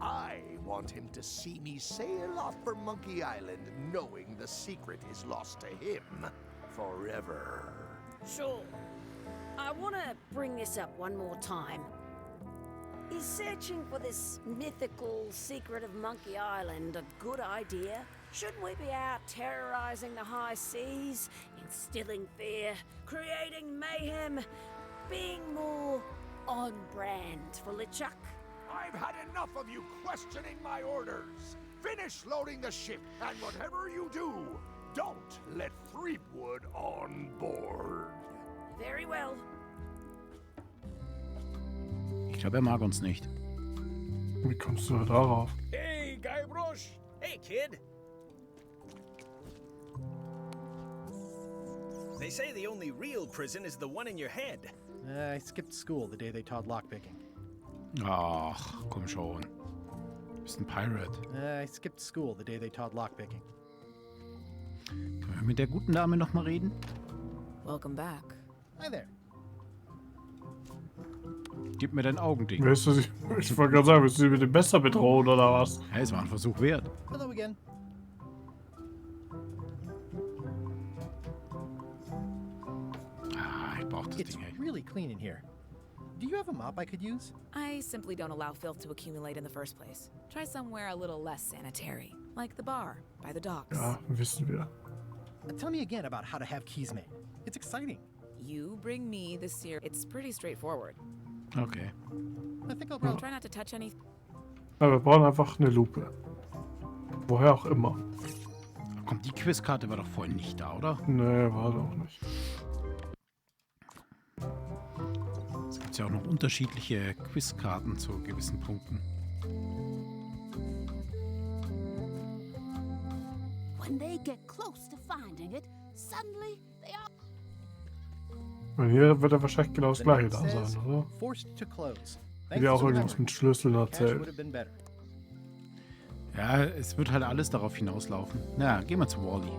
I want him to see me sail off for Monkey Island knowing the secret is lost to him forever. Sure. I want to bring this up one more time. Is searching for this mythical secret of Monkey Island a good idea? Shouldn't we be out terrorizing the high seas, instilling fear, creating mayhem, being more on brand for LeChuck? I've had enough of you questioning my orders. Finish loading the ship, and whatever you do, don't let Threepwood on board. Very well. Ich glaube, mag uns nicht. Wie kommst du darauf? Hey, Guybrush! Hey, kid! They say the only real prison is the one in your head. I skipped school the day they taught lockpicking. Ach, komm schon. Du bist ein Pirate. I skipped school the day they taught lockpicking. Können wir mit der guten Dame noch mal reden? Welcome back. Hi there. Gib mir dein Augending. Willst du sie, ich wollte gerade sagen, willst du sie mit dem Messer bedrohen oder was? Ja, es war ein Versuch wert. Hello again. Ah, ich brauch das It's Ding, ey. really clean in here. Do you have a mop I could use? I simply don't allow filth to accumulate in the first place. Try somewhere a little less sanitary, like the bar by the docks. Ja, wissen wir. Tell me again about how to have keys made. It's exciting. You bring me the sear. It's pretty straightforward. Okay. I think I'll I'll probably try not to touch any. Ja, wir brauchen einfach eine Lupe. Woher auch immer. Kommt, die Quizkarte war doch vorhin nicht da, oder? Nee, war doch nicht. Es gibt ja auch noch unterschiedliche Quizkarten zu gewissen Punkten. When they get close to finding it, suddenly they are. Und hier wird ja wahrscheinlich genau das The gleiche note da says, sein, oder? forced to close. Wird ja auch irgendwas mit Schlüsseln Cash would erzählt. have been better. Ja, es wird halt alles darauf hinauslaufen. Na, gehen wir zu Wally.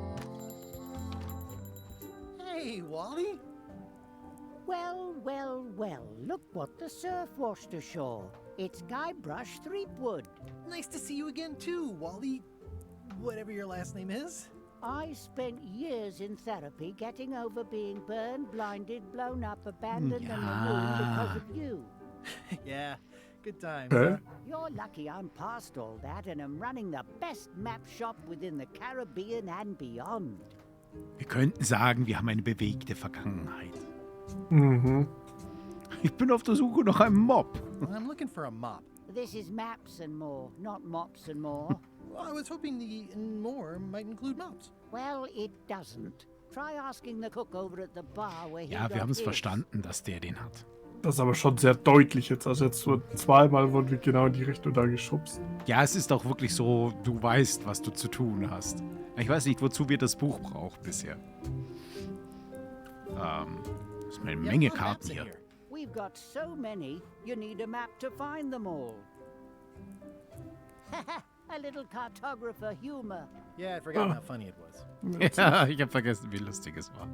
Hey, Wally. Well, well, well, look what the surf washed ashore. It's Guybrush Threepwood. Nice to see you again too, Wally. Whatever your last name is. I spent years in therapy getting over being burned, blinded, blown up, abandoned, and marooned because of you. Yeah, good times. Hä? You're lucky I'm past all that and am running the best map shop within the Caribbean and beyond. Wir könnten sagen, wir haben eine bewegte Vergangenheit. Mhm. Ich bin auf der Suche nach einem Mob. I'm looking for a mop. This is maps and more, not mops and more. I was hoping the more might include mops. Well, it doesn't. Try asking the cook over at the bar where he Ja, wir got haben es his. verstanden, dass der den hat. Das ist aber schon sehr deutlich jetzt. Also jetzt so zweimal wurden wir genau in die Richtung da geschubst. Ja, es ist auch wirklich so, du weißt, was du zu tun hast. Ich weiß nicht, wozu wir das Buch brauchen bisher. Das ist eine Menge Karten hier. We've got so many, you need a map to find them all. A little cartographer humor. Yeah, I forgot how funny it was. Ja, ich habe vergessen, wie lustig es war.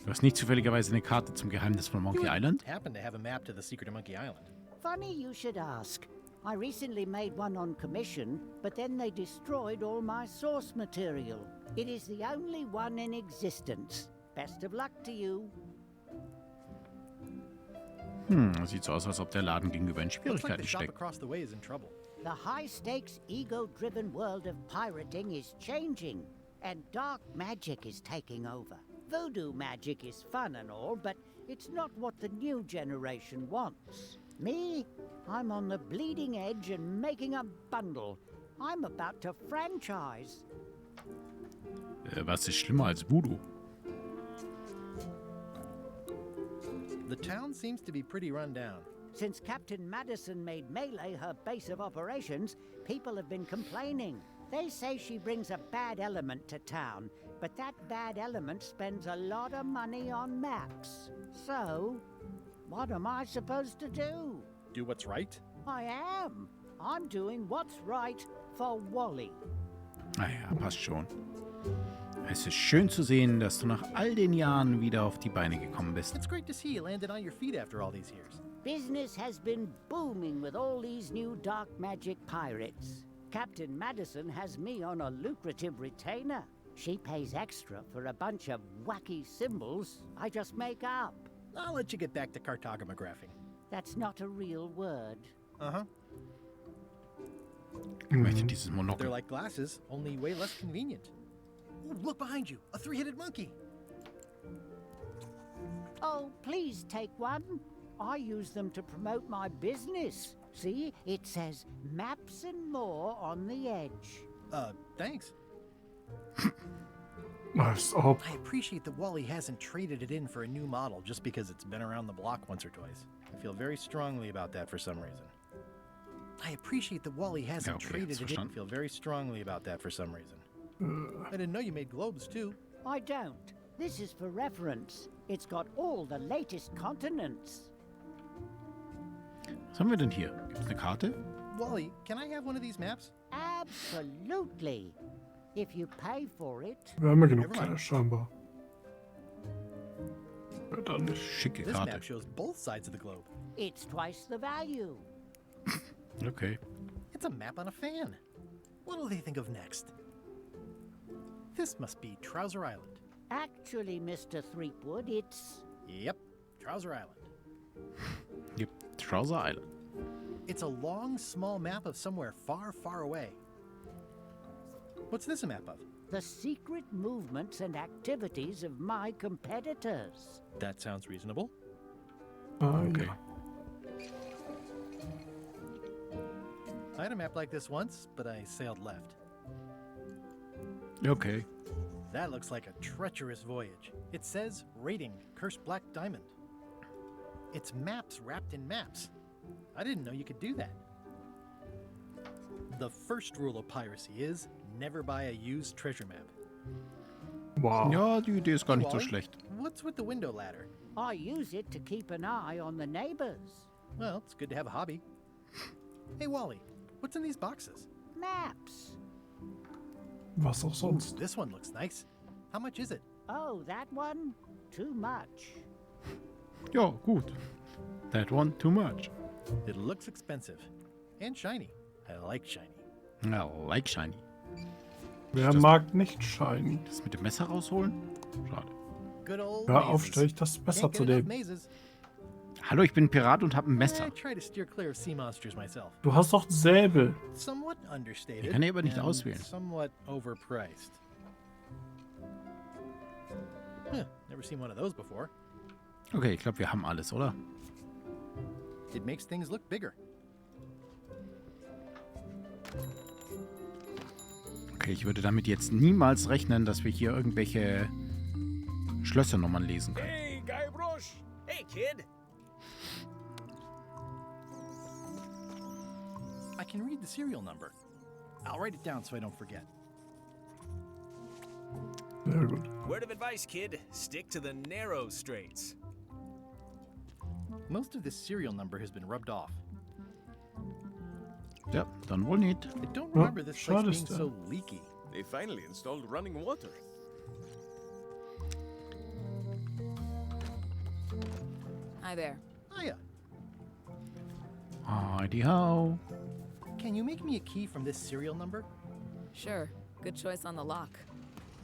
Du hast nicht zufälligerweise eine Karte zum Geheimnis von Monkey Island? Happen to have a map to the secret of Monkey Island. Funny you should ask. I recently made one on commission, but then they destroyed all my source material. It is the only one in existence. Best of luck to you. Sieht so aus, als ob der Laden gegenüber in Looks like the Schwierigkeiten shop steckt. across the way is in trouble. The high-stakes, ego-driven world of pirating is changing, and dark magic is taking over. Voodoo magic is fun and all, but it's not what the new generation wants. Me? I'm on the bleeding edge and making a bundle. I'm about to franchise. Was ist schlimmer als Voodoo? The town seems to be pretty run down. Since Captain Madison made Melee her base of operations, people have been complaining. They say she brings a bad element to town, but that bad element spends a lot of money on maps. So, what am I supposed to do? Do what's right? I am. I'm doing what's right for Wally. Naja, passt schon. Es ist schön zu sehen, dass du nach all den Jahren wieder auf die Beine gekommen bist. It's great to see you landed on your feet after all these years. Business has been booming with all these new dark magic pirates. Captain Madison has me on a lucrative retainer. She pays extra for a bunch of wacky symbols I just make up. I'll let you get back to cartographing. That's not a real word. Uh-huh. Ich möchte dieses They're Monokel. like glasses, only way less convenient. Ooh, look behind you, a three-headed monkey. Oh, please take one. I use them to promote my business. See, it says maps and more on the edge. Thanks. Als ob. I appreciate that Wally hasn't traded it in for a new model just because it's been around the block once or twice. I feel very strongly about that for some reason. I appreciate that Wally hasn't traded it in. I feel very strongly about that for some reason. I didn't know you made globes too. I don't. This is for reference. It's got all the latest continents. Was haben wir denn hier? Gibt es eine Karte? Wally, can I have one of these maps? Absolutely. If you pay for it. Wir haben ja genug Cash scheinbar. Ja, dann nicht. Schicke This Karte. map shows both sides of the globe. It's twice the value. Okay. It's a map on a fan. What'll they think of next? This must be Trouser Island. Actually, Mr. Threepwood, it's... Yep, Trouser Island. Yep, Trouser Island. It's a long, small map of somewhere far, far away. What's this a map of? The secret movements and activities of my competitors. That sounds reasonable. Okay. I had a map like this once, but I sailed left. Okay. That looks like a treacherous voyage. It says, rating, cursed black diamond. It's maps wrapped in maps. I didn't know you could do that. The first rule of piracy is, never buy a used treasure map. Wow. Ja, die Idee ist gar nicht so Wally, schlecht. What's with the window ladder? I use it to keep an eye on the neighbors. Well, it's good to have a hobby. Hey, Wally, what's in these boxes? Maps. Was auch sonst. This one looks nice. How much is it? Oh, that one? Too much. Ja, gut. That one too much. It looks expensive. And shiny. I like shiny. Ja, like shiny. Wer mag nicht shiny? Das mit dem Messer rausholen? Schade. Good old Hör auf, mazes. stell ich das Messer Can't zu get enough nehmen. mazes. Hallo, ich bin Pirat und habe ein I Messer. try to steer clear of sea monsters myself. Du hast doch Säbel. Somewhat understated. Den kann ich aber nicht and auswählen. Somewhat overpriced. Never seen one of those before. Okay, ich glaube, wir haben alles, oder? It makes things look bigger. Okay, ich würde damit jetzt niemals rechnen, dass wir hier irgendwelche Schlössernummern lesen können. Hey, Guybrush! Hey, kid! the serial number. I'll write it down so I don't forget. Sehr gut. Word of advice, kid. Stick to the narrow straights. Most of this serial number has been rubbed off. Ja, dann wohl nicht. I don't remember this place schade being ist so leaky. They finally installed running water. Hi there. Hiya. Heidi ho. Can you make me a key from this serial number? Sure. Good choice on the lock.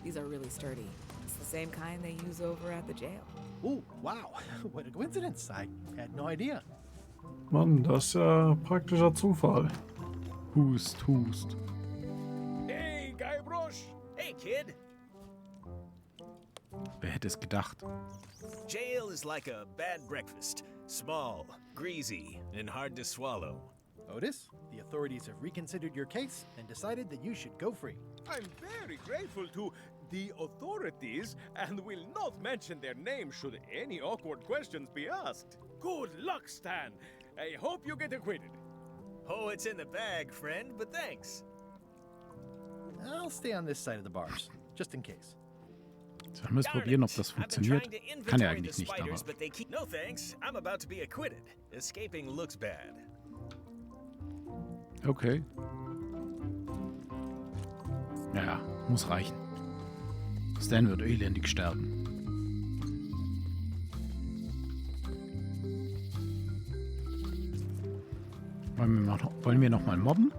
These are really sturdy. It's the same kind they use over at the jail. Oh, wow. What a coincidence. I had no idea. Mann, das ist ja praktischer Zufall. Hust, hust. Hey, Guybrush! Hey, kid! Wer hätte es gedacht? Jail is like a bad breakfast. Small, greasy, and hard to swallow. Otis, the authorities have reconsidered your case and decided that you should go free. I'm very grateful to the authorities and will not mention their name should any awkward questions be asked. Good luck, Stan. I hope you get acquitted. Oh, it's in the bag, friend, but thanks. I'll stay on this side of the bars, just in case. Sollen wir es probieren, ob das funktioniert? Kann ja eigentlich nicht, aber... But they keep... No thanks, I'm about to be acquitted. Escaping looks bad. Okay. Ja, muss reichen. Stan wird elendig sterben. Wollen wir noch mal mobben?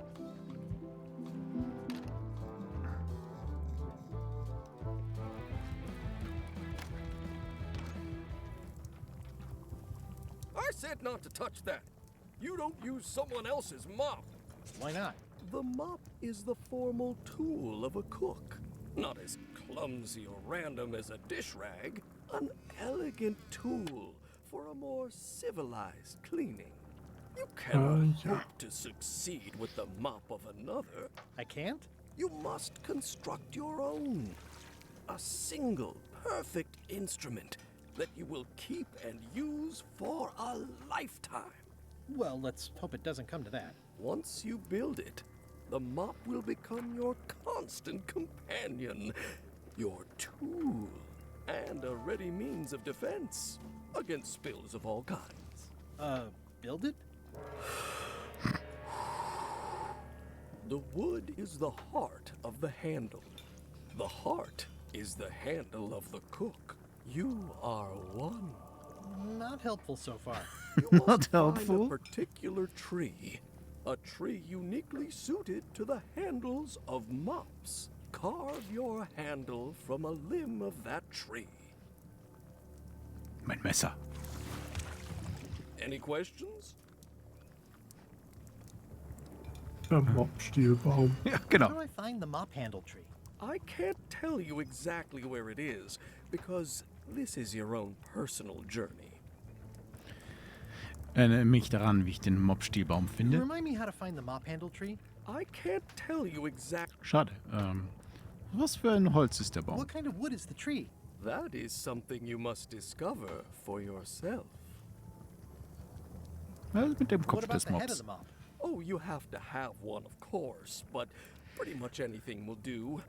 I said not to touch that. You don't use someone else's mop. Why not? The mop is the formal tool of a cook. Not as clumsy or random as a dish rag. An elegant tool for a more civilized cleaning. You cannot hope to succeed with the mop of another. I can't? You must construct your own. A single, perfect instrument that you will keep and use for a lifetime. Well, let's hope it doesn't come to that. Once you build it, the mop will become your constant companion, your tool, and a ready means of defense against spills of all kinds. Build it? The wood is the heart of the handle. The heart is the handle of the cook. You are one. Not helpful so far. You must find a particular tree. A tree uniquely suited to the handles of mops. Carve your handle from a limb of that tree. Mein Messer. Any questions? Der Mopstielbaum. Ja, genau. How do I find the mop handle tree? I can't tell you exactly where it is, because this is your own personal journey. Erinnere mich daran, wie ich den Mobstielbaum finde. Remind me how to find the mop handle tree? I can't tell you exactly. Schade. Was für ein Holz ist der Baum? What kind of wood is the tree? That is something you must discover for yourself. Was mit dem What Kopf about des the head of Mobs? the mop? Oh, you have to have one, of course, but pretty much anything will do.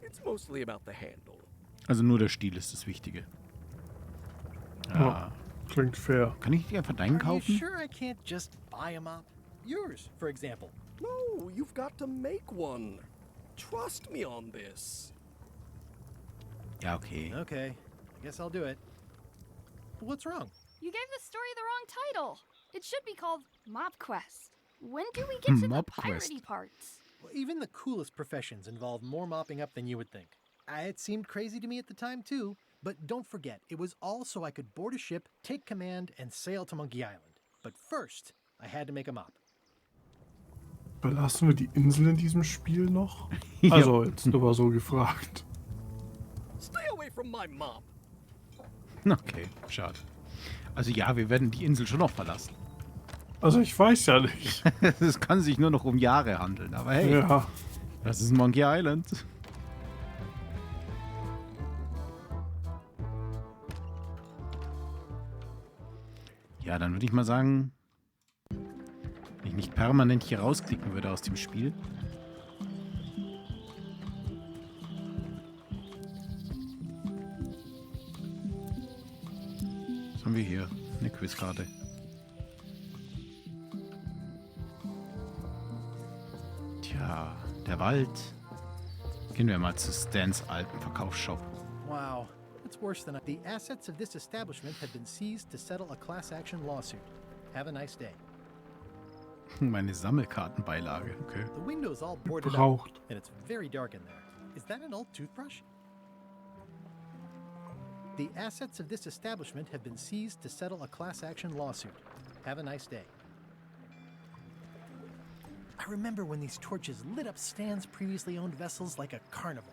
It's mostly about the handle. Also nur der Stiel ist das Wichtige. Ja, klingt fair. Kann ich nicht einfach deinen Are you kaufen? sure I can't just buy a mop? Yours, for example. No, you've got to make one. Trust me on this. Ja, okay. Okay, I guess I'll do it. What's wrong? You gave the story the wrong title. It should be called Mop Quest. When do we get to the Mop Quest. piratey parts? Well, even the coolest professions involve more mopping up than you would think. It seemed crazy to me at the time, too. But don't forget, it was all so I could board a ship, take command, and sail to Monkey Island. But first, I had to make a mop. Verlassen wir die Insel in diesem Spiel noch? Also, jetzt nur mal so gefragt. Stay away from my mop. Okay, schade. Also ja, wir werden die Insel schon noch verlassen. Also ich weiß ja nicht. Es kann sich nur noch um Jahre handeln, aber hey, Ja. das ist Monkey Island. Ja, dann würde ich mal sagen, ich nicht permanent hier rausklicken würde aus dem Spiel. Was haben wir hier? Eine Quizkarte. Tja, der Wald. Gehen wir mal zu Stans alten Verkaufsshop. Wow, it's worse than the assets of this establishment have been seized to settle a class action lawsuit. Have a nice day. Meine Sammelkartenbeilage, okay. The window's all boarded up, Braucht. and it's very dark in there. Is that an old toothbrush? The assets of this establishment have been seized to settle a class action lawsuit. Have a nice day. I remember when these torches lit up Stan's previously owned vessels like a carnival.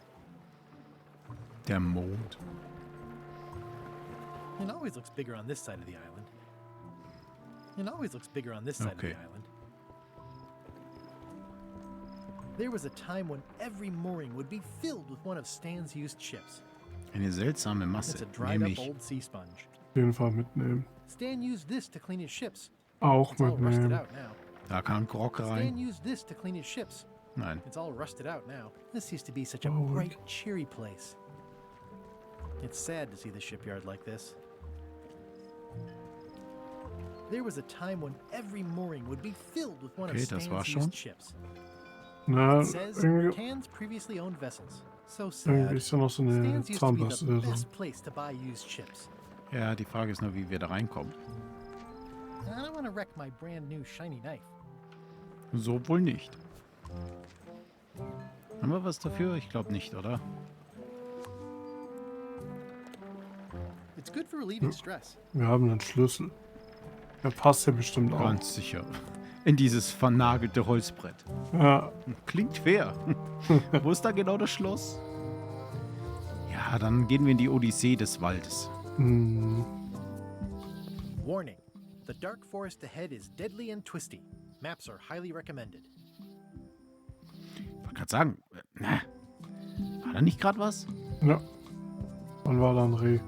Der Mond. It always looks bigger on this side of the island. It always looks bigger on this side of the Okay. island. There was a time when every mooring would be filled with one of Stan's used ships. Eine seltsame It's Masse, a dried up nämlich old sea sponge. Auf jeden Fall mitnehmen. Stan used this to clean his ships. Auch It's all rusted mitnehmen. out now. da kam Grog Stan rein. used this to clean his ships. Nein. It's all rusted out now. This used to be such a Oh. bright, cheery place. It's sad to see the shipyard like this. There was a time when every mooring would be filled with one Okay, of das war Stan's schon. used ships. Na, It says irgendwie, Tan's previously owned vessels. So sad. irgendwie ist da noch so eine Stan's used to be Zahnbürste the drin. best place to buy used ships. Ja, die Frage ist nur, wie wir da reinkommen. I don't want to wreck my brand new shiny knife. So wohl nicht. Haben wir was dafür? Ich glaube nicht, oder? It's good for relieving stress. Wir haben einen Schlüssel. Der passt hier bestimmt auch. Ganz sicher. In dieses vernagelte Holzbrett. Ja. Klingt fair. Wo ist da genau das Schloss? Ja, dann gehen wir in die Odyssee des Waldes. Hm. Warning. The dark forest ahead is deadly and twisty. Maps are highly recommended. Ich wollte gerade sagen, war da nicht gerade was? Ja. Wann war da ein Reh?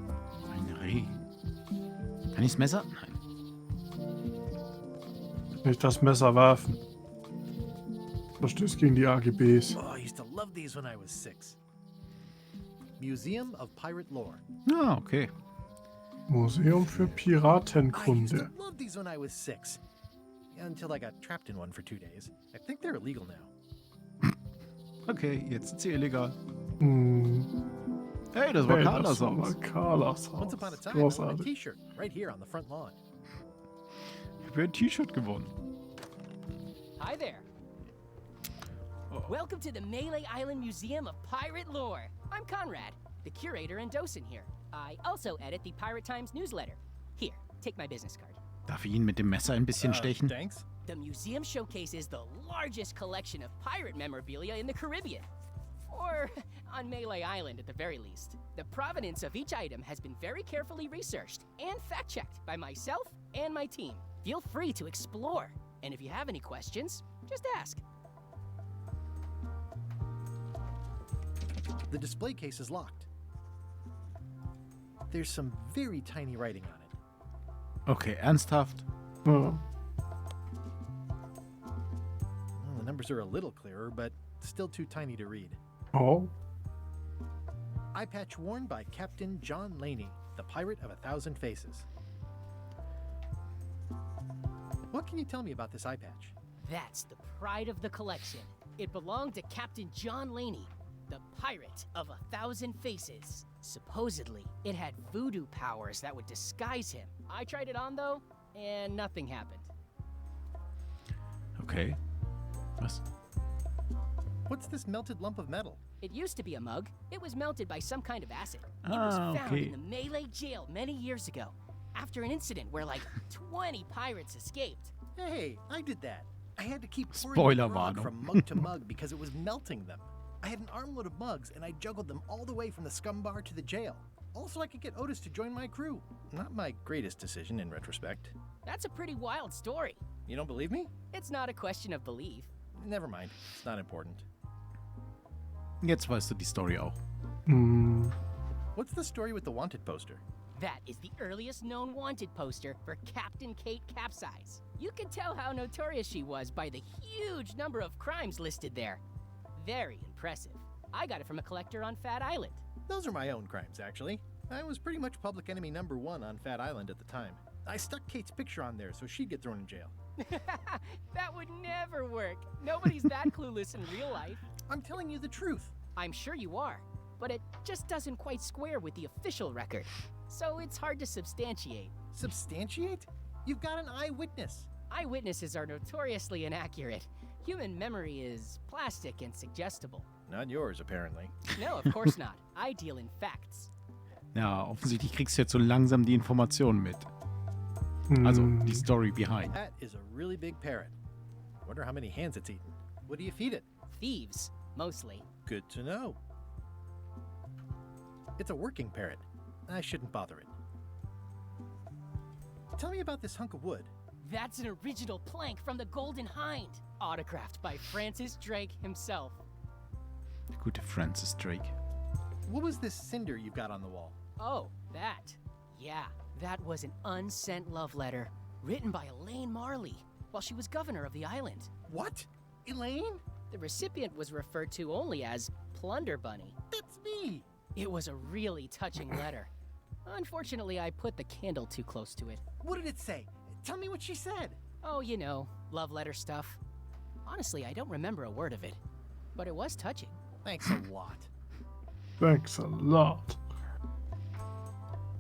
Ein Reh. Kann ich das Messer? Nein. Nicht das Messer werfen. Verstößt gegen die AGBs. Oh, I used to love these when I was 6. Museum of Pirate Lore. Ah, okay. Museum für I used to Piratenkunde. love these when I was 6. Until I got trapped in one for 2 days. I think they're illegal now. Okay, jetzt sind sie illegal. Hm. Hey, das war Hey, Carlas das war mal Haus. Carlas Once upon a Haus. time, I won a Großartig. t-shirt right here on the front lawn. Ich habe ein T-Shirt gewonnen. Hi there. Welcome to the Melee Island Museum of Pirate Lore. I'm Conrad, the curator and docent here. I also edit the Pirate Times newsletter. Here, take my business card. Darf ich ihn mit dem Messer ein bisschen stechen? Thanks. The museum showcases the largest collection of pirate memorabilia in the Caribbean. Or on Melee Island at the very least. The provenance of each item has been very carefully researched and fact-checked by myself and my team. Feel free to explore. And if you have any questions, just ask. The display case is locked. There's some very tiny writing on it. Okay, ernsthaft? Ja. Well, the numbers are a little clearer, but still too tiny to read. Oh. Eye patch worn by Captain John Laney, the pirate of 1,000 faces. What can you tell me about this eye patch? That's the pride of the collection. It belonged to Captain John Laney, the pirate of 1,000 faces. Supposedly, it had voodoo powers that would disguise him. I tried it on though, and nothing happened. Okay. Was? What's this melted lump of metal? It used to be a mug. It was melted by some kind of acid. It Ah, was found okay. in the Melee jail many years ago, after an incident where like 20 pirates escaped. Hey, I did that. I had to keep pouring Spoiler grog warnung. from mug to mug because it was melting them. I had an armload of mugs, and I juggled them all the way from the scum bar to the jail. Also, I could get Otis to join my crew. Not my greatest decision in retrospect. That's a pretty wild story. You don't believe me? It's not a question of belief. Never mind. It's not important. Jetzt weißt du die Story auch. Hm. What's the story with the wanted poster? That is the earliest known wanted poster for Captain Kate Capsize. You can tell how notorious she was by the huge number of crimes listed there. Very impressive. I got it from a collector on Fat Island. Those are my own crimes, actually. I was pretty much public enemy #1 on Fat Island at the time. I stuck Kate's picture on there so she'd get thrown in jail. That would never work. Nobody's that clueless in real life. I'm telling you the truth. I'm sure you are, but it just doesn't quite square with the official record. So it's hard to substantiate. Substantiate? You've got an eyewitness. Eyewitnesses are notoriously inaccurate. Human memory is plastic and suggestible. Not yours, apparently. No, of course not. I deal in facts. Ja, offensichtlich kriegst du jetzt so langsam die Informationen mit. Also, die Story behind. That is a really big parrot. Wonder how many hands it's eaten. What do you feed it? Thieves, mostly. Good to know. It's a working parrot. I shouldn't bother it. Tell me about this hunk of wood. That's an original plank from the Golden Hind, autographed by Francis Drake himself. Der gute Francis Drake. What was this cinder you've got on the wall? Oh, that. Yeah, that was an unsent love letter written by Elaine Marley while she was governor of the island. What? Elaine? The recipient was referred to only as Plunder Bunny. That's me! It was a really touching letter. Unfortunately, I put the candle too close to it. What did it say? Tell me what she said. Oh, you know, love letter stuff. Honestly, I don't remember a word of it, but it was touching. Thanks a lot. Thanks a lot.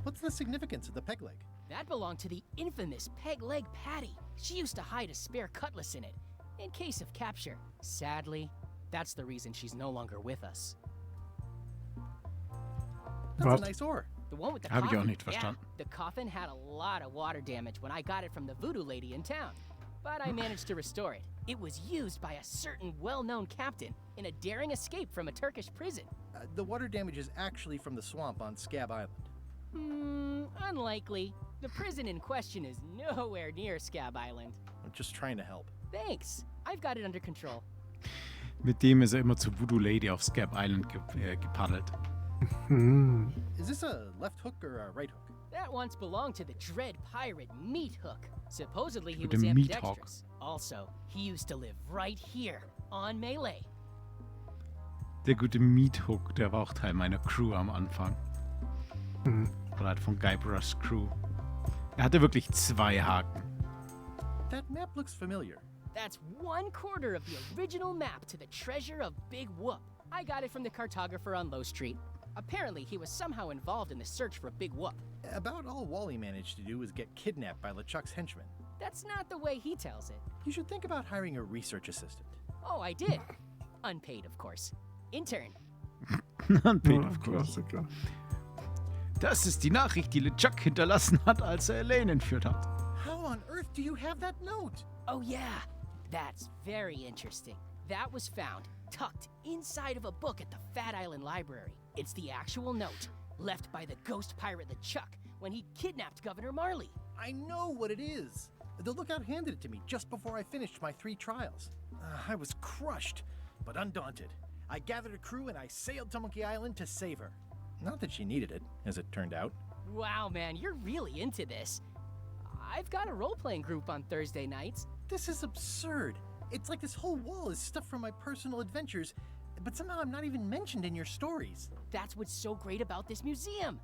What's the significance of the peg leg? That belonged to the infamous Peg Leg Patty. She used to hide a spare cutlass in it, in case of capture. Sadly, that's the reason she's no longer with us. That's a nice oar. The one with the Hab ich auch coffin. nicht verstanden. Yeah, the coffin had a lot of water damage when I got it from the voodoo lady in town. But I managed to restore it. It was used by a certain well-known captain in a daring escape from a Turkish prison. The water damage is actually from the swamp on Scab Island. Unlikely. The prison in question is nowhere near Scab Island. I'm just trying to help. Thanks. I've got it under control. Mit dem ist immer zur Voodoo Lady auf Scab Island gepaddelt. Is this a left hook or a right hook? That once belonged to the dread pirate Meat Hook. Supposedly he The was Meat ambidextrous. Also, he used to live right here on Melee. Der gute Meat Hook, der war auch Teil meiner Crew am Anfang. Oder halt von Guybrush's Crew. Er hatte wirklich 2 Haken. That map looks familiar. That's 1/4 of the original map to the treasure of Big Whoop. I got it from the cartographer on Low Street. Apparently, he was somehow involved in the search for Big Whoop. About all Wally managed to do was get kidnapped by LeChuck's henchmen. That's not the way he tells it. You should think about hiring a research assistant. Oh, I did. Unpaid, of course. Intern. Unpaid, of course. Klassiker. Das ist die Nachricht, die LeChuck hinterlassen hat, als er Elaine entführt hat. How on earth do you have that note? Oh, yeah. That's very interesting. That was found tucked inside of a book at the Fat Island Library. It's the actual note left by the ghost pirate LeChuck when he kidnapped Governor Marley. I know what it is. The lookout handed it to me just before I finished my 3 trials. I was crushed, but undaunted. I gathered a crew and I sailed to Monkey Island to save her. Not that she needed it, as it turned out. Wow, man, you're really into this. I've got a role-playing group on Thursday nights. This is absurd. It's like this whole wall is stuff from my personal adventures, but somehow I'm not even mentioned in your stories. That's what's so great about this museum.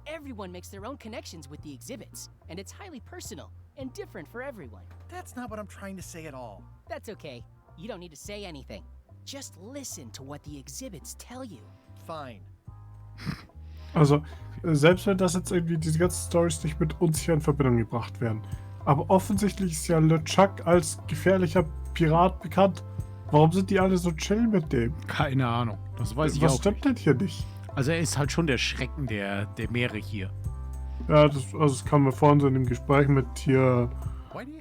Everyone makes their own connections with the exhibits, and it's highly personal and different for everyone. That's not what I'm trying to say at all. That's okay. You don't need to say anything. Just listen to what the exhibits tell you. Fine. Also, selbst wenn das jetzt irgendwie diese ganzen Storys nicht mit uns hier in Verbindung gebracht werden. Aber offensichtlich ist ja LeChuck als gefährlicher Pirat bekannt. Warum sind die alle so chill mit dem? Keine Ahnung. Das weiß ich auch. Was stimmt denn hier nicht? Also er ist halt schon der Schrecken der Meere hier. Ja, das kam mir vorhin so in dem Gespräch mit hier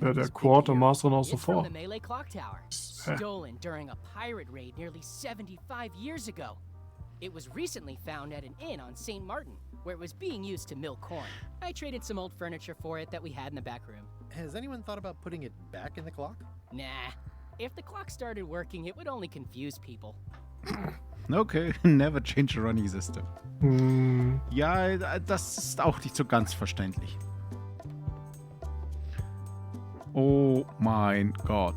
der Quartermaster noch so It's from vor. the Melee Clock Tower, stolen during a pirate raid nearly 75 years ago. It was recently found at an inn on St. Martin, where it was being used to mill corn. I traded some old furniture for it that we had in the back room. Has anyone thought about putting it back in the clock? Nah. If the clock started working, it would only confuse people. Okay, never change a running system. Hm. Ja, das ist auch nicht so ganz verständlich. Oh mein Gott.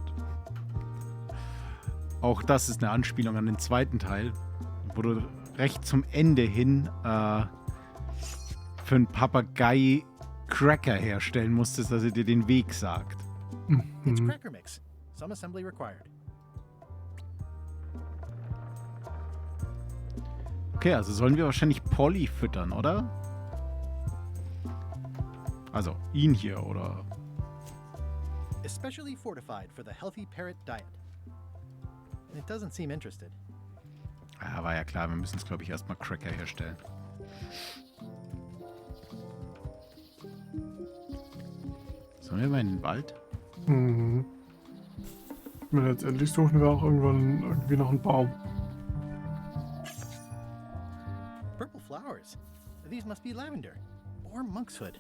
Auch das ist eine Anspielung an den zweiten Teil, wo du recht zum Ende hin für einen Papagei Cracker herstellen musstest, dass er dir den Weg sagt. It's cracker mix. Some assembly required. Okay, also sollen wir wahrscheinlich Polly füttern, oder? Also ihn hier, oder? Especially fortified for the healthy parrot diet. It doesn't seem interested. Ja, war ja klar, wir müssen es, glaube ich, erstmal Cracker herstellen. Sollen wir mal in den Wald? Mhm. Und letztendlich suchen wir auch irgendwann irgendwie noch einen Baum. Purple flowers. These must be lavender. Or monkshood.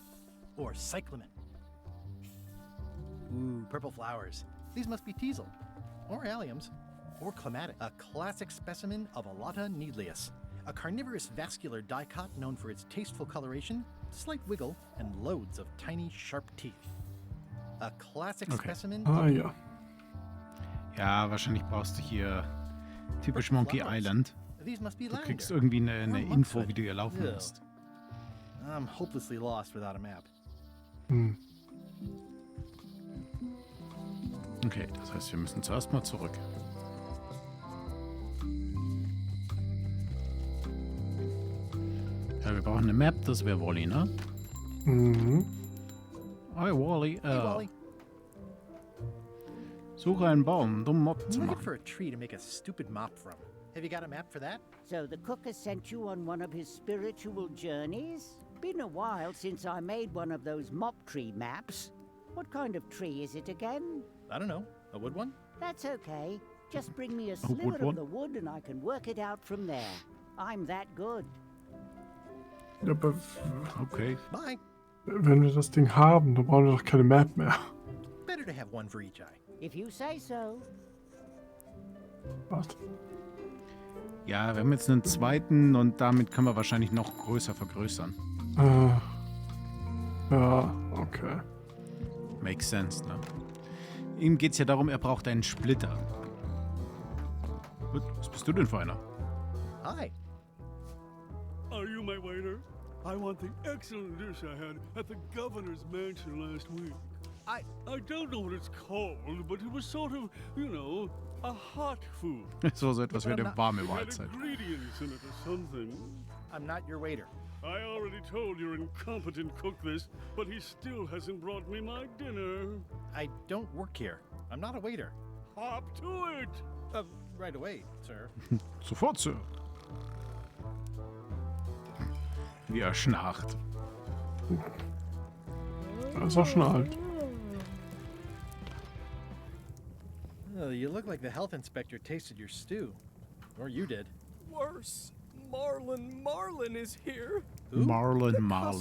Or cyclamen. Ooh, purple flowers. These must be teasel. Or alliums. Or clematis. A classic specimen of Alata needleus. A carnivorous vascular dicot known for its tasteful coloration, slight wiggle, and loads of tiny, sharp teeth. A classic specimen Ah, of... ja. Ja, wahrscheinlich brauchst du hier typisch Monkey Island. Du kriegst irgendwie eine Info, wie du hier laufen musst. I'm hopelessly lost without a map. Hm. Okay, das heißt, wir müssen zuerst mal zurück. Ja, wir brauchen eine Map, das wäre Wally, ne? Mhm. Hi, Wally. Hey, Wally. Suche einen Baum, um Mob zu I'm looking machen. for a tree to make a stupid mop from. Have you got a map for that? So the cook has sent you on one of his spiritual journeys? Been a while since I made one of those mop tree maps. What kind of tree is it again? I don't know. A wood one? That's okay. Just bring me a wood sliver one? of the wood and I can work it out from there. I'm that good. Ja, aber Okay. Bye. wenn wir das Ding haben, dann brauchen wir doch keine Map mehr. Better to have one for each eye. If you say so. Was? Ja, wir haben jetzt einen zweiten und damit können wir wahrscheinlich noch größer vergrößern. Ja, okay. Makes sense, ne? Ihm geht's ja darum, er braucht einen Splitter. Gut, was bist du denn für einer? Hi. Are you my waiter? I want the excellent dish I had at the governor's mansion last week. I don't know what it's called, but it was sort of, you know, a hot food. Es war so etwas wie eine warme It had Mahlzeit. ingredients in it or something. I'm not your waiter. I already told your incompetent cook this, but he still hasn't brought me my dinner. I don't work here. I'm not a waiter. Hop to it! Right away, sir. Sofort, Sir. Wie er schnarcht. Er ist auch schon alt. Oh, you look like the health inspector tasted your stew. Or you did. Worse. Marlin is here. Who? Marlin.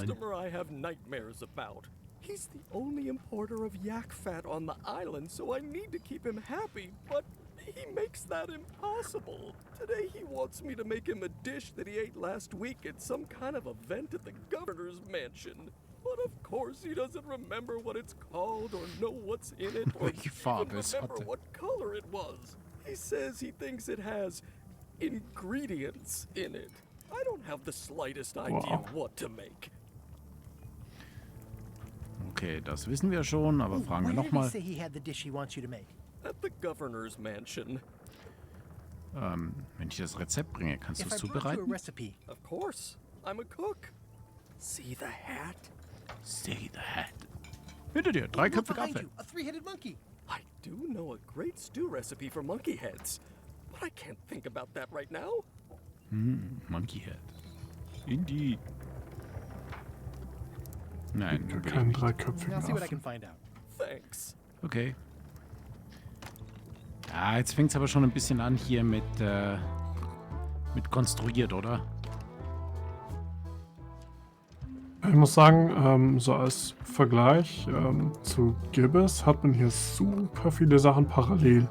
Customer I have nightmares about. He's the only importer of yak fat on the island, so I need to keep him happy, but he makes that impossible. Today he wants me to make him a dish that he ate last week at some kind of event at the governor's mansion. But of course he doesn't remember what it's called or know what's in it or Welche Farbe even es remember hatte. what color it was. He says he thinks it has ingredients in it. I don't have the slightest idea what to make. Okay, das wissen wir schon, aber fragen wir Where did he nochmal. say he had the dish he wants you to make? At the governor's mansion. Wenn ich das Rezept bringe, kannst du If es I brought you a zubereiten? recipe, Of course. I'm a cook. See the hat? See the hat. Hinter dir, look dreiköpfige behind Affe. you, a three-headed monkey. I do know a great stew recipe for monkey heads, but I can't think about that right now. Monkey head. Indeed. Nein, will ich Keinen nicht. dreiköpfigen I'll see what I Affen. can find out. Thanks. Okay. Ja, jetzt fängt es aber schon ein bisschen an hier mit konstruiert, oder? Ich muss sagen, so als Vergleich zu Gibbous hat man hier super viele Sachen parallel.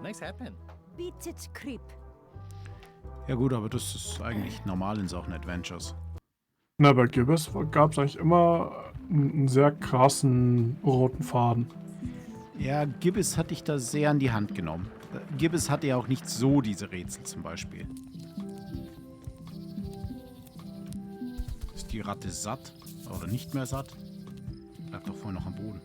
Nice hat pin. Beats its creep. Ja gut, aber das ist eigentlich normal in solchen Adventures. Na, bei Gibbs gab es eigentlich immer einen sehr krassen roten Faden. Ja, Gibbs hat dich da sehr an die Hand genommen. Gibbs hatte ja auch nicht so diese Rätsel zum Beispiel. Ist die Ratte satt? Oder nicht mehr satt? Bleibt doch vorher noch am Boden.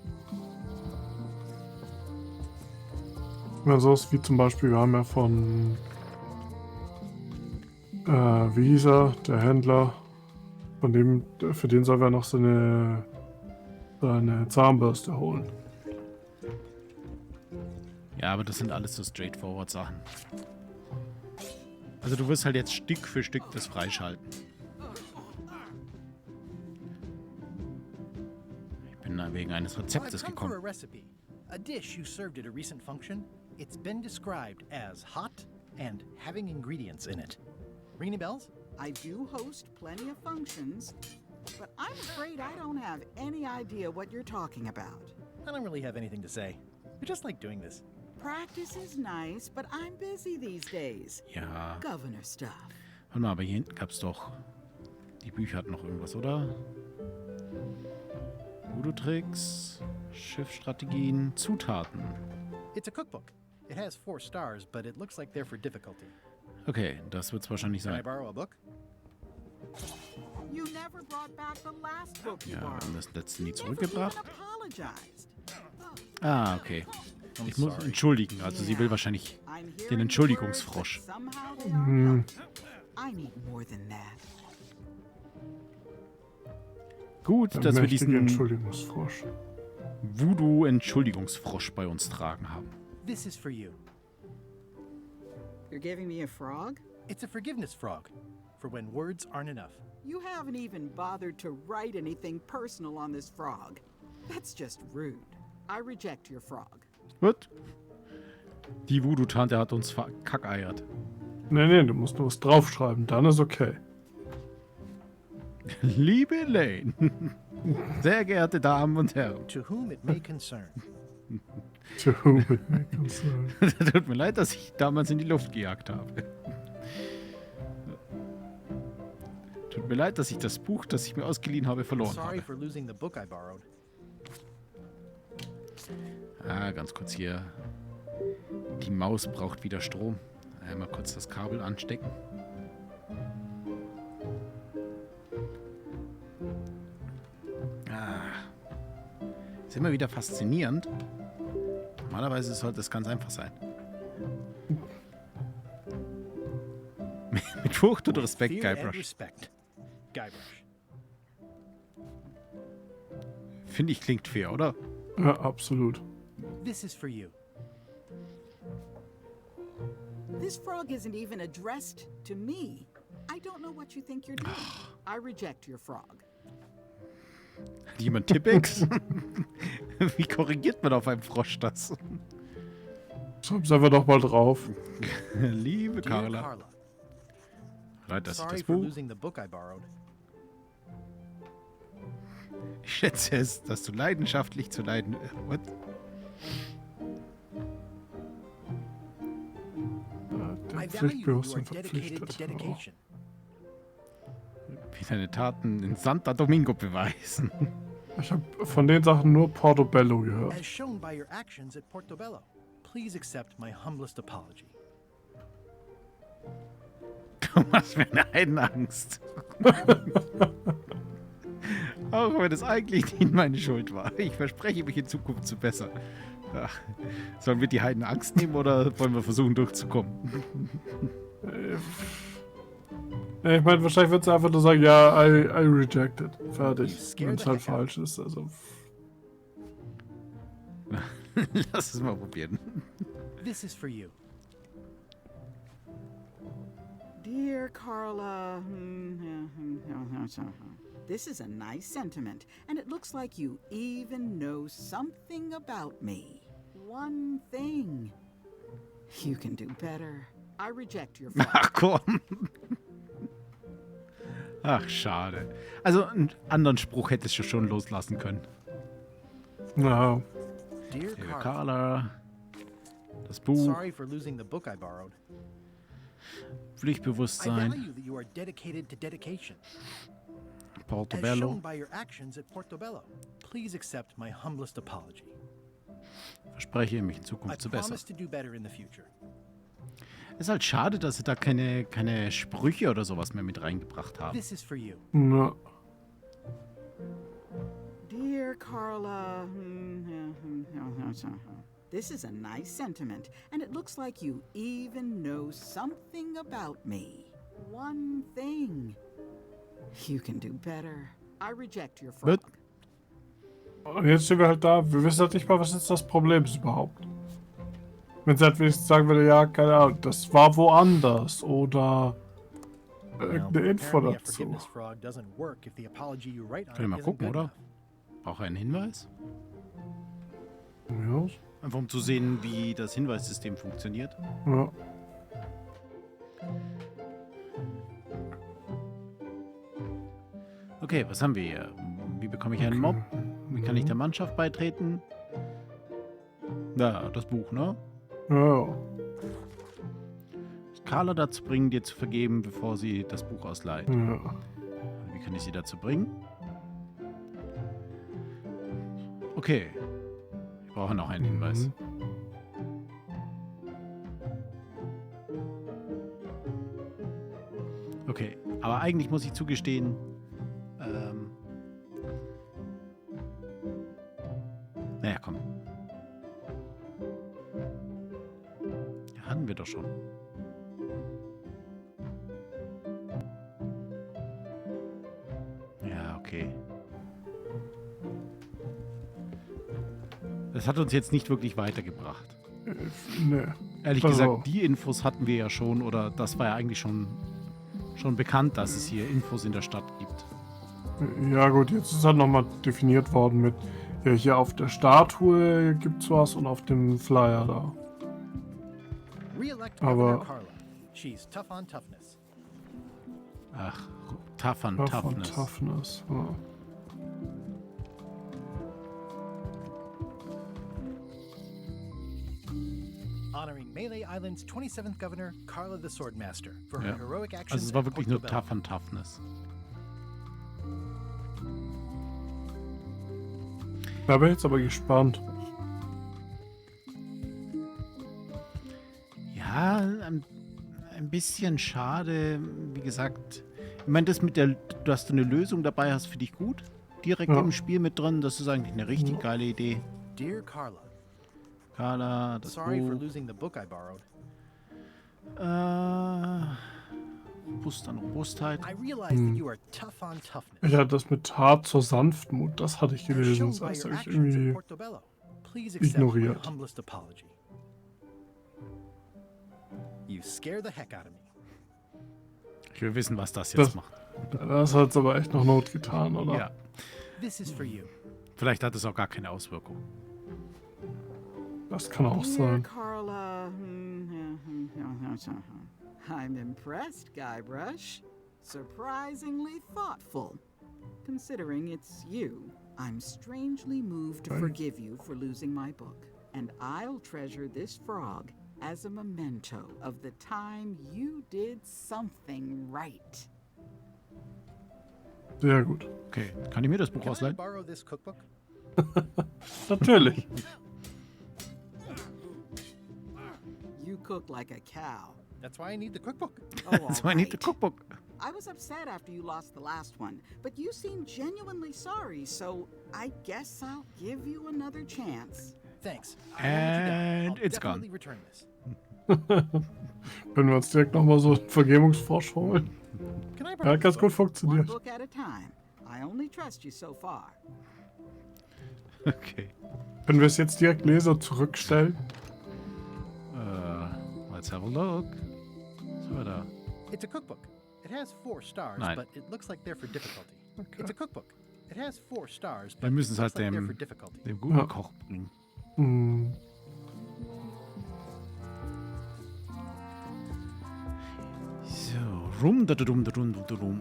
Ja, sowas wie zum Beispiel, wir haben ja von wie hieß er, der Händler, von dem, für den sollen wir noch so eine Zahnbürste holen. Ja, aber das sind alles so straightforward Sachen. Also du wirst halt jetzt Stück für Stück das freischalten. Ich bin da wegen eines Rezeptes gekommen. For a recipe. A dish you served at a recent function. It's been described as hot and having ingredients in it. Ring any bells? I do host plenty of functions, but I'm afraid I don't have any idea what you're talking about. I don't really have anything to say. I just like doing this. Practice is nice, but I'm busy these days. Ja. Governor stuff. Warte mal, aber hier hinten gab es doch... Die Bücher hatten noch irgendwas, oder? Voodoo-Tricks, Schiffsstrategien, Zutaten. It's a cookbook. It has 4 stars, but it looks like they're for difficulty. Okay, das wird's wahrscheinlich Can I sein. borrow a book? You never brought back the last book you Ja, wir borrowed. haben das letzte nie You never zurückgebracht. even apologized. Ah, okay. Ich muss entschuldigen, also sie will wahrscheinlich den Entschuldigungsfrosch. Somehow they Hm. I need more than that. Gut, Der dass wir mächtige diesen Entschuldigungsfrosch. Voodoo-Entschuldigungsfrosch bei uns tragen haben. This is for you. You're giving me a frog? It's a forgiveness frog. For when words aren't enough. You haven't even bothered to write anything personal on this frog. That's just rude. I reject your frog. What? Die Voodoo-Tante hat uns verkackeiert. Nee, du musst nur was draufschreiben, dann ist okay. Liebe Elaine, sehr geehrte Damen und Herren. To whom it may concern. To whom it may concern. Tut mir leid, dass ich damals in die Luft gejagt habe. Tut mir leid, dass ich das Buch, das ich mir ausgeliehen habe, verloren Sorry habe. for losing the book I borrowed. Ah, ganz kurz hier. Die Maus braucht wieder Strom. Einmal kurz das Kabel anstecken. Ist immer wieder faszinierend. Normalerweise sollte es ganz einfach sein. Mit Furcht und Respekt, Fear and Guybrush. respect. Guybrush. Finde ich, klingt fair, oder? Ja, absolut. This is for you. This frog isn't even addressed to me. I don't know what you think you're doing. I reject your frog. Hat jemand Tippex? Wie korrigiert man auf einem Frosch das? Schreib's einfach doch mal drauf. Liebe Dear Carla. Carla. Leid, dass ich Sorry das for Buch... losing the book I borrowed. Ich schätze es, dass du leidenschaftlich zu leiden... What? Der I value Pflichtbewusstsein your dedicated verpflichtet. dedication. Wie deine Taten in Santa Domingo beweisen. Ich habe von den Sachen nur Portobello gehört. As shown by your actions at Portobello. Please accept my humblest apology. Du machst mir eine Heidenangst. Auch wenn es eigentlich nicht meine Schuld war. Ich verspreche mich in Zukunft zu bessern. Ach, sollen wir die Heiden Angst nehmen oder wollen wir versuchen durchzukommen? Ich meine, wahrscheinlich wird sie einfach nur sagen, ja, I reject it. Fertig. scared Wenn es the halt heck out. falsch ist. Also. Lass es mal probieren. This is for you. Dear Carla, this is a nice sentiment, and it looks like you even know something about me. One thing. You can do better. I reject your frog. Ach komm. Ach, schade. Also einen anderen Spruch hättest du schon loslassen können. Ja. Dear Liebe Carla. Carla, das Buch. Sorry for losing the book I borrowed. I Pflichtbewusstsein. value that you are dedicated to dedication. As Portobello. shown by your actions at Portobello. Please accept my humblest apology. Verspreche, mich in I Zukunft zu bessern. promise to do better in the future. Ist halt schade, dass sie da keine Sprüche oder sowas mehr mit reingebracht haben. This is for you. Na, Dear Carla, this is a nice sentiment, and it looks like you even know something about me. One thing. You can do better. I reject your frog. und jetzt stehen wir halt da. Wir wissen halt nicht mal, was jetzt das Problem ist überhaupt. Wenn sie halt wenigstens sagen würde, ja, keine Ahnung, das war woanders oder irgendeine Info Apparently a dazu. forgiveness frog doesn't work if the apology you write on Können wir mal it isn't gucken, good oder? enough. Braucht er einen Hinweis? Ja. Einfach um zu sehen, wie das Hinweissystem funktioniert. Ja. Okay, was haben wir hier? Wie bekomme ich einen Mob? Wie kann ich der Mannschaft beitreten? Ja, das Buch, ne? Ja. Carla dazu bringen, dir zu vergeben, bevor sie das Buch ausleiht. Ja. Wie kann ich sie dazu bringen? Okay. Ich brauche noch einen Hinweis. Okay, aber eigentlich muss ich zugestehen, naja, komm. Ja, hatten wir doch schon. Ja, okay. Das hat uns jetzt nicht wirklich weitergebracht. Ne. Ehrlich Also- gesagt, die Infos hatten wir ja schon, oder das war ja eigentlich schon bekannt, dass es hier Infos in der Stadt gibt. Ja gut, jetzt ist halt nochmal definiert worden mit, ja, hier auf der Statue gibt's was und auf dem Flyer da. Re-elect Aber- Governor Carla. She's tough on toughness. Ach, Tough on Tough on Toughness. Toughness. Ja. Honoring Melee Island's 27th Governor, Carla the Swordmaster, for her Ja. heroic actions Also es war at wirklich nur Portobello. Tough on Toughness. Da bin ich jetzt aber gespannt. Ja, ein bisschen schade. Wie gesagt, ich meine, das mit der, dass du eine Lösung dabei hast, finde ich gut. Direkt Ja. im Spiel mit drin, das ist eigentlich eine richtig geile Idee. Dear Carla, Carla, das sorry for Buch. losing the book I borrowed. Robust an Robustheit. I realize that you are tough on toughness. Ich hatte das mit hart zur Sanftmut, das hatte ich As gelesen. shown Das by heißt, your habe ich actions at irgendwie Portobello. Please accept my ignoriert. humblest apology. You scare the heck out of me. Ich will wissen, was das jetzt Das- macht. Das hat es aber echt noch Not getan, oder? Ja. This is for you. Vielleicht hat es auch gar keine Auswirkung. Das kann auch Dear sein. Carla, I'm impressed, Guybrush. Surprisingly thoughtful. Considering it's you, I'm strangely moved to Right. forgive you for losing my book. And I'll treasure this frog as a memento of the time you did something right. Sehr gut. Okay, kann ich mir das Buch Can I ausleihen? borrow this cookbook? Natürlich. You cook like a cow. That's why I need the cookbook. Oh, So I need the alright. cookbook. I was upset after you lost the last one, but you seemed genuinely sorry, so I guess I'll give you another chance. Thanks. I won't let you down. And I'll it's gone. definitely return this. Wenn wir uns direkt nochmal so einen Vergebungsfrosch holen. Can I Ja, borrow hat ganz this gut book? One funktioniert. book at a time. I only trust you so far. Okay. Wenn wir es jetzt direkt lesen und zurückstellen. Let's have a look. So, da. It's a cookbook. It has 4 stars, Nein. but it looks like they're for difficulty. It's a cookbook. It has 4 stars, but Wir müssen es it looks halt like they're for dem difficulty. guten Ja. Koch bringen. Hm. So, rum, da, rum, da, rum, da, rum.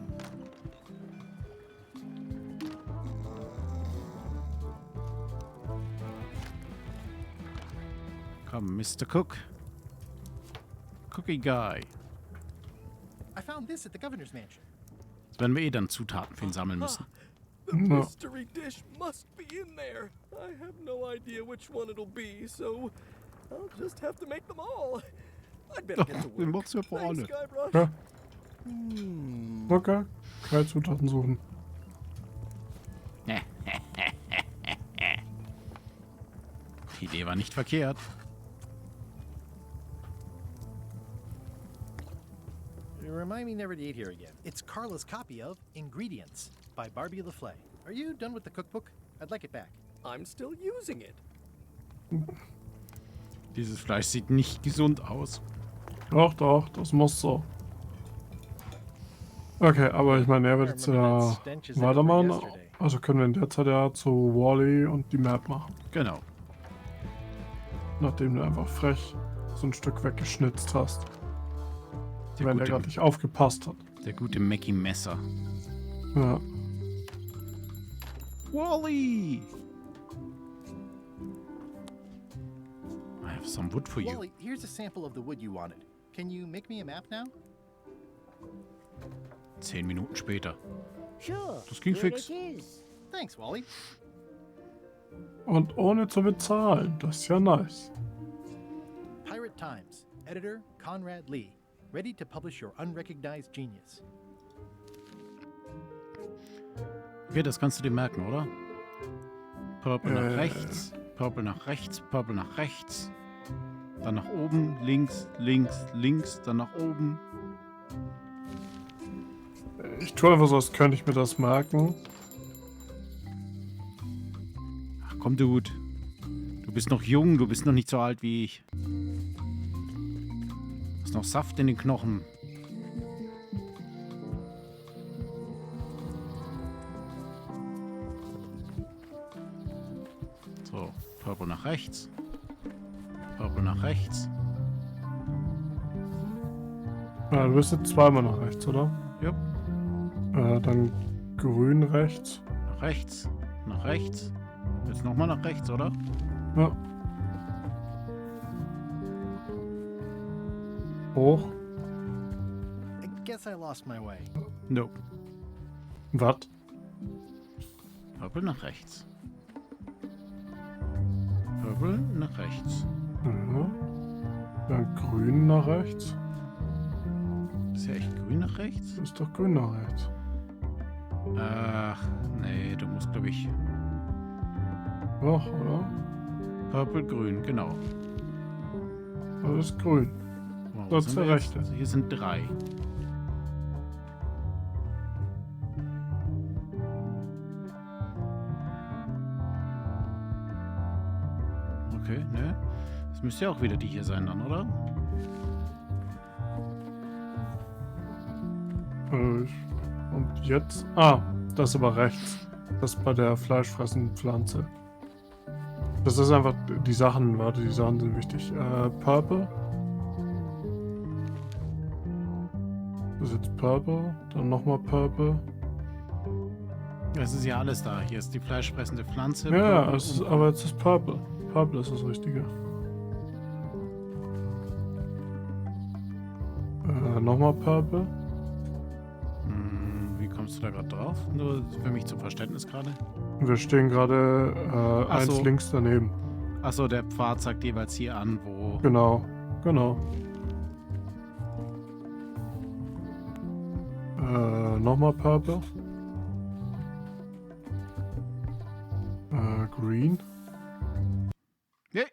Komm, Mr. Cook. Cookie Guy. I found this at the governor's mansion. Jetzt werden wir eh dann Zutaten für ihn sammeln müssen. The mystery dish must be in there. I have no idea which one it'll be, so I'll just have to make them all. I'd better get to Den work. machst du ja vor alle. Guybrush. Ja. Okay. 3 Zutaten suchen. Die Idee war nicht verkehrt. You remind me never to eat here again. It's Carla's copy of Ingredients by Barbie LaFlay. Are you done with the cookbook? I'd like it back. I'm still using it. Dieses Fleisch sieht nicht gesund aus. Doch, das muss so. Okay, aber ich meine, er wird jetzt ja weitermachen. Also können wir in der Zeit ja zu Wally und die Map machen. Genau. Nachdem du einfach frech so ein Stück weggeschnitzt hast. Der wenn der gerade nicht aufgepasst hat. Der gute Mackie Messer. Ja. Wally! I have some wood for you. Wally, here's a sample of the wood you wanted. Can you make me a map now? 10 Minuten später. Sure. Das ging here fix. it is. Thanks, Wally. Und ohne zu bezahlen. Das ist ja nice. Pirate Times. Editor Conrad Lee. Ready to publish your unrecognized genius. Okay, das kannst du dir merken, oder? Purple nach rechts, Purple nach rechts, Purple nach rechts. Dann nach oben, links, links, links, dann nach oben. Ich tue einfach so, als könnte ich mir das merken. Ach komm, Dude. Du bist noch jung, du bist noch nicht so alt wie ich. Du hast noch Saft in den Knochen. So, Purple nach rechts. Purple nach rechts. Ja, du bist jetzt zweimal nach rechts, oder? Ja. Dann grün rechts. Nach rechts. Nach rechts. Jetzt nochmal nach rechts, oder? Ja. Hoch. I guess I lost my way. Nope. Was? Purple nach rechts. Purple nach rechts. Ja. Dann grün nach rechts. Ist ja echt grün nach rechts? Das ist doch grün nach rechts. Ach, nee, du musst, glaube ich... Doch, oder? Purple, grün, genau. Das ist grün. Wow, Das ist der rechte. Also hier sind 3. Okay, ne? Das müsste ja auch wieder die hier sein dann, oder? Und jetzt? Ah, das ist aber rechts. Das ist bei der fleischfressenden Pflanze. Das ist einfach die Sachen, warte, die Sachen sind wichtig. Purple. Das ist jetzt Purple, dann nochmal Purple. Es ist ja alles da. Hier ist die fleischfressende Pflanze. Ja, aber jetzt ist Purple. Purple ist das Richtige. Nochmal Purple. Wie kommst du da gerade drauf? Nur für mich zum Verständnis gerade. Wir stehen gerade eins links daneben. Achso, der Pfad sagt jeweils hier an, wo... Genau. Nochmal Purple. Green. Ja.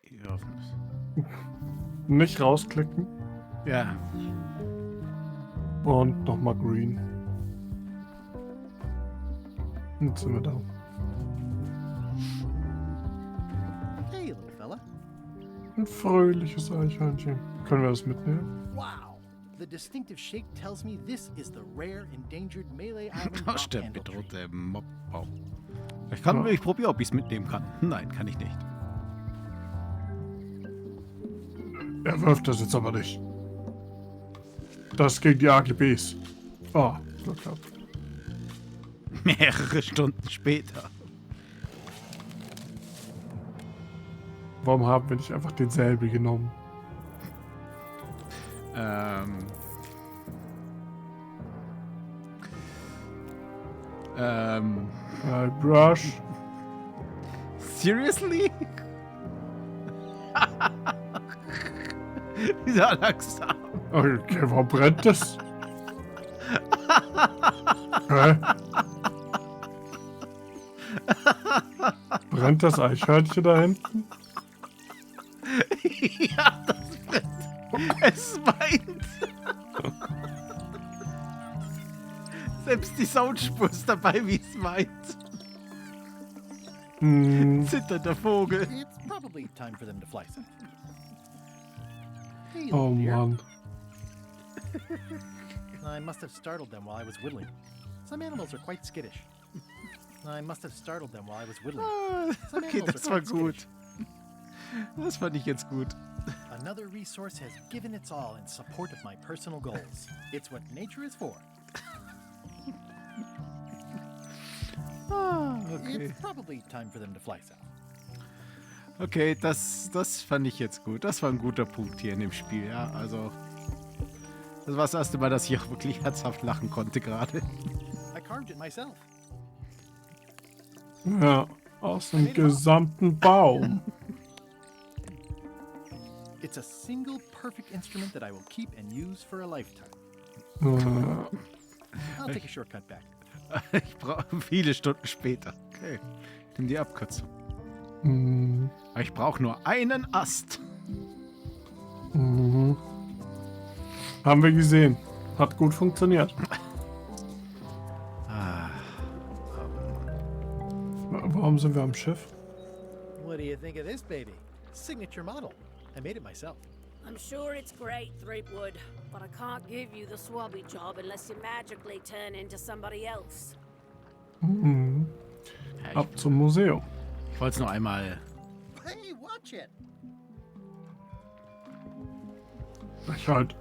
Nicht rausklicken. Ja. Und nochmal Green. Jetzt sind wir da. Hey, little fella. Ein fröhliches Eichhörnchen. Können wir das mitnehmen? Wow. The distinctive shape tells me this is the rare endangered Malay Island Da steht rockhandle tree. bedrohte Mob. Ich probiere, ob ich es mitnehmen kann. Nein, kann ich nicht. Er wirft das jetzt aber nicht. Das gegen die AGBs. Ah, Glück gehabt. Mehrere Stunden später. Warum haben wir nicht einfach denselben genommen? Brush. Seriously? Dieser langsam. Okay, warum brennt das? Hä? Brennt das Eichhörnchen da hinten? Ja, das brennt. Es weint. Selbst die Soundspur ist dabei, wie es weint. Zitternder Vogel. It's probably time for them to fly south. Hey, Oh little dear. Mann. I must have startled them while I was whittling. Some animals are quite skittish. I must have startled them while I was whittling. Some Okay, animals das are war quite gut. skittish. Das fand ich jetzt gut. Another resource has given its all in support of my personal goals. It's what nature is for. Okay. It's probably time for them to fly south. Okay, das fand ich jetzt gut. Das war ein guter Punkt hier in dem Spiel, ja. Also, das war das erste Mal, dass ich auch wirklich herzhaft lachen konnte gerade. I carved it myself. Ja, aus dem gesamten Baum. It's a single perfect instrument that I will keep and use for a lifetime. I'll take a shortcut back. Ich brauche viele Stunden später. Okay, nimm die Abkürzung. Ich brauche nur einen Ast. Haben wir gesehen. Hat gut funktioniert. Warum sind wir am Schiff? What do you think of this baby? Signature model. I made it myself. I'm sure it's great, Threepwood, but I can't give you the swabby job unless you magically turn into somebody else. Ab zum Museum. Ich wollte es noch einmal. Hey, watch it. Ich halt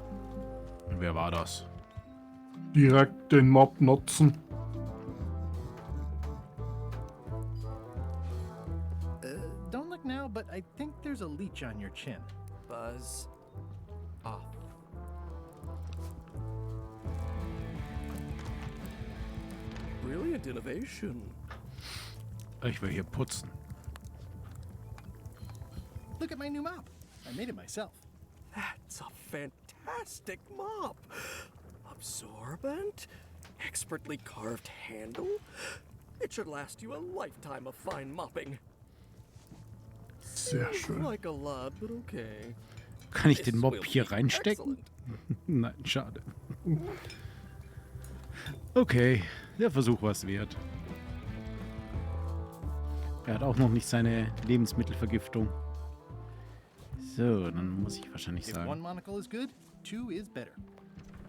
Wer war das? direkt den Mob nutzen. Don't look now, but I think there's a leech on your chin. Buzz off. Brilliant innovation. Ich will hier putzen. Look at my new mop. I made it myself. That's a fantastic mop. Absorbent, expertly carved handle. It should last you a lifetime of fine mopping. Sehr schön. Like a lot, but okay. Kann ich den This Mob will hier be reinstecken? excellent. Nein, schade. Okay, der Versuch war es wert. Er hat auch noch nicht seine Lebensmittelvergiftung. So, dann muss ich wahrscheinlich If one sagen. monocle is good, two is better.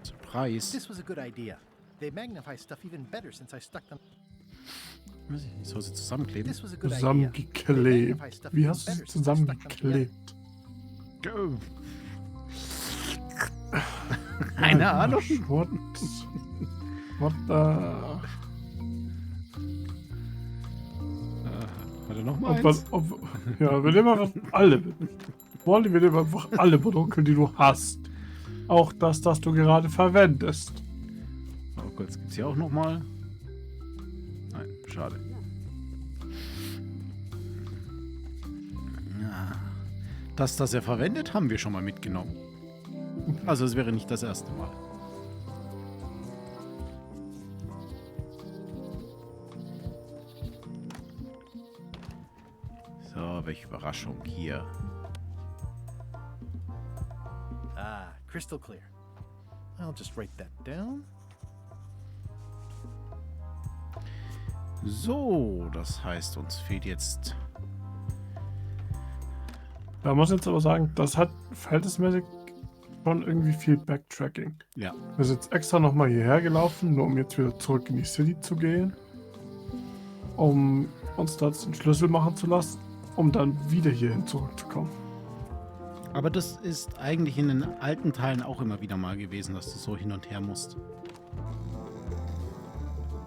Zum Preis. This was a good idea. They magnify stuff even better since I stuck them. Weiß ich nicht, soll sie zusammenkleben? This was a good idea. Zusammengeklebt. Wie hast du sie zusammengeklebt? Go. Keine Ahnung. What the... Warte, noch mal eins. Ja, wir nehmen einfach alle. Wir nehmen einfach alle Produkte, die du hast. Auch das du gerade verwendest. Oh Gott, jetzt gibt's hier auch noch mal. Nein, schade. Ja. Das er verwendet, haben wir schon mal mitgenommen. Also es wäre nicht das erste Mal. So, welche Überraschung hier. Ah, crystal clear. I'll just write that down. So, das heißt, uns fehlt jetzt... Da muss ich jetzt aber sagen, das hat verhältnismäßig schon irgendwie viel Backtracking. Ja. Wir sind jetzt extra nochmal hierher gelaufen, nur um jetzt wieder zurück in die City zu gehen. Um uns da den Schlüssel machen zu lassen, um dann wieder hierhin zurückzukommen. Aber das ist eigentlich in den alten Teilen auch immer wieder mal gewesen, dass du so hin und her musst.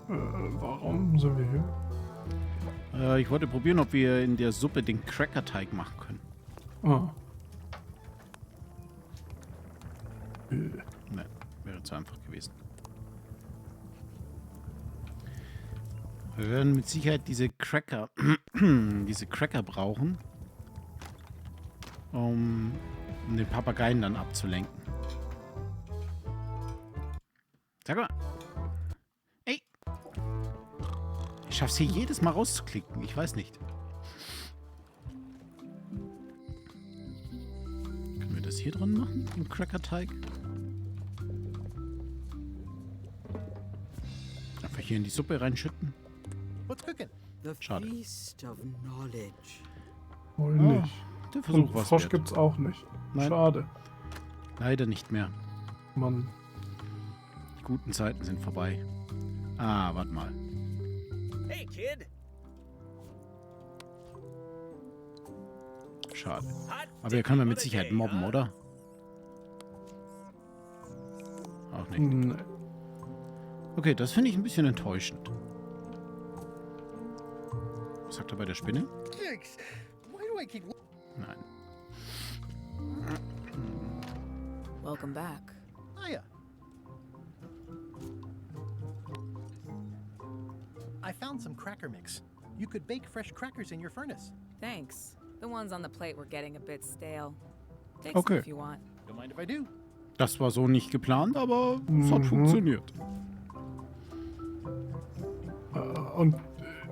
Warum sind wir hier? Ich wollte probieren, ob wir in der Suppe den Cracker-Teig machen können. Ah. Nein, wäre zu einfach gewesen. Wir werden mit Sicherheit diese Cracker brauchen, um den Papageien dann abzulenken. Sag mal. Ey. Ich schaff's hier jedes Mal rauszuklicken. Ich weiß nicht. Können wir das hier drin machen? Im Crackerteig? Einfach hier in die Suppe reinschütten? Schade. Wohl nicht. Der Versuch Und war's Frosch wert. gibt's auch nicht. Nein. Schade. Leider nicht mehr. Mann. Die guten Zeiten sind vorbei. Ah, warte mal. Hey, kid. Schade. Aber hier können wir mit Sicherheit mobben, oder? Auch nicht. Nee. Okay, das finde ich ein bisschen enttäuschend. Was sagt er bei der Spinne? Nein. Welcome back. Hiya. I found some cracker mix. You could bake fresh crackers in your furnace. Thanks. The ones on the plate were getting a bit stale. Take Okay. some if you want. Don't mind if I do. Das war so nicht geplant, aber es hat funktioniert. Und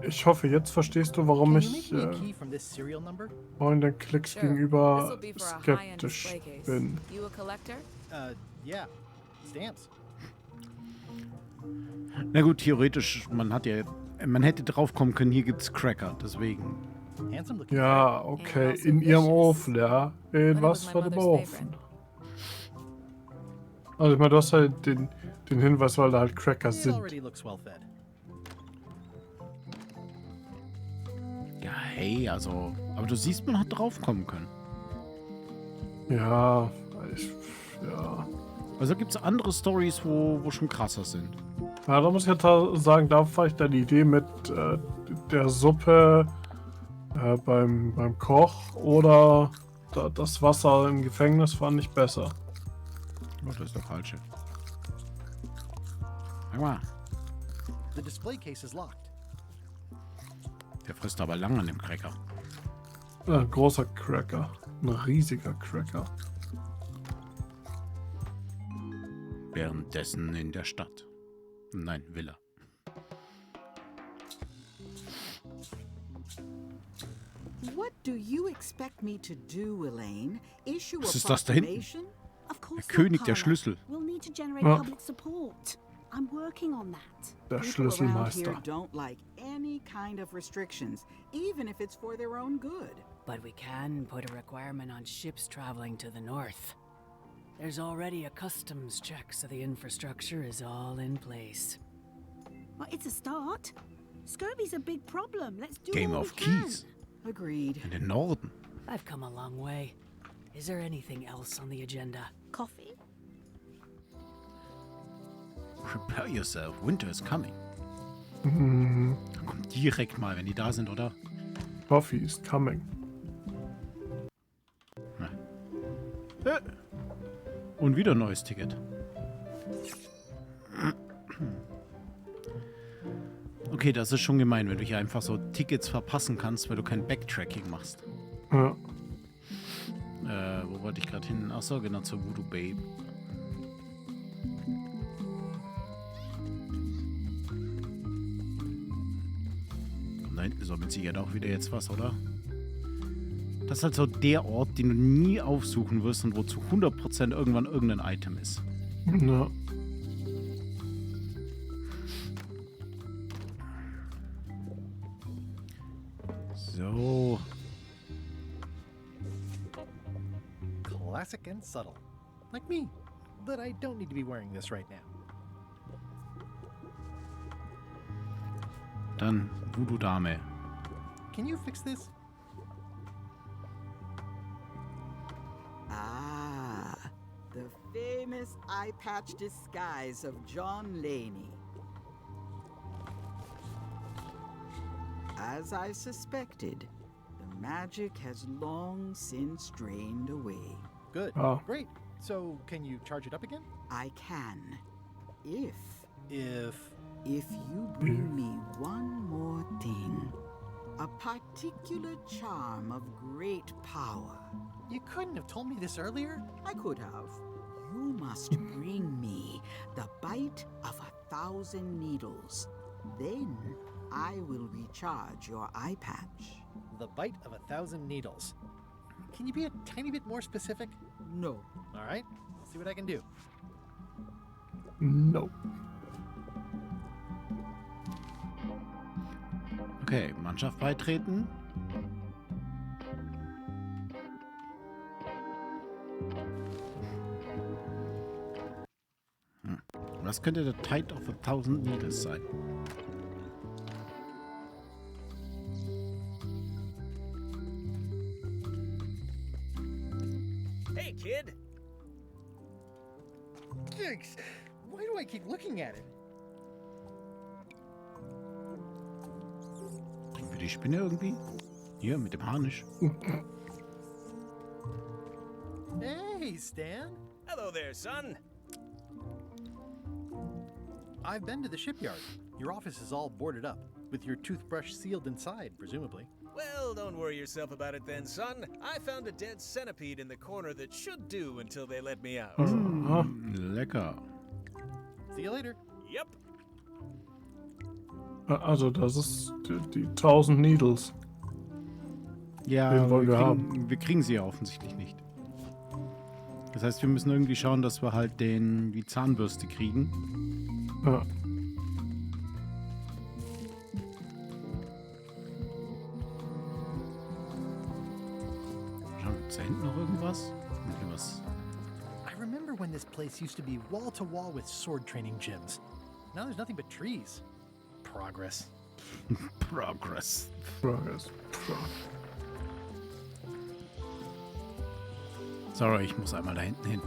ich hoffe, jetzt verstehst du, warum Can you ich make me a key from this serial number? den Klicks Sure. gegenüber This'll be for a high-end skeptisch display case. bin. You a collector? Yeah. Stamps. Na gut, theoretisch, man hätte drauf kommen können, hier gibt's Cracker, deswegen. Handsome looking. Ja, okay, in ihrem Ofen, ja. In was für einem Ofen? Also ich meine, du hast halt den Hinweis, weil da halt Cracker It sind. already looks well fed. Ja, hey, also. Aber du siehst, man hat drauf kommen können. Ja, Also gibt's andere Stories, wo schon krasser sind. Ja, da muss ich jetzt sagen, da war ich dann die Idee mit der Suppe beim Koch oder das Wasser im Gefängnis fand ich besser. Oh, das ist der falsche. Sag mal, The display case is locked. der frisst aber lang an dem Cracker. Ein großer Cracker. Ein riesiger Cracker. Währenddessen in der Stadt. Nein, Villa. What do you expect me to do, Elaine? Issue Was a ist das da hinten? proclamation? Of course Der König not, der Carla. Schlüssel. We'll need to generate Ja. public support. I'm working on that. Der People Schlüsselmeister. around here don't like any kind of restrictions, even if it's for their own good. But we can put a requirement on ships traveling to the north. There's already a customs check, so the infrastructure is all in place. Well, it's a start. Scurvy's a big problem. Let's do Game all of we can. Keys. Agreed. In den Norden. I've come a long way. Is there anything else on the agenda? Coffee? Prepare yourself, winter is coming. Mhm. Dann kommt direkt mal, wenn die da sind, oder? Coffee is coming. Und wieder ein neues Ticket. Okay, das ist schon gemein, wenn du hier einfach so Tickets verpassen kannst, weil du kein Backtracking machst. Ja. Wo wollte ich gerade hin? Achso, genau, zur Voodoo Babe. Da hinten ist auch mit Sicherheit auch wieder jetzt was, oder? Das ist halt so der Ort, den du nie aufsuchen wirst und wo zu 100% irgendwann irgendein Item ist. Ja. So. Classic and subtle. Like me. But I don't need to be wearing this right now. Dann Voodoo Dame. Can you fix this? Ah, the famous eye patch disguise of John Laney. As I suspected, the magic has long since drained away. Good. Oh. Great. So, can you charge it up again? I can. If If you bring me one more thing, a particular charm of great power. You couldn't have told me this earlier? I could have. You must bring me the bite of 1,000 needles. Then I will recharge your eye patch. The bite of 1,000 needles. Can you be a tiny bit more specific? No. All right, I'll see what I can do. No. Okay, Mannschaft beitreten. Was könnte der Tide of 1,000 Needles sein? Hey, kid! Thanks. Why do I keep looking at it? Kriegen wir die Spinne irgendwie? Hier, mit dem Harnisch. Hey, Stan. Hello there, son. I've been to the shipyard. Your office is all boarded up, with your toothbrush sealed inside, presumably. Well, don't worry yourself about it then, son. I found a dead centipede in the corner that should do until they let me out. Lecker. See you later. Yep. Also das ist die 1.000 Needles. Ja, Den wollen wir haben. wir kriegen sie ja offensichtlich nicht. Das heißt, wir müssen irgendwie schauen, dass wir halt die Zahnbürste kriegen. Ja. Schauen, gibt's da hinten noch irgendwas? Irgendwas. I remember when this place used to be wall to wall with sword training gyms. Now there's nothing but trees. Progress. Progress. Progress. Sorry, ich muss einmal da hinten hin.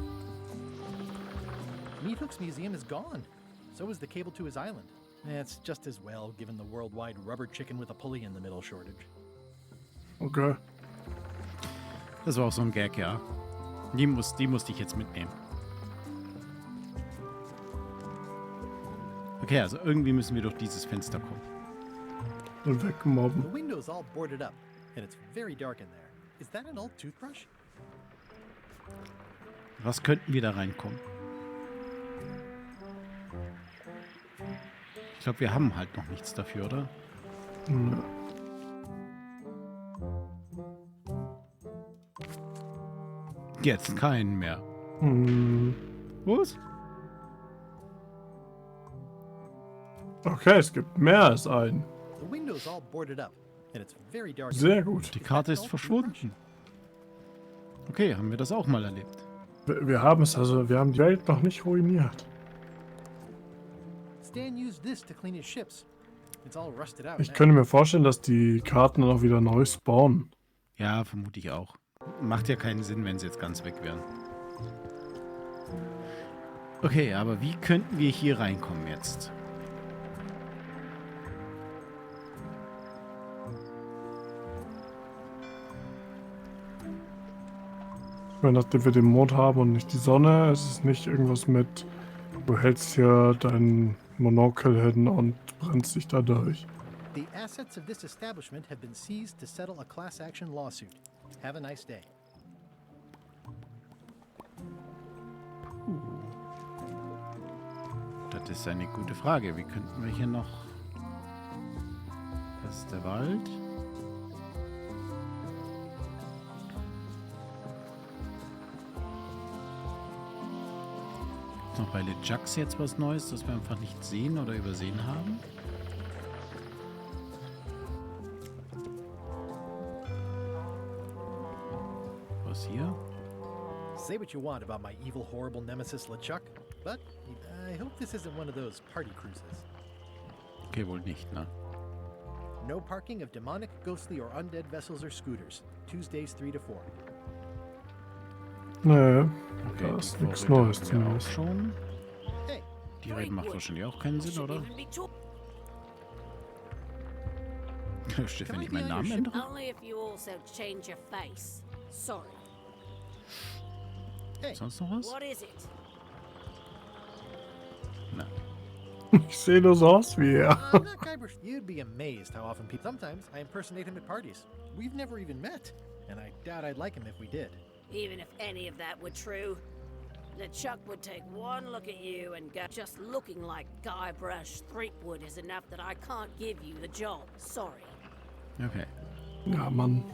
Meat Hook's museum is gone. So is the cable to his island. It's just as well, given the worldwide rubber chicken with a pulley in the middle shortage. Okay. Das war auch so ein Gag, ja. Die musste ich jetzt mitnehmen. Okay, also irgendwie müssen wir durch dieses Fenster kommen. Und wegmobben. The window's all boarded up, and it's very dark in there. Is that an old toothbrush? Was könnten wir da reinkommen? Ich glaube, wir haben halt noch nichts dafür, oder? Ja. Jetzt keinen mehr. Was? Okay, es gibt mehr als einen. The window's all boarded up, and it's very dark. Sehr gut. Die Karte ist verschwunden. Okay, haben wir das auch mal erlebt. Wir haben es, also wir haben die Welt noch nicht ruiniert. Stan used this to clean his ships. It's all rusted out. Ich könnte mir vorstellen, dass die Karten dann auch wieder neu spawnen. Ja, vermute ich auch. Macht ja keinen Sinn, wenn sie jetzt ganz weg wären. Okay, aber wie könnten wir hier reinkommen jetzt? Ich meine, nachdem wir den Mond haben und nicht die Sonne, ist es nicht irgendwas mit, du hältst hier dein Monokel hin und brennst dich da durch. The assets of this establishment have been seized to settle a class action lawsuit. Have a nice day. Das ist eine gute Frage. Wie könnten wir hier noch... Das ist der Wald. Ist noch bei LeJux jetzt was Neues, das wir einfach nicht sehen oder übersehen haben? Was hier? Say what you want about my evil, horrible nemesis LeChuck, but I hope this isn't one of those party cruises. Okay, wohl nicht, ne? No parking of demonic, ghostly, or undead vessels or scooters. Tuesdays 3 to 4. Nee, Okay, da ist die nichts Vorräte Neues haben wir zumindest. auch schon. Hey, Die Reden macht wahrscheinlich auch keinen Sinn, oder? Steht, wenn ich meinen Namen ändere? Only if you also change your face. Sorry. Hey. Sonst noch was? What is it? Na. Ich sehe nur so aus wie er. I'm not Guybrush. You'd be amazed how often people. Sometimes I impersonate him at parties. We've never even met, and I doubt I'd like him if we did. Even if any of that were true, LeChuck would take one look at you and go, just looking like Guybrush Threepwood is enough that I can't give you the job. Sorry. Okay. Ja, Mann.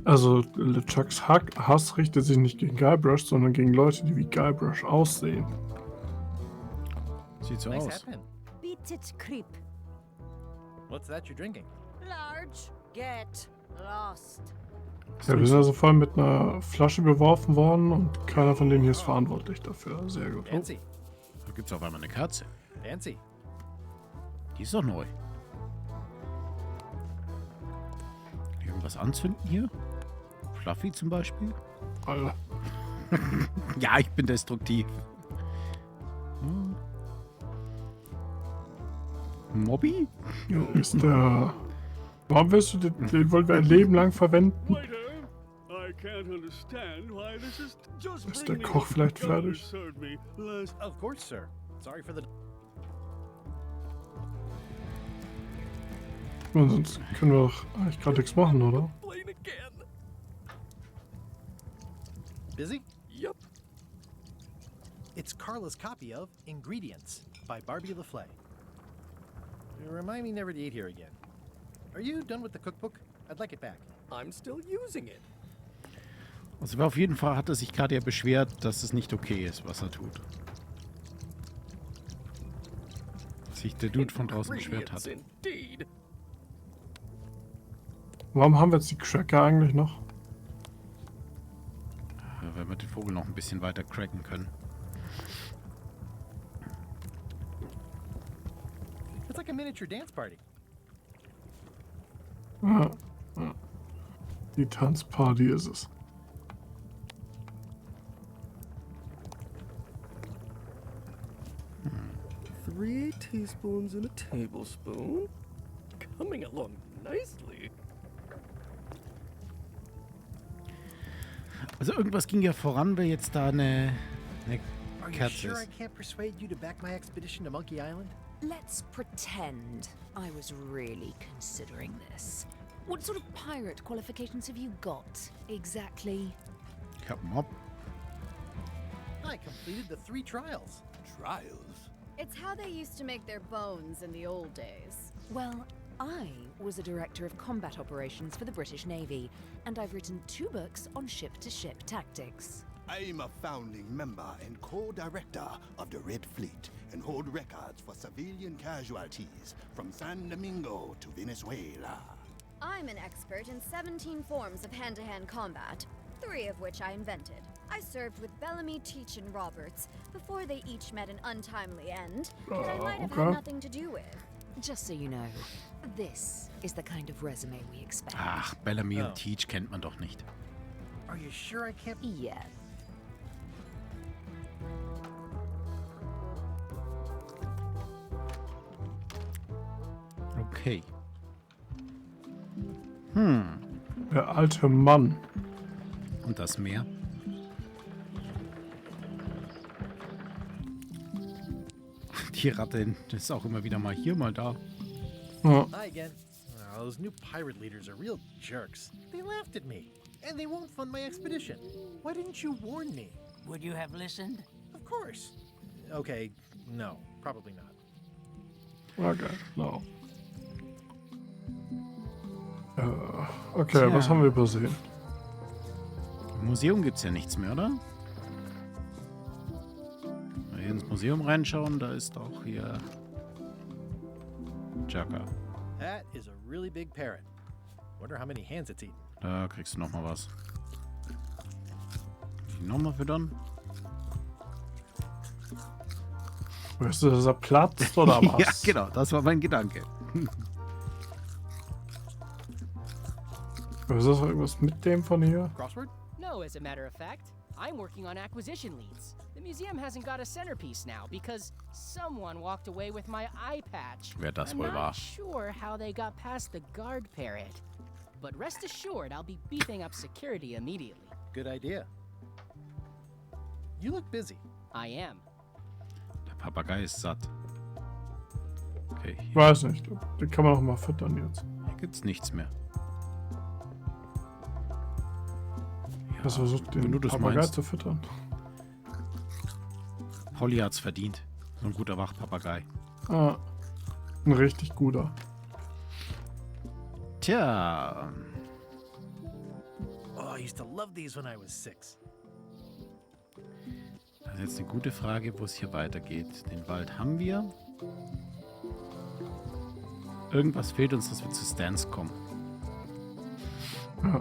Also, LeChucks Hass richtet sich nicht gegen Guybrush, sondern gegen Leute, die wie Guybrush aussehen. Sieht so aus. Beat it, creep. What's that you're drinking? Large, get lost. Ja, wir sind also voll mit einer Flasche beworfen worden und keiner von denen hier ist verantwortlich dafür. Sehr gut. Fancy. Da gibt's auf einmal eine Kerze. Fancy. Die ist doch neu. Irgendwas anzünden hier? Fluffy zum Beispiel? Alter. Ja, ich bin destruktiv. Mobby? Ja, ist der... Warum willst du den wollen wir ein Leben lang verwenden? I can't understand why this is just Ist der Koch vielleicht fertig? Of course, sir. Sorry for the. Und sonst können wir doch eigentlich gerade nichts machen, oder? Busy? Yep. It's Carla's copy of Ingredients by Barbie LaFlay. Remind me never to eat here again. Are you done with the cookbook? I'd like it back. I'm still using it. Also auf jeden Fall hat er sich gerade ja beschwert, dass es nicht okay ist, was er tut. Dass sich der Dude von draußen beschwert hat. Indeed. Warum haben wir jetzt die Cracker eigentlich noch? Wenn wir den Vogel noch ein bisschen weiter cracken können. It's like a miniature dance party. Ja, ja. Die Tanzparty ist es. Three teaspoons in a tablespoon. Coming along nicely. Also irgendwas ging ja voran, weil jetzt da eine Are you Kerze sure I ist. can't persuade you to back my expedition to Monkey Island? Let's pretend I was really considering this. What sort of pirate qualifications have you got, exactly? Come up. I completed the 3 trials. Trials? It's how they used to make their bones in the old days. Well, I was a director of combat operations for the British Navy, and I've written 2 books on ship-to-ship tactics. I'm a founding member and co-director of the Red Fleet and hold records for civilian casualties from San Domingo to Venezuela. I'm an expert in 17 forms of hand-to-hand combat, 3 of which I invented. I served with Bellamy, Teach, and Roberts before they each met an untimely end that I might have had nothing to do with. Just so you know, this is the kind of resume we expect. Ach, Bellamy und Teach kennt man doch nicht. Are you sure I can't? Yeah. Okay. Der alte Mann. Und das Meer? Die Ratte ist auch immer wieder mal hier, mal da. Ja. Hi again. Oh, those new pirate leaders are real jerks. They laughed at me, and they won't fund my expedition. Why didn't you warn me? Would you have listened? Of course. Okay, no, probably not. Okay, no. Okay, was haben wir übersehen? Im Museum gibt's ja nichts mehr, oder? Wenn wir hier ins Museum reinschauen, da ist auch hier Chaka. That is a really big parrot. Wonder how many hands it's eaten. Da kriegst du nochmal was. Die nochmal füttern? Weißt du, dass er platzt oder was? Ja, genau, das war mein Gedanke. Ist das irgendwas mit dem von hier? Crossword? No, as a matter of fact, I'm working on acquisition leads. The museum hasn't got a centerpiece now because someone walked away with my eye patch. Wer das I'm wohl war. not sure how they got past the guard parrot. But rest assured, I'll be beefing up security immediately. Good idea. You look busy. I am. Der Papagei ist satt. Okay, Ich weiß nicht. Den kann man auch mal füttern jetzt. hier gibt's nichts mehr. Was versucht den wenn du das Papagei meinst. zu füttern? Holly hat's verdient. So ein guter Wachpapagei. Ah, ein richtig guter. Tja. Oh, I used to love these when I was 6. Das ist jetzt eine gute Frage, wo es hier weitergeht. Den Wald haben wir. Irgendwas fehlt uns, dass wir zu Stans kommen. Ja.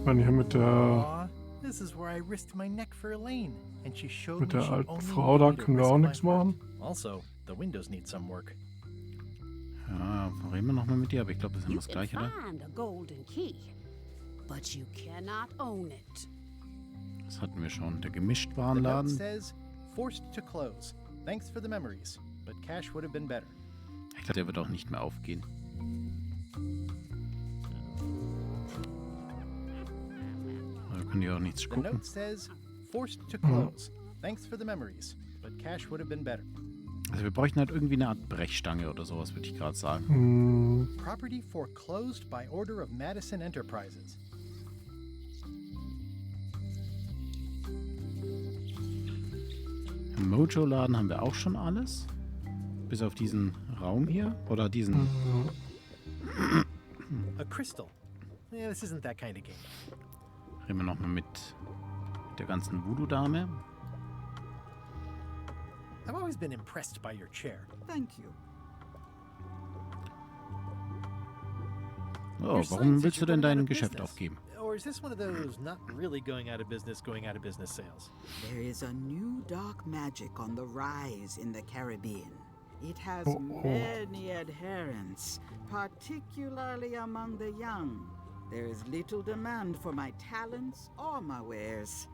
Man hier mit der Aw, this is where I risked my neck for Elaine, and she showed Mit me der she alten only Frau, da needed to können wir risk auch my nichts machen. Also, the windows need some work. Ja, reden wir nochmal mit dir, aber ich glaube, das ist immer You das can Gleiche, oder? find a golden key, but you cannot own it. Das hatten wir schon. Der The note Gemischtwarenladen. says, forced to close. Thanks for the memories, but cash would have been better. Ich glaube, der wird auch nicht mehr aufgehen. Da können die auch nichts The gucken. note says, forced to close. Thanks for the memories, but cash would have been better. Also wir bräuchten halt irgendwie eine Art Brechstange oder sowas, würde ich gerade sagen. Property foreclosed by order of Madison Enterprises. Im Mojo-Laden haben wir auch schon alles. Bis auf diesen Raum hier. Oder diesen... A crystal. Yeah, this isn't that kind of game. Reden wir nochmal mit der ganzen Voodoo-Dame. I've always been impressed by your chair. Thank you. Oh, Your sign warum says willst du you're denn going out dein of Geschäft business. aufgeben? Or is this one of those not really going out of business sales? There is a new dark magic on the rise in the Caribbean. It has Oh. many adherents, particularly among the young. There is little demand for my talents or my wares.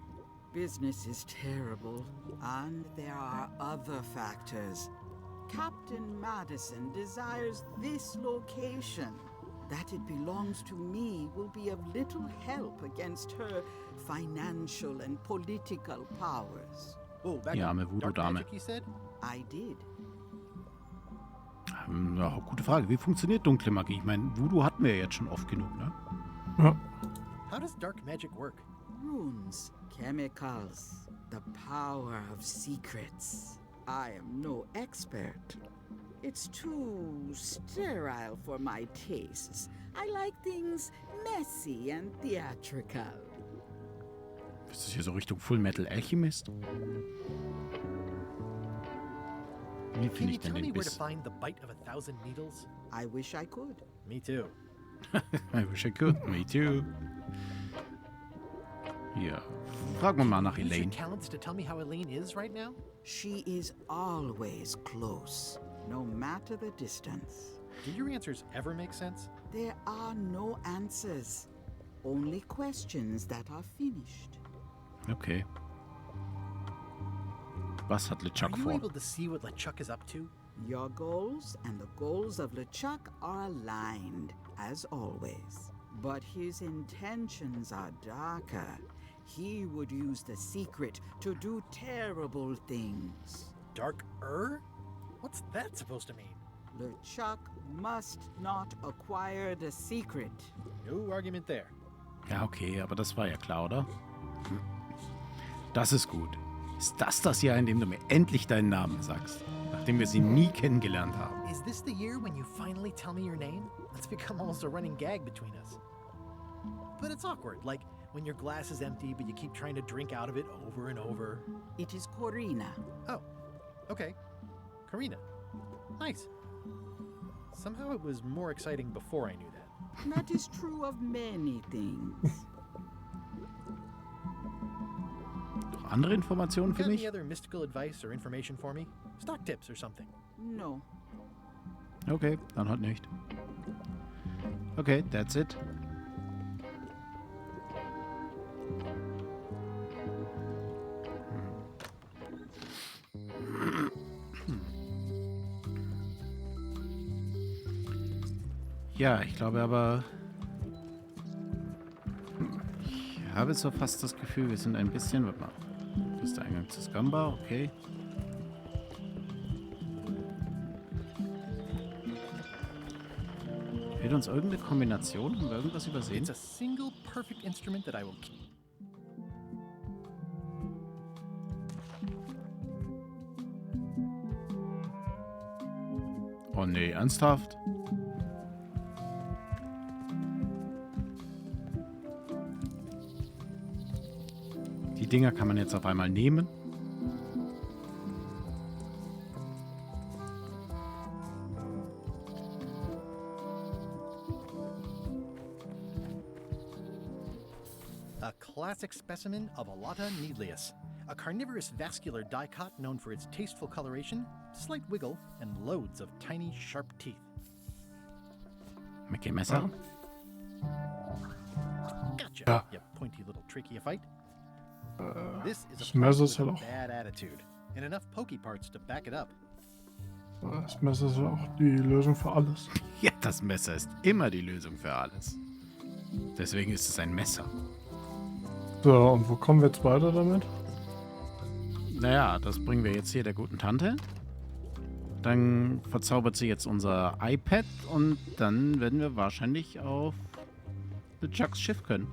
Business is terrible, and there are other factors. Captain Madison desires this location. That it belongs to me will be of little help against her financial and political powers. Oh, back Die up. arme Dark Voodoo-Dame. magic, you said? I did. Ja, gute Frage. Wie funktioniert dunkle Magie? Ich meine, Voodoo hatten wir ja jetzt schon oft genug, ne? Ja. How does dark magic work? Runes, chemicals, the power of secrets. I am no expert. It's too sterile for my tastes. I like things messy and theatrical. Ist das hier so Richtung Full Metal Alchemist? Wie Can finde you ich denn tell me den where to Biss? find the bite of 1,000 needles? I wish I could. Me too. I wish I could. Me too. Hier. Fragen wir mal nach Use your Elaine. talents to tell me how Elaine is right now? She is always close, no matter the distance. Do your answers ever make sense? There are no answers, only questions that are finished. Okay. Was hat Are LeChuck you vor? able to see what LeChuck is up to? Your goals and the goals of LeChuck are aligned, as always. But his intentions are darker. He would use the secret to do terrible things. Dark-er? What's that supposed to mean? LeChuck must not acquire the secret. No argument there. Ja, okay, aber das war ja klar, oder? Hm. Das ist gut. Ist das Jahr, in dem du mir endlich deinen Namen sagst? Nachdem wir sie nie kennengelernt haben. Is this the year when you finally tell me your name? That's become almost a running gag between us. But it's awkward, like when your glass is empty but you keep trying to drink out of it over and over. It is Corina. Oh, okay. Karina. Nice. Somehow it was more exciting before I knew that. That is true of many things. Noch andere Informationen für Got any mich? other mystical advice or information for me? Stock tips or something? No. Okay, dann halt nicht. Okay, that's it. Ja, ich glaube aber... habe so fast das Gefühl, wir sind ein bisschen... Warte mal. Das ist der Eingang zu Scamba, okay. Fehlt uns irgendeine Kombination? Haben wir irgendwas übersehen? It's a single perfect instrument that I will keep. Oh nee, ernsthaft? Die Dinger kann man jetzt auf einmal nehmen. A classic specimen of Alata needleus, a carnivorous vascular dicot known for its tasteful coloration, slight wiggle, and loads of tiny, sharp teeth. Okay, Messer. Gotcha, you pointy little trichiophyte. This is Das a Messer plant ist with halt a auch... bad attitude, and enough pokey parts to back it up. Das Messer ist halt auch die Lösung für alles. Ja, das Messer ist immer die Lösung für alles. Deswegen ist es ein Messer. So, und wo kommen wir jetzt weiter damit? Naja, das bringen wir jetzt hier der guten Tante. Dann verzaubert sie jetzt unser iPad und dann werden wir wahrscheinlich auf Chucks Schiff können.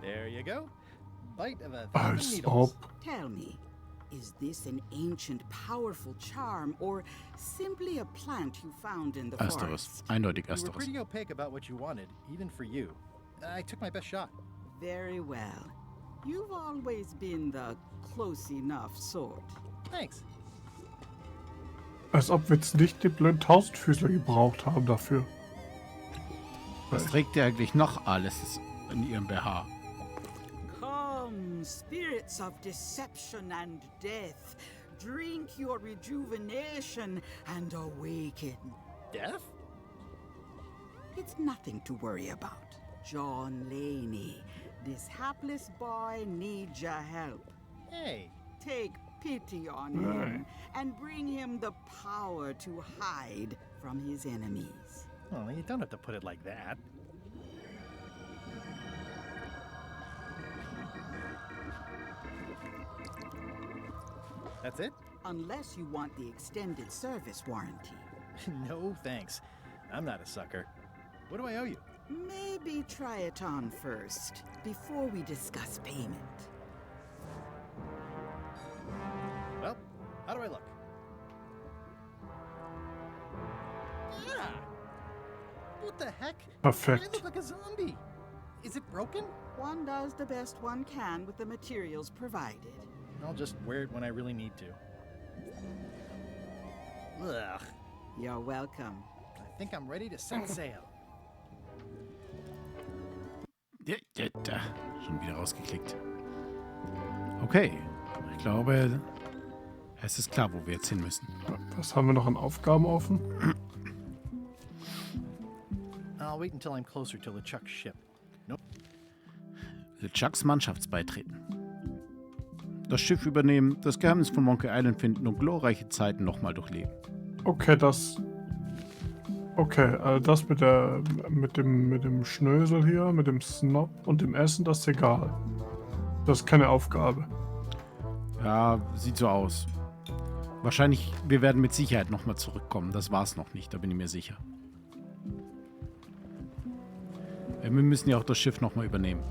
There you go. Bite of a Als needles. ob. Tell me, is this an ancient, powerful charm, or simply a plant you found in the Ersteres. forest? Eindeutig You were ersteres. pretty opaque about what you wanted, even for you. I took my best shot. Very well. You've always been the close enough sort. Thanks. Als ob wir jetzt nicht die blöden Tausendfüßler gebraucht haben dafür. Was trägt ihr eigentlich noch alles in ihrem BH? Come, spirits of deception and death, drink your rejuvenation and awaken. Death? It's nothing to worry about. John Laney, this hapless boy needs your help. Hey. Take pity on him and bring him the power to hide from his enemies. Well, you don't have to put it like that. That's it? Unless you want the extended service warranty. No, thanks. I'm not a sucker. What do I owe you? Maybe try it on first, before we discuss payment. Well, how do I look? Yeah. What the heck? Perfekt. I look like a zombie. Is it broken? One does the best one can with the materials provided. I'll just wear it when I really need to. Ugh. You're welcome. I think I'm ready to set sail. Da. Schon wieder rausgeklickt. Okay. Ich glaube, es ist klar, wo wir jetzt hin müssen. Was haben wir noch an Aufgaben offen? I'll wait until I'm closer to LeChuck's ship. Nope. LeChucks Mannschaftsbeitreten. Das Schiff übernehmen, das Geheimnis von Monkey Island finden und glorreiche Zeiten nochmal durchleben. Okay, das... Okay, das mit dem Schnösel hier, mit dem Snob und dem Essen, das ist egal. Das ist keine Aufgabe. Ja, sieht so aus. Wahrscheinlich, wir werden mit Sicherheit nochmal zurückkommen. Das war's noch nicht, da bin ich mir sicher. Wir müssen ja auch das Schiff nochmal übernehmen.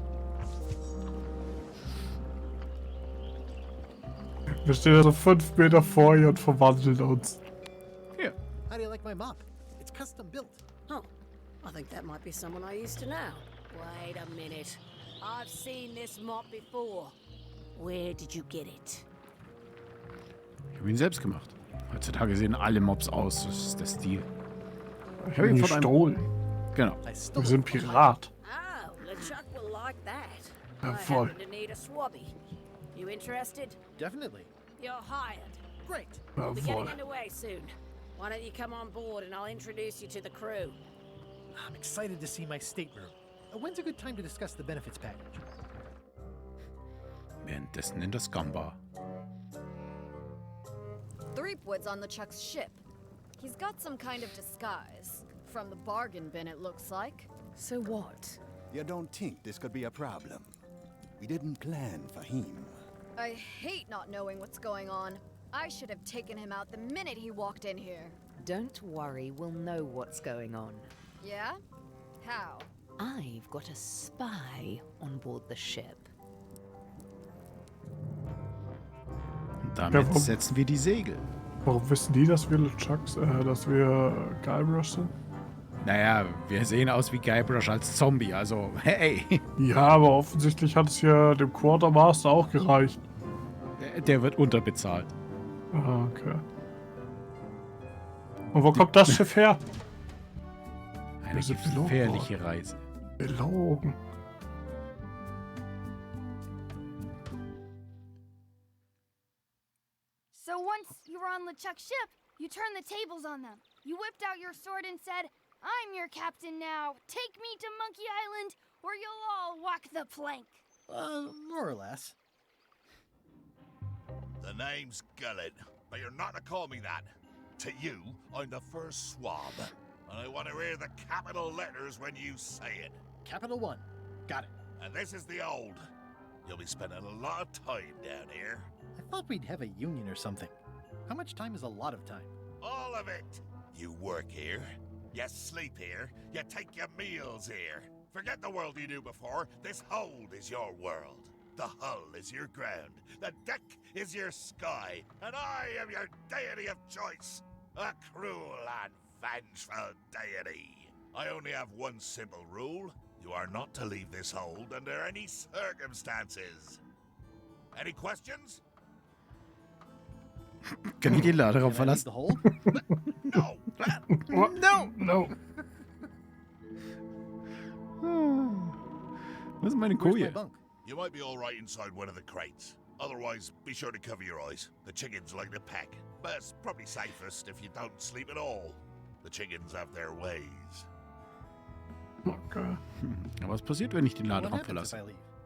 Wir stehen also 5 Meter vor ihr und verwandeln uns. Ja. How do you like my mop? It's custom built. Oh, I think that might be someone I used to know. Wait a minute. I've seen this mop before. Where did you get it? Ich habe ihn selbst gemacht. Heutzutage sehen alle Mobs aus. Das ist der Stil. Ich habe ihn gestohlen. Genau. Wir sind Pirat. Oh, LeChuck will like that. Ja, I voll. happen to need a swabby. You interested? Definitely. You're hired. Great. Ja, We'll be voll. getting underway soon. Why don't you come on board and I'll introduce you to the crew? I'm excited to see my stateroom. When's a good time to discuss the benefits package? Währenddessen in der Scamba. Threepwood's on LeChuck's ship. He's got some kind of disguise. From the bargain bin, it looks like. So what? You don't think this could be a problem? We didn't plan for him. I hate not knowing what's going on. I should have taken him out the minute he walked in here. Don't worry, we'll know what's going on. Yeah? How? I've got a spy on board the ship. Damit setzen wir die Segel. Warum wissen die, dass wir LeChucks, dass wir Guybrush sind? Naja, wir sehen aus wie Guybrush als Zombie, also hey. Ja, aber offensichtlich hat es ja dem Quartermaster auch gereicht. Der wird unterbezahlt. Ah, okay. Und wo kommt das Schiff her? Eine gefährliche Reise. Belogen. So once you were on LeChuck's ship, you turned the tables on them. You whipped out your sword and said, "I'm your captain now. Take me to Monkey Island, or you'll all walk the plank." More or less. The name's Gullet, but you're not to call me that. To you, I'm the first swab, and I want to hear the capital letters when you say it. Capital 1. Got it. And this is the old. You'll be spending a lot of time down here. I thought we'd have a union or something. How much time is a lot of time? All of it. You work here, you sleep here, you take your meals here. Forget the world you knew before. This hold is your world. The hull is your ground. The deck is your sky. And I am your deity of choice. A cruel and vengeful deity. I only have one simple rule. You are not to leave this hold under any circumstances. Any questions? Kann ich den Laderaum verlassen? No. No. Was ist meine Koje? You might be all right inside one of the crates. Otherwise, be sure to cover your eyes. The chickens like to peck. But it's probably safest if you don't sleep at all. The chickens have their ways. Okay. Was passiert, wenn ich den Laderaum verlasse?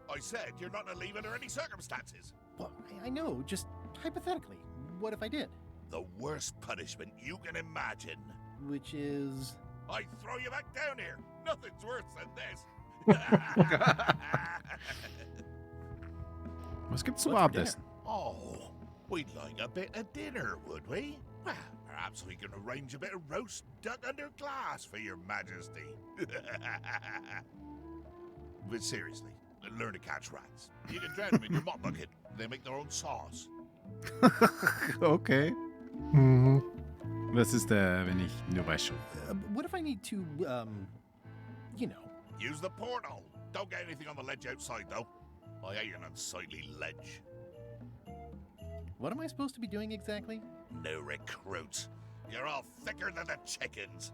I said you're not to leave under any circumstances. Well, I know, just hypothetically. What if I did? The worst punishment you can imagine. Which is? I throw you back down here. Nothing's worse than this. Was gibt's zum Abendessen? Oh, we'd like a bit of dinner, would we? Well, perhaps we can arrange a bit of roast duck under glass for your majesty. But seriously, learn to catch rats. You can drown them in your mop bucket. They make their own sauce. Okay. Mhm. Was ist, wenn ich nur weiß schon? What if I need to, you know? Use the portal. Don't get anything on the ledge outside, though. I hate an unsightly ledge. What am I supposed to be doing exactly? New recruits. You're all thicker than the chickens.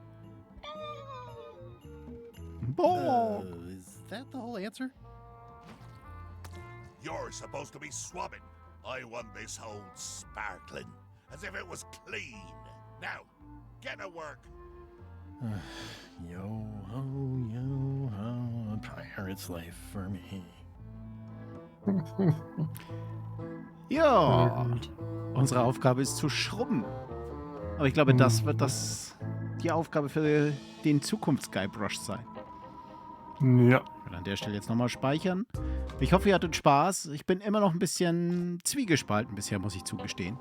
Is that the whole answer? You're supposed to be swabbing. I want this hold sparkling, as if it was clean. Now, get to work. Yo ho, a pirate's life for me. Ja, unsere Aufgabe ist zu schrubben. Aber ich glaube, das wird die Aufgabe für den Zukunfts-Guybrush sein. Ja. Ich will an der Stelle jetzt nochmal speichern. Ich hoffe, ihr hattet Spaß. Ich bin immer noch ein bisschen zwiegespalten bisher, muss ich zugestehen.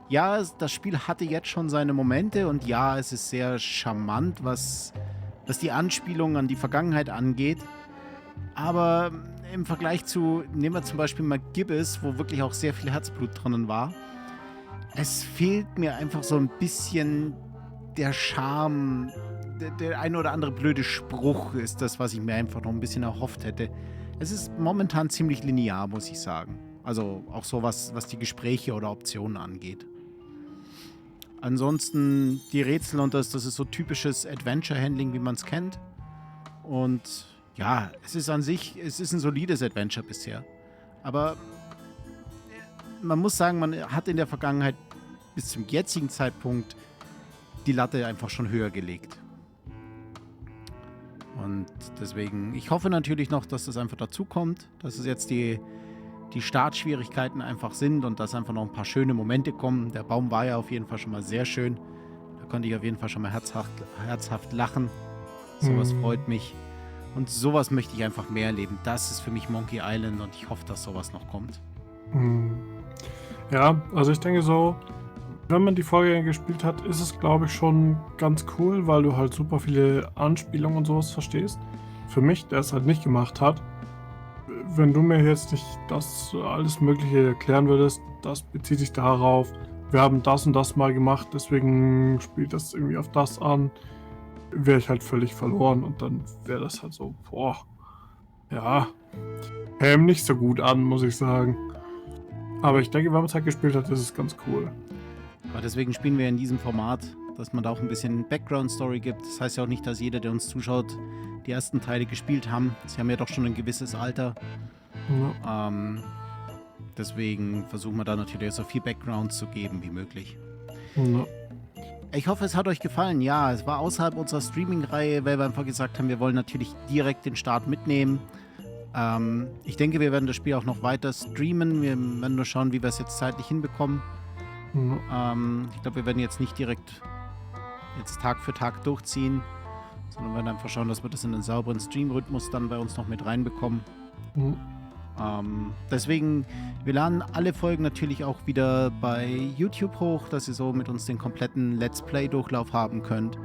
Ja, das Spiel hatte jetzt schon seine Momente und ja, es ist sehr charmant, was die Anspielungen an die Vergangenheit angeht. Aber im Vergleich zu, nehmen wir zum Beispiel mal Gibbous, wo wirklich auch sehr viel Herzblut drinnen war, es fehlt mir einfach so ein bisschen der Charme. Der ein oder andere blöde Spruch ist das, was ich mir einfach noch ein bisschen erhofft hätte. Es ist momentan ziemlich linear, muss ich sagen. Also auch so, was die Gespräche oder Optionen angeht. Ansonsten die Rätsel und das ist so typisches Adventure-Handling, wie man es kennt. Und ja, es ist an sich, es ist ein solides Adventure bisher. Aber man muss sagen, man hat in der Vergangenheit bis zum jetzigen Zeitpunkt die Latte einfach schon höher gelegt. Und deswegen, ich hoffe natürlich noch, dass das einfach dazu kommt, dass es jetzt die Startschwierigkeiten einfach sind und dass einfach noch ein paar schöne Momente kommen. Der Baum war ja auf jeden Fall schon mal sehr schön. Da konnte ich auf jeden Fall schon mal herzhaft lachen. Sowas freut mich. Und sowas möchte ich einfach mehr erleben. Das ist für mich Monkey Island und ich hoffe, dass sowas noch kommt. Ja, also ich denke so, wenn man die Vorgänger gespielt hat, ist es, glaube ich, schon ganz cool, weil du halt super viele Anspielungen und sowas verstehst. Für mich, der es halt nicht gemacht hat, wenn du mir jetzt nicht das alles Mögliche erklären würdest, das bezieht sich darauf, wir haben das und das mal gemacht, deswegen spielt das irgendwie auf das an, wäre ich halt völlig verloren und dann wäre das halt so, boah, ja, käme nicht so gut an, muss ich sagen. Aber ich denke, wenn man es halt gespielt hat, ist es ganz cool. Aber deswegen spielen wir in diesem Format, dass man da auch ein bisschen Background-Story gibt. Das heißt ja auch nicht, dass jeder, der uns zuschaut, die ersten Teile gespielt haben. Sie haben ja doch schon ein gewisses Alter. Ja. Deswegen versuchen wir da natürlich so viel Background zu geben wie möglich. Ja. Ich hoffe, es hat euch gefallen. Ja, es war außerhalb unserer Streaming-Reihe, weil wir einfach gesagt haben, wir wollen natürlich direkt den Start mitnehmen. Ich denke, wir werden das Spiel auch noch weiter streamen. Wir werden nur schauen, wie wir es jetzt zeitlich hinbekommen. Ich glaube, wir werden jetzt nicht direkt jetzt Tag für Tag durchziehen, sondern werden einfach schauen, dass wir das in einen sauberen Stream-Rhythmus dann bei uns noch mit reinbekommen. Deswegen, wir laden alle Folgen natürlich auch wieder bei YouTube hoch, dass ihr so mit uns den kompletten Let's Play-Durchlauf haben könnt.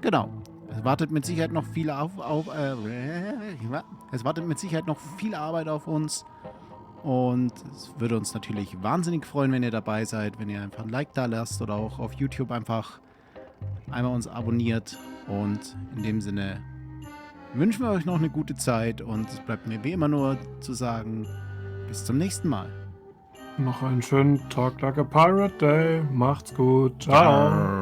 Genau. Es wartet mit Sicherheit noch viel es wartet mit Sicherheit noch viel Arbeit auf uns. Und es würde uns natürlich wahnsinnig freuen, wenn ihr dabei seid, wenn ihr einfach ein Like da lasst oder auch auf YouTube einfach einmal uns abonniert. Und in dem Sinne wünschen wir euch noch eine gute Zeit und es bleibt mir wie immer nur zu sagen, bis zum nächsten Mal. Noch einen schönen Talk Like a Pirate Day. Macht's gut. Ciao.